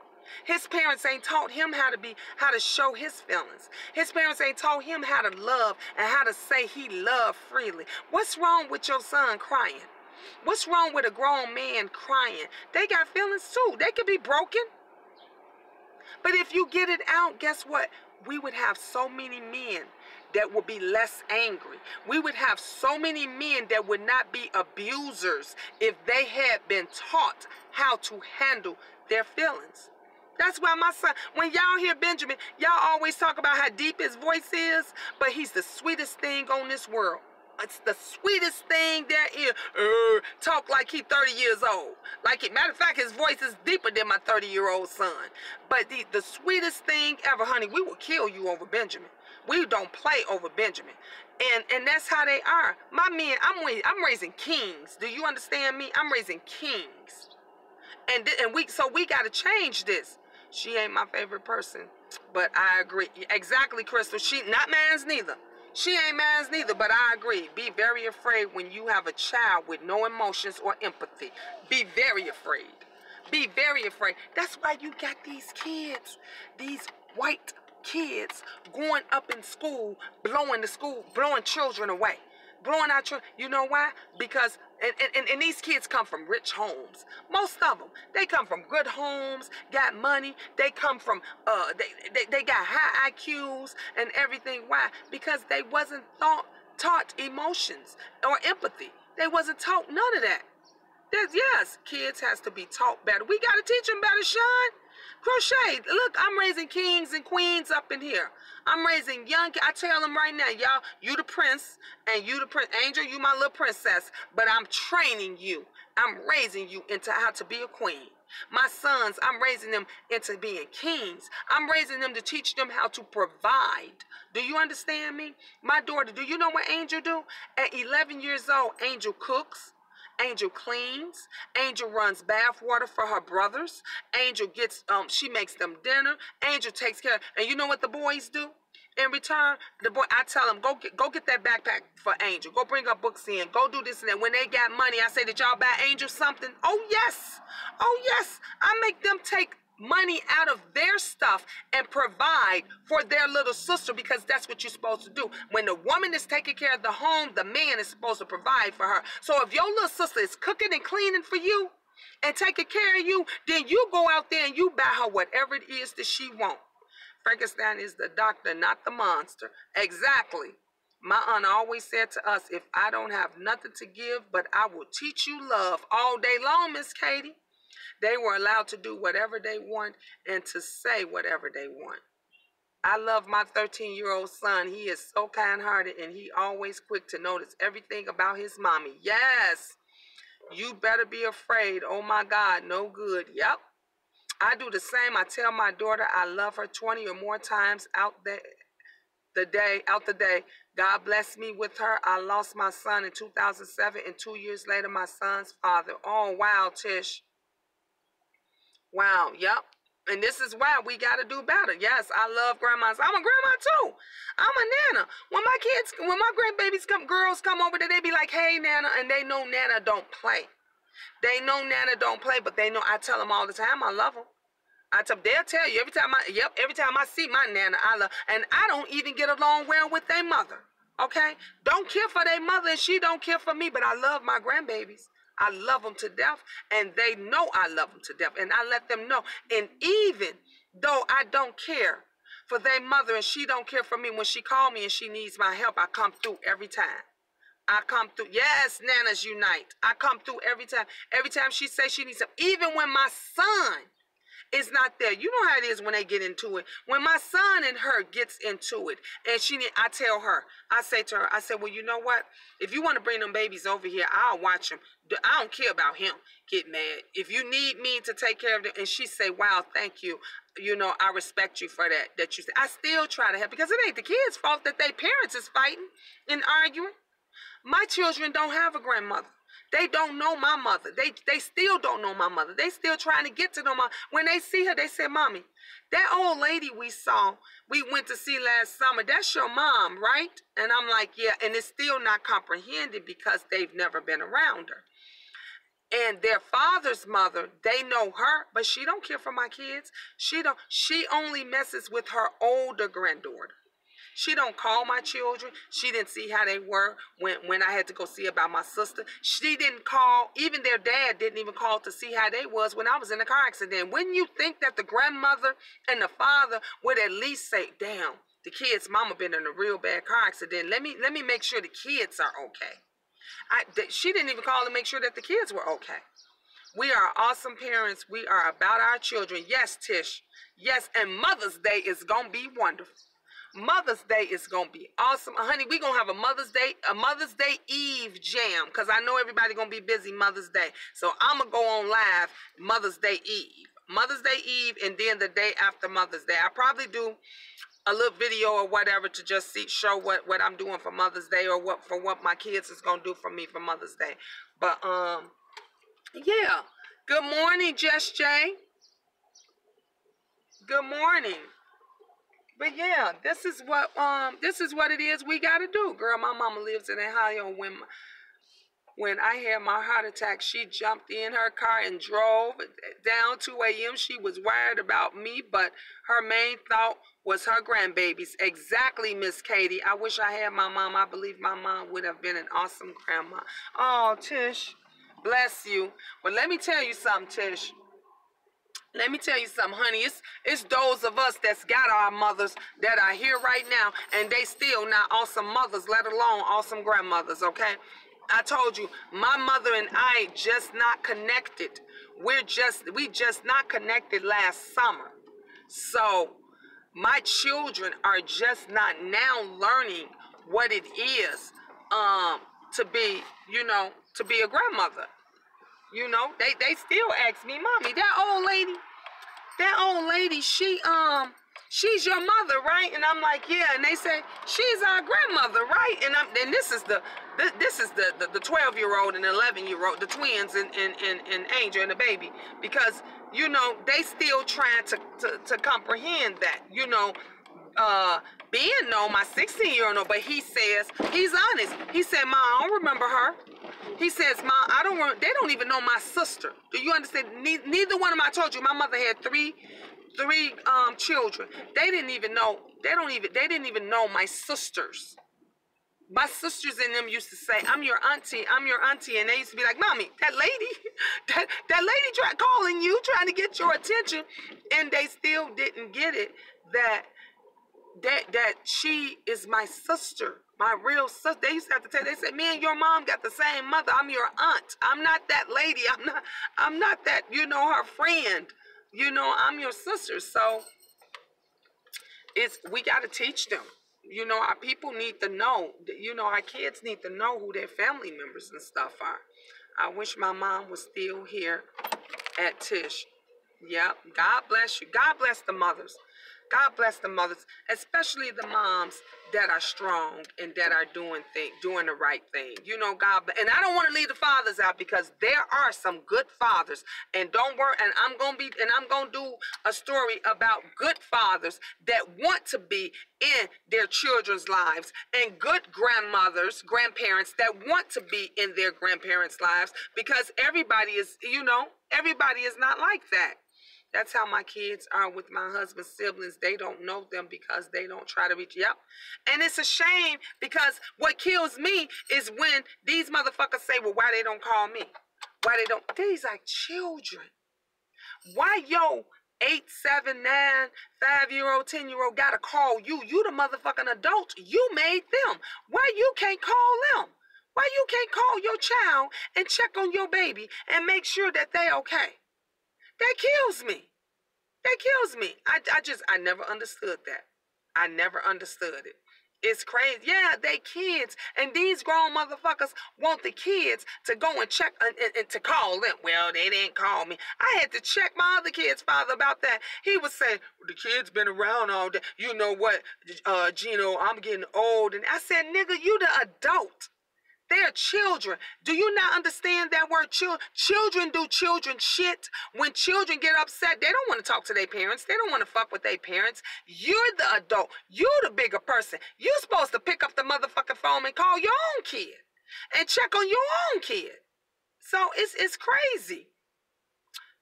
His parents ain't taught him how to show his feelings. His parents ain't taught him how to love and how to say he loved freely. What's wrong with your son crying? What's wrong with a grown man crying? They got feelings too. They could be broken. But if you get it out, guess what? We would have so many men that would be less angry. We would have so many men that would not be abusers if they had been taught how to handle their feelings. That's why my son, when y'all hear Benjamin, y'all always talk about how deep his voice is, but he's the sweetest thing on this world. It's the sweetest thing there is. Talk like he 30 years old. Matter of fact, his voice is deeper than my 30-year-old son. But the sweetest thing ever, honey, we will kill you over Benjamin. We don't play over Benjamin. And that's how they are. My men, I'm raising kings. Do you understand me? I'm raising kings. So we got to change this. She ain't my favorite person, but I agree. Exactly, Crystal. She not man's neither. She ain't man's neither, but I agree. Be very afraid when you have a child with no emotions or empathy. Be very afraid. Be very afraid. That's why you got these kids, these white kids going up in school, blowing children away. Blowing out children. You know why? Because, and these kids come from rich homes. Most of them. They come from good homes, got money. They come from, they got high IQs and everything. Why? Because they wasn't taught emotions or empathy. They wasn't taught none of that. Yes, kids has to be taught better. We got to teach them better, Sean. Crochet, look, I'm raising kings and queens up in here. I'm raising young, I tell them right now, y'all, you the prince, and you the prince. Angel, you my little princess, but I'm training you. I'm raising you into how to be a queen. My sons, I'm raising them into being kings. I'm raising them to teach them how to provide. Do you understand me? My daughter, do you know what Angel do? At 11 years old, Angel cooks. Angel cleans. Angel runs bath water for her brothers. Angel gets, she makes them dinner. Angel takes care. And you know what the boys do? In return, I tell them, go get that backpack for Angel. Go bring her books in. Go do this and that. When they got money, I say, did y'all buy Angel something? Oh, yes. Oh, yes. I make them take money out of their stuff and provide for their little sister, because that's what you're supposed to do. When the woman is taking care of the home, the man is supposed to provide for her. So if your little sister is cooking and cleaning for you and taking care of you, then you go out there and you buy her whatever it is that she wants. Frankenstein is the doctor, not the monster. Exactly. My aunt always said to us, if I don't have nothing to give, but I will teach you love all day long, Miss Katie. They were allowed to do whatever they want and to say whatever they want. I love my 13-year-old son. He is so kind-hearted, and he always quick to notice everything about his mommy. Yes. You better be afraid. Oh, my God. No good. Yep. I do the same. I tell my daughter I love her 20 or more times out the day. God bless me with her. I lost my son in 2007, and 2 years later, my son's father. Oh, wow, Tish. Wow, yep. And this is why we got to do better. Yes, I love grandmas. I'm a grandma too. I'm a nana. When my grandbabies girls come over there, they be like, hey, Nana, and they know Nana don't play. They know Nana don't play, but they know I tell them all the time I love them. They'll tell you every time I see my Nana, I love, and I don't even get along well with their mother. Okay? Don't care for their mother, and she don't care for me, but I love my grandbabies. I love them to death, and they know I love them to death, and I let them know. And even though I don't care for their mother and she don't care for me, when she calls me and she needs my help, I come through every time. I come through. Yes, Nanas unite. I come through every time. Every time she says she needs help. Even when my son is not there. You know how it is when they get into it. When my son and her gets into it, and I tell her, I say to her, I say, well, you know what? If you want to bring them babies over here, I'll watch them. I don't care about him. Get mad. If you need me to take care of them, and she say, wow, thank you. You know, I respect you for that. That you say. I still try to help, because it ain't the kids' fault that their parents is fighting and arguing. My children don't have a grandmother. They don't know my mother. They still don't know my mother. They still trying to get to know my. When they see her, they say, Mommy, that old lady we went to see last summer, that's your mom, right? And I'm like, yeah. And it's still not comprehended because they've never been around her. And their father's mother, they know her, but she don't care for my kids. She only messes with her older granddaughter. She don't call my children. She didn't see how they were when I had to go see about my sister. She didn't call. Even their dad didn't even call to see how they was when I was in a car accident. Wouldn't you think that the grandmother and the father would at least say, damn, the kid's mama been in a real bad car accident. Let me make sure the kids are okay. She didn't even call to make sure that the kids were okay. We are awesome parents. We are about our children. Yes, Tish. Yes, and Mother's Day is going to be wonderful. Mother's Day is going to be awesome. Honey, we're going to have a Mother's Day Eve jam, because I know everybody going to be busy Mother's Day. So I'm going to go on live Mother's Day Eve. Mother's Day Eve, and then the day after Mother's Day. I'll probably do a little video or whatever to just show what I'm doing for Mother's Day, or what my kids is going to do for me for Mother's Day. But, yeah. Good morning, Just Jay. Good morning. But yeah, this is what it is we gotta do. Girl, my mama lives in Ohio. When I had my heart attack, she jumped in her car and drove down 2 a.m. She was worried about me, but her main thought was her grandbabies. Exactly, Miss Katie. I wish I had my mom. I believe my mom would have been an awesome grandma. Oh, Tish, bless you. But let me tell you something, Tish. Let me tell you something, honey. It's those of us that's got our mothers that are here right now, and they still not awesome mothers, let alone awesome grandmothers, okay? I told you, my mother and I just not connected. We just not connected last summer. So my children are just not now learning what it is to be, to be a grandmother. They still ask me, Mommy, that old lady, she she's your mother, right? And I'm like, yeah. And they say, she's our grandmother, right? And this is the 12-year-old and 11-year-old, the twins and Angel and the baby, because you know they still trying to comprehend that, you know. Ben know my 16-year-old know, but he says he's honest. He said, "Ma, I don't remember her." He says, "Ma, they don't even know my sister. Do you understand? Neither one of them. I told you, my mother had three children. They didn't even know. They didn't even know my sisters. My sisters and them used to say, I'm your auntie, and they used to be like, Mommy, that lady, that lady calling you, trying to get your attention, and they still didn't get it that she is my sister, my real sister. They used to have to tell, they said, me and your mom got the same mother. I'm your aunt. I'm not that lady. I'm not that, you know, her friend. You know, I'm your sister. So we got to teach them. You know, our people need to know. You know, our kids need to know who their family members and stuff are. I wish my mom was still here at Tish. Yep. God bless you. God bless the mothers. God bless the mothers, especially the moms that are strong and that are doing the right thing. You know, God, and I don't want to leave the fathers out, because there are some good fathers. And don't worry, and I'm gonna do a story about good fathers that want to be in their children's lives, and good grandparents that want to be in their grandparents' lives, because everybody is, you know, everybody is not like that. That's how my kids are with my husband's siblings. They don't know them because they don't try to reach. Yep. And it's a shame, because what kills me is when these motherfuckers say, well, why they don't call me? Why they don't? These are children. Why yo 8, 7, 9, 5-year-old, 10-year-old gotta call you? You the motherfucking adult. You made them. Why you can't call them? Why you can't call your child and check on your baby and make sure that they okay? That kills me. That kills me. I never understood that. I never understood it. It's crazy. Yeah, they kids. And these grown motherfuckers want the kids to go and check and to call them. Well, they didn't call me. I had to check my other kid's father about that. He was saying, well, the kid's been around all day. You know what, Gino, I'm getting old. And I said, nigga, you the adult. They're children. Do you not understand that word? Children do children shit. When children get upset, they don't want to talk to their parents. They don't want to fuck with their parents. You're the adult. You're the bigger person. You're supposed to pick up the motherfucking phone and call your own kid and check on your own kid. So it's crazy.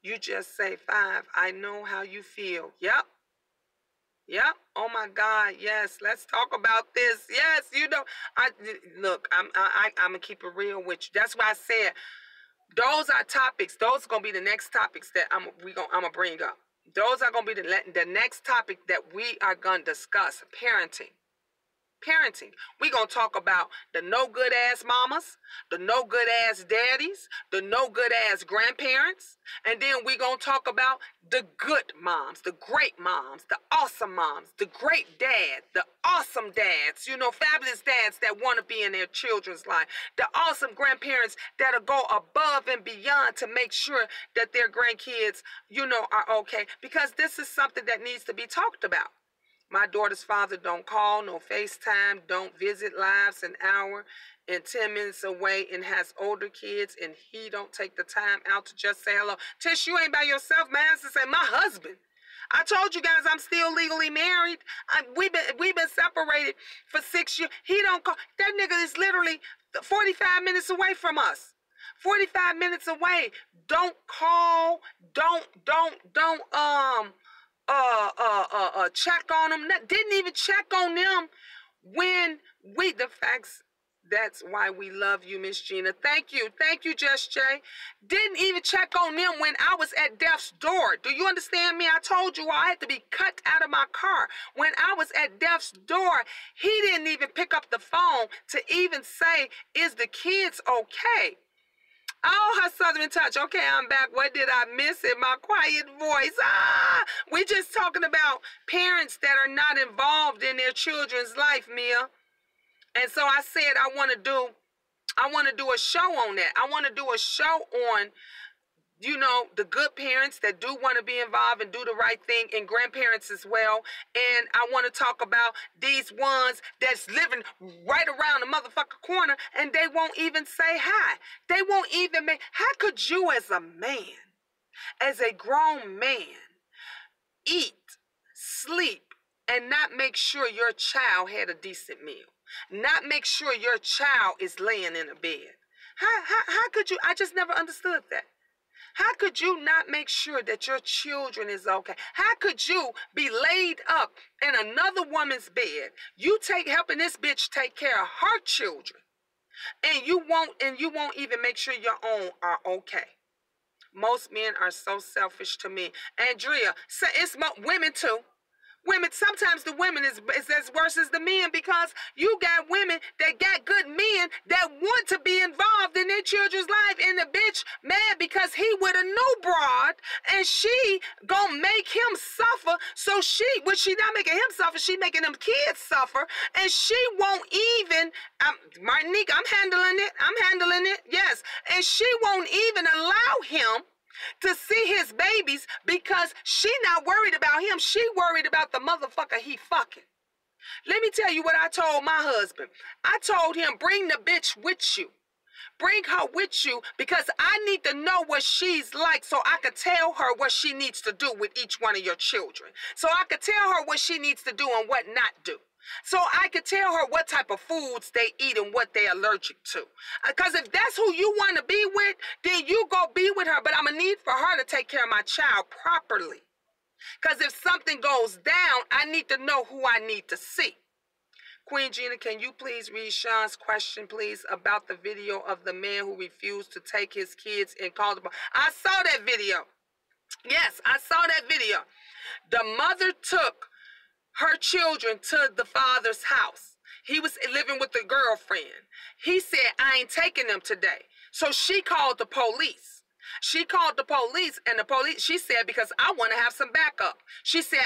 You just say, 5, I know how you feel. Yep. Yep. Oh my God. Yes. Let's talk about this. Yes. You know, look. I'm gonna keep it real with you. That's why I said those are topics. Those are gonna be the next topics that I'm gonna bring up. Those are gonna be the next topic that we are gonna discuss. Parenting. Parenting. We're going to talk about the no good ass mamas, the no good ass daddies, the no good ass grandparents, and then we're going to talk about the good moms, the great moms, the awesome moms, the great dad, the awesome dads, you know, fabulous dads that want to be in their children's life, the awesome grandparents that'll go above and beyond to make sure that their grandkids, you know, are okay, because this is something that needs to be talked about. My daughter's father don't call, no FaceTime, don't visit lives an hour and 10 minutes away, and has older kids, and he don't take the time out to just say hello. Tish, you ain't by yourself, man. To say my husband. I told you guys I'm still legally married. We've been separated for 6 years. He don't call. That nigga is literally 45 minutes away from us. 45 minutes away. Don't call. Don't check on them. Didn't even check on them when the facts. That's why we love you, Miss Gina. Thank you, Just Jay. Didn't even check on them when I was at death's door. Do you understand me? I told you I had to be cut out of my car. When I was at death's door, he didn't even pick up the phone to even say, is the kids okay? Oh, her Southern touch. Okay, I'm back. What did I miss in my quiet voice? We're just talking about parents that are not involved in their children's life, Mia. And so I said I want to do a show on that. I want to do a show on you know, the good parents that do want to be involved and do the right thing, and grandparents as well. And I want to talk about these ones that's living right around the motherfucking corner and they won't even say hi. They won't even make, how could you as a man, as a grown man, eat, sleep, and not make sure your child had a decent meal? Not make sure your child is laying in a bed? How could you? I just never understood that. How could you not make sure that your children is okay? How could you be laid up in another woman's bed? You helping this bitch take care of her children, and you won't even make sure your own are okay. Most men are so selfish to me. Andrea, so it's women too. Women, sometimes the women is as worse as the men, because you got women that got good men that want to be involved in their children's life, and the bitch mad because he with a new broad and she gonna make him suffer. So she not making him suffer, she making them kids suffer, and she won't even, Martinique, I'm handling it, yes, and she won't even allow him to see his babies because she not worried about him. She worried about the motherfucker he fucking. Let me tell you what I told my husband. I told him, bring the bitch with you. Bring her with you, because I need to know what she's like so I could tell her what she needs to do with each one of your children. So I could tell her what she needs to do and what not do. So I could tell her what type of foods they eat and what they're allergic to. Because if that's who you want to be with, then you go be with her. But I'm going to need for her to take care of my child properly. Because if something goes down, I need to know who I need to see. Queen Gina, can you please read Sean's question, please, about the video of the man who refused to take his kids and called them? I saw that video. Yes, I saw that video. The mother took her children to the father's house. He was living with a girlfriend. He said, I ain't taking them today. So she called the police. She called the police, and the police, she said, because I want to have some backup. She said,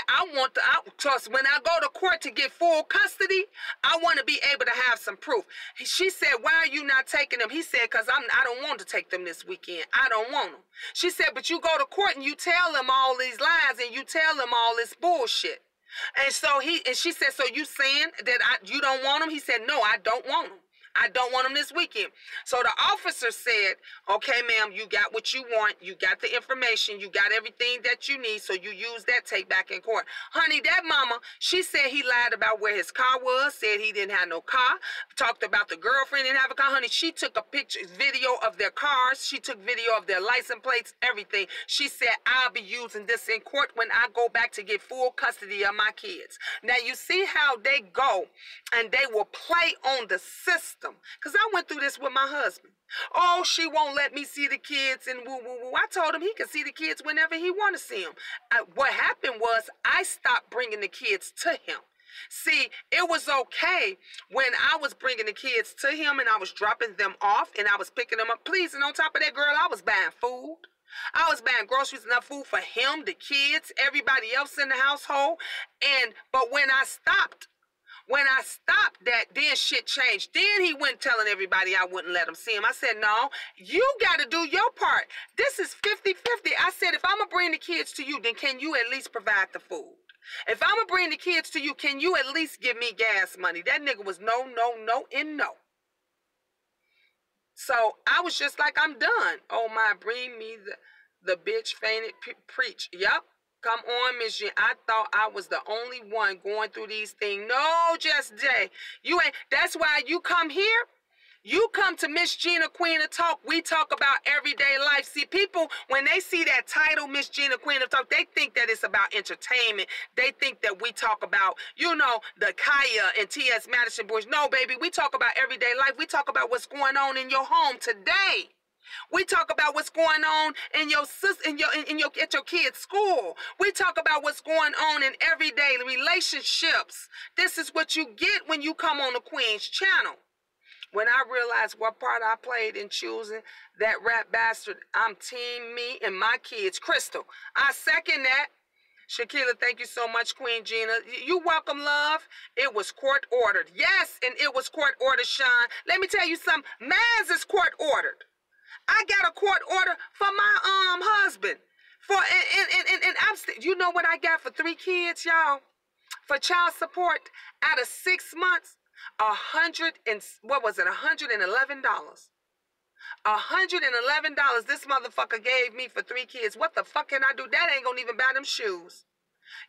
because when I go to court to get full custody, I want to be able to have some proof. She said, why are you not taking them? He said, because I don't want to take them this weekend. I don't want them. She said, but you go to court and you tell them all these lies and you tell them all this bullshit. And so she said, so you saying that you don't want them? He said, no, I don't want them. I don't want them this weekend. So the officer said, okay, ma'am, you got what you want. You got the information. You got everything that you need. So you use that, take back in court. Honey, that mama, she said he lied about where his car was, said he didn't have no car, talked about the girlfriend didn't have a car. Honey, she took a video of their cars. She took video of their license plates, everything. She said, I'll be using this in court when I go back to get full custody of my kids. Now, you see how they go and they will play on the system. Because I went through this with my husband. Oh, she won't let me see the kids and woo, woo, woo. I told him he could see the kids whenever he want to see them. What happened was I stopped bringing the kids to him. See, it was okay when I was bringing the kids to him and I was dropping them off and I was picking them up. Please, and on top of that, girl, I was buying food. I was buying groceries, enough food for him, the kids, everybody else in the household. But when I stopped that, then shit changed. Then he went telling everybody I wouldn't let him see him. I said, no, you got to do your part. This is 50-50. I said, if I'm going to bring the kids to you, then can you at least provide the food? If I'm going to bring the kids to you, can you at least give me gas money? That nigga was no, no, no, and no. So I was just like, I'm done. Oh my, bring me the bitch fainted preach. Yep. Come on, Miss Jean. I thought I was the only one going through these things. No, Just Jay. You ain't. That's why you come here. You come to Miss Gina Queen of Talk. We talk about everyday life. See, people, when they see that title, Miss Gina Queen of Talk, they think that it's about entertainment. They think that we talk about, you know, the Kaya and T.S. Madison boys. No, baby, we talk about everyday life. We talk about what's going on in your home today. We talk about what's going on in your at your kids' school. We talk about what's going on in everyday relationships. This is what you get when you come on the Queen's channel. When I realized what part I played in choosing that rap bastard, I'm team me and my kids. Crystal, I second that. Shakila, thank you so much, Queen Gina. You welcome, love. It was court ordered. Yes, and it was court ordered, Sean. Let me tell you something. Maz is court ordered. I got a court order for my husband for in abstinence. You know what I got for 3 kids, y'all? For child support out of 6 months, $111. $111 this motherfucker gave me for 3 kids. What the fuck can I do? That ain't gonna even buy them shoes.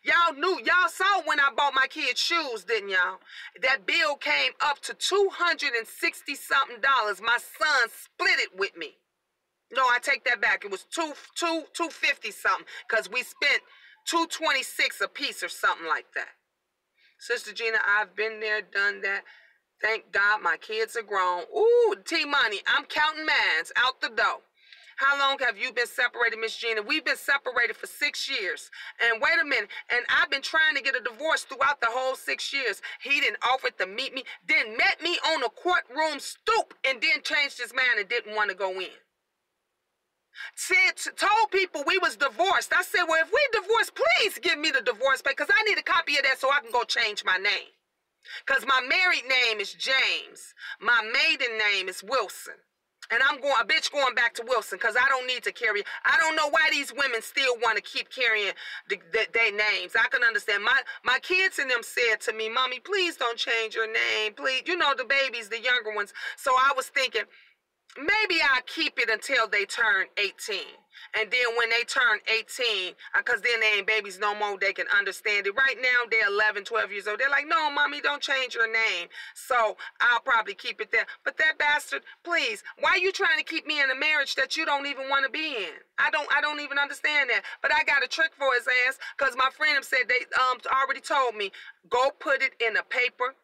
Y'all saw when I bought my kids shoes, didn't y'all? That bill came up to $260-something. My son split it with me. No, I take that back. It was $250 something, because we spent $226 a piece or something like that. Sister Gina, I've been there, done that. Thank God my kids are grown. Ooh, T-Money, I'm counting mines out the door. How long have you been separated, Miss Gina? We've been separated for 6 years. And wait a minute, and I've been trying to get a divorce throughout the whole 6 years. He didn't offer to meet me, then met me on a courtroom stoop, and then changed his mind and didn't want to go in. Told people we was divorced. I said, well, if we divorced, please give me the divorce papers, because I need a copy of that so I can go change my name. Because my married name is James. My maiden name is Wilson. And I'm a bitch going back to Wilson, because I don't need to carry. I don't know why these women still want to keep carrying their names. I can understand. My kids and them said to me, Mommy, please don't change your name. Please. You know, the babies, the younger ones. So I was thinking, maybe I'll keep it until they turn 18. And then when they turn 18, because then they ain't babies no more, they can understand it. Right now, they're 11, 12 years old. They're like, no, Mommy, don't change your name. So I'll probably keep it there. But that bastard, please, why are you trying to keep me in a marriage that you don't even want to be in? I don't even understand that. But I got a trick for his ass, because my friend said they already told me, go put it in a paper.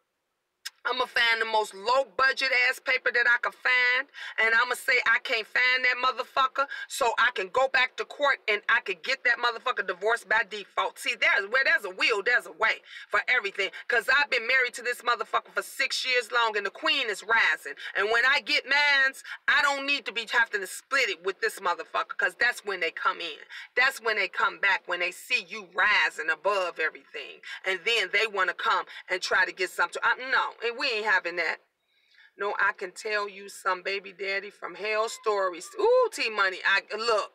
I'm going to find the most low-budget ass paper that I can find, and I'm going to say I can't find that motherfucker, so I can go back to court and I can get that motherfucker divorced by default. See, where there's a will, there's a way for everything, because I've been married to this motherfucker for 6 years long, and the queen is rising. And when I get mines, I don't need to be having to split it with this motherfucker, because that's when they come in. That's when they come back, when they see you rising above everything. And then they want to come and try to get something. No, and we ain't having that. No, I can tell you some baby daddy from hell stories. Ooh, T-Money, look.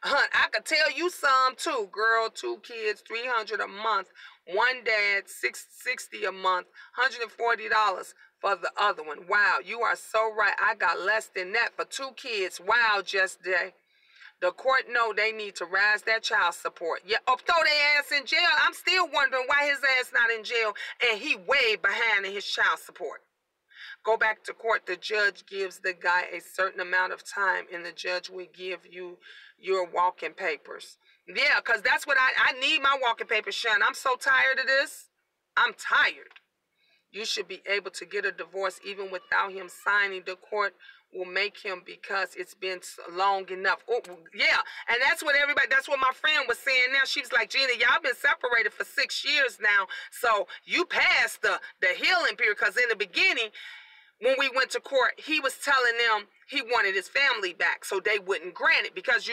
Hunt, I could tell you some too. Girl, 2 kids, $300 a month. One dad, $660 a month. $140 for the other one. Wow, you are so right. I got less than that for 2 kids. Wow, Just Day. The court know they need to rise that child support. Yeah, throw their ass in jail. I'm still wondering why his ass not in jail and he way behind in his child support. Go back to court. The judge gives the guy a certain amount of time, and the judge will give you your walking papers. Yeah, because that's what I need, my walking papers, Sean. I'm so tired of this. I'm tired. You should be able to get a divorce even without him signing. The court will make him, because it's been long enough. Oh, yeah, and that's what my friend was saying now. She was like, Gina, y'all been separated for 6 years now, so you passed the healing period, because in the beginning, when we went to court, he was telling them he wanted his family back, so they wouldn't grant it, because,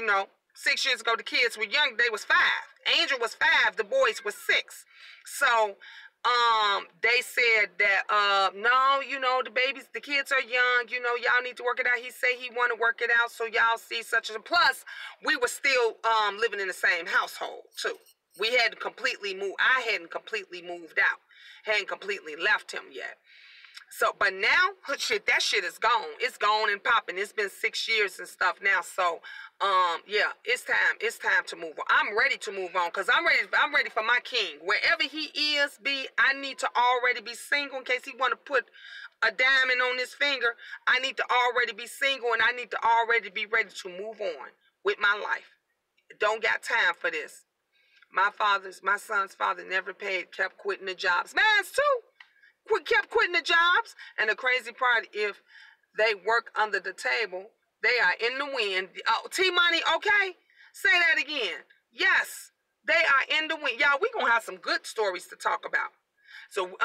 6 years ago, the kids were young. They was 5. Angel was 5. The boys was 6. So they said that, no, the kids are young, y'all need to work it out. He said he want to work it out, so y'all see such a, plus, we were still, living in the same household, too. We hadn't completely moved, I hadn't completely moved out, hadn't completely left him yet. So, but now, that shit is gone. It's gone and popping. It's been 6 years and stuff now. So, yeah, it's time. It's time to move on. I'm ready to move on, because I'm ready for my king. Wherever he is, I need to already be single, in case he want to put a diamond on his finger. I need to already be single, and I need to already be ready to move on with my life. Don't got time for this. My son's father never paid, kept quitting the jobs. Mine's too. Kept quitting the jobs, and the crazy part, if they work under the table, they are in the wind. Oh, T-Money, okay? Say that again. Yes, they are in the wind. Y'all, we're going to have some good stories to talk about. So,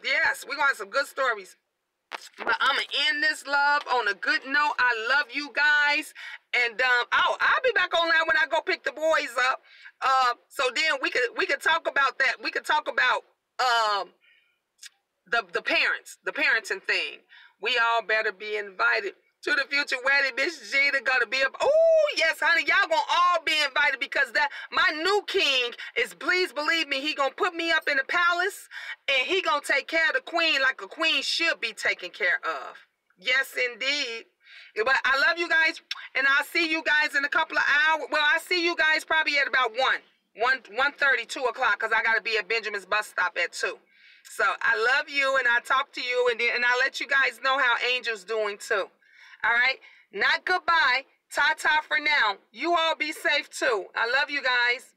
yes, we're going to have some good stories. But I'm going to end this love on a good note. I love you guys. And, I'll be back online when I go pick the boys up. So then we could talk about that. We could talk about, the parenting thing. We all better be invited. To the future wedding, Miss Gina gonna be up. Oh, yes, honey, y'all gonna all be invited because that my new king is, please believe me, he gonna put me up in the palace and he gonna take care of the queen like a queen should be taken care of. Yes, indeed. But I love you guys, and I'll see you guys in a couple of hours. Well, I'll see you guys probably at about 1:30, 2 o'clock, because I got to be at Benjamin's bus stop at 2. So I love you, and I'll talk to you, and I'll let you guys know how Angel's doing, too. All right? Not goodbye. Ta-ta for now. You all be safe, too. I love you guys.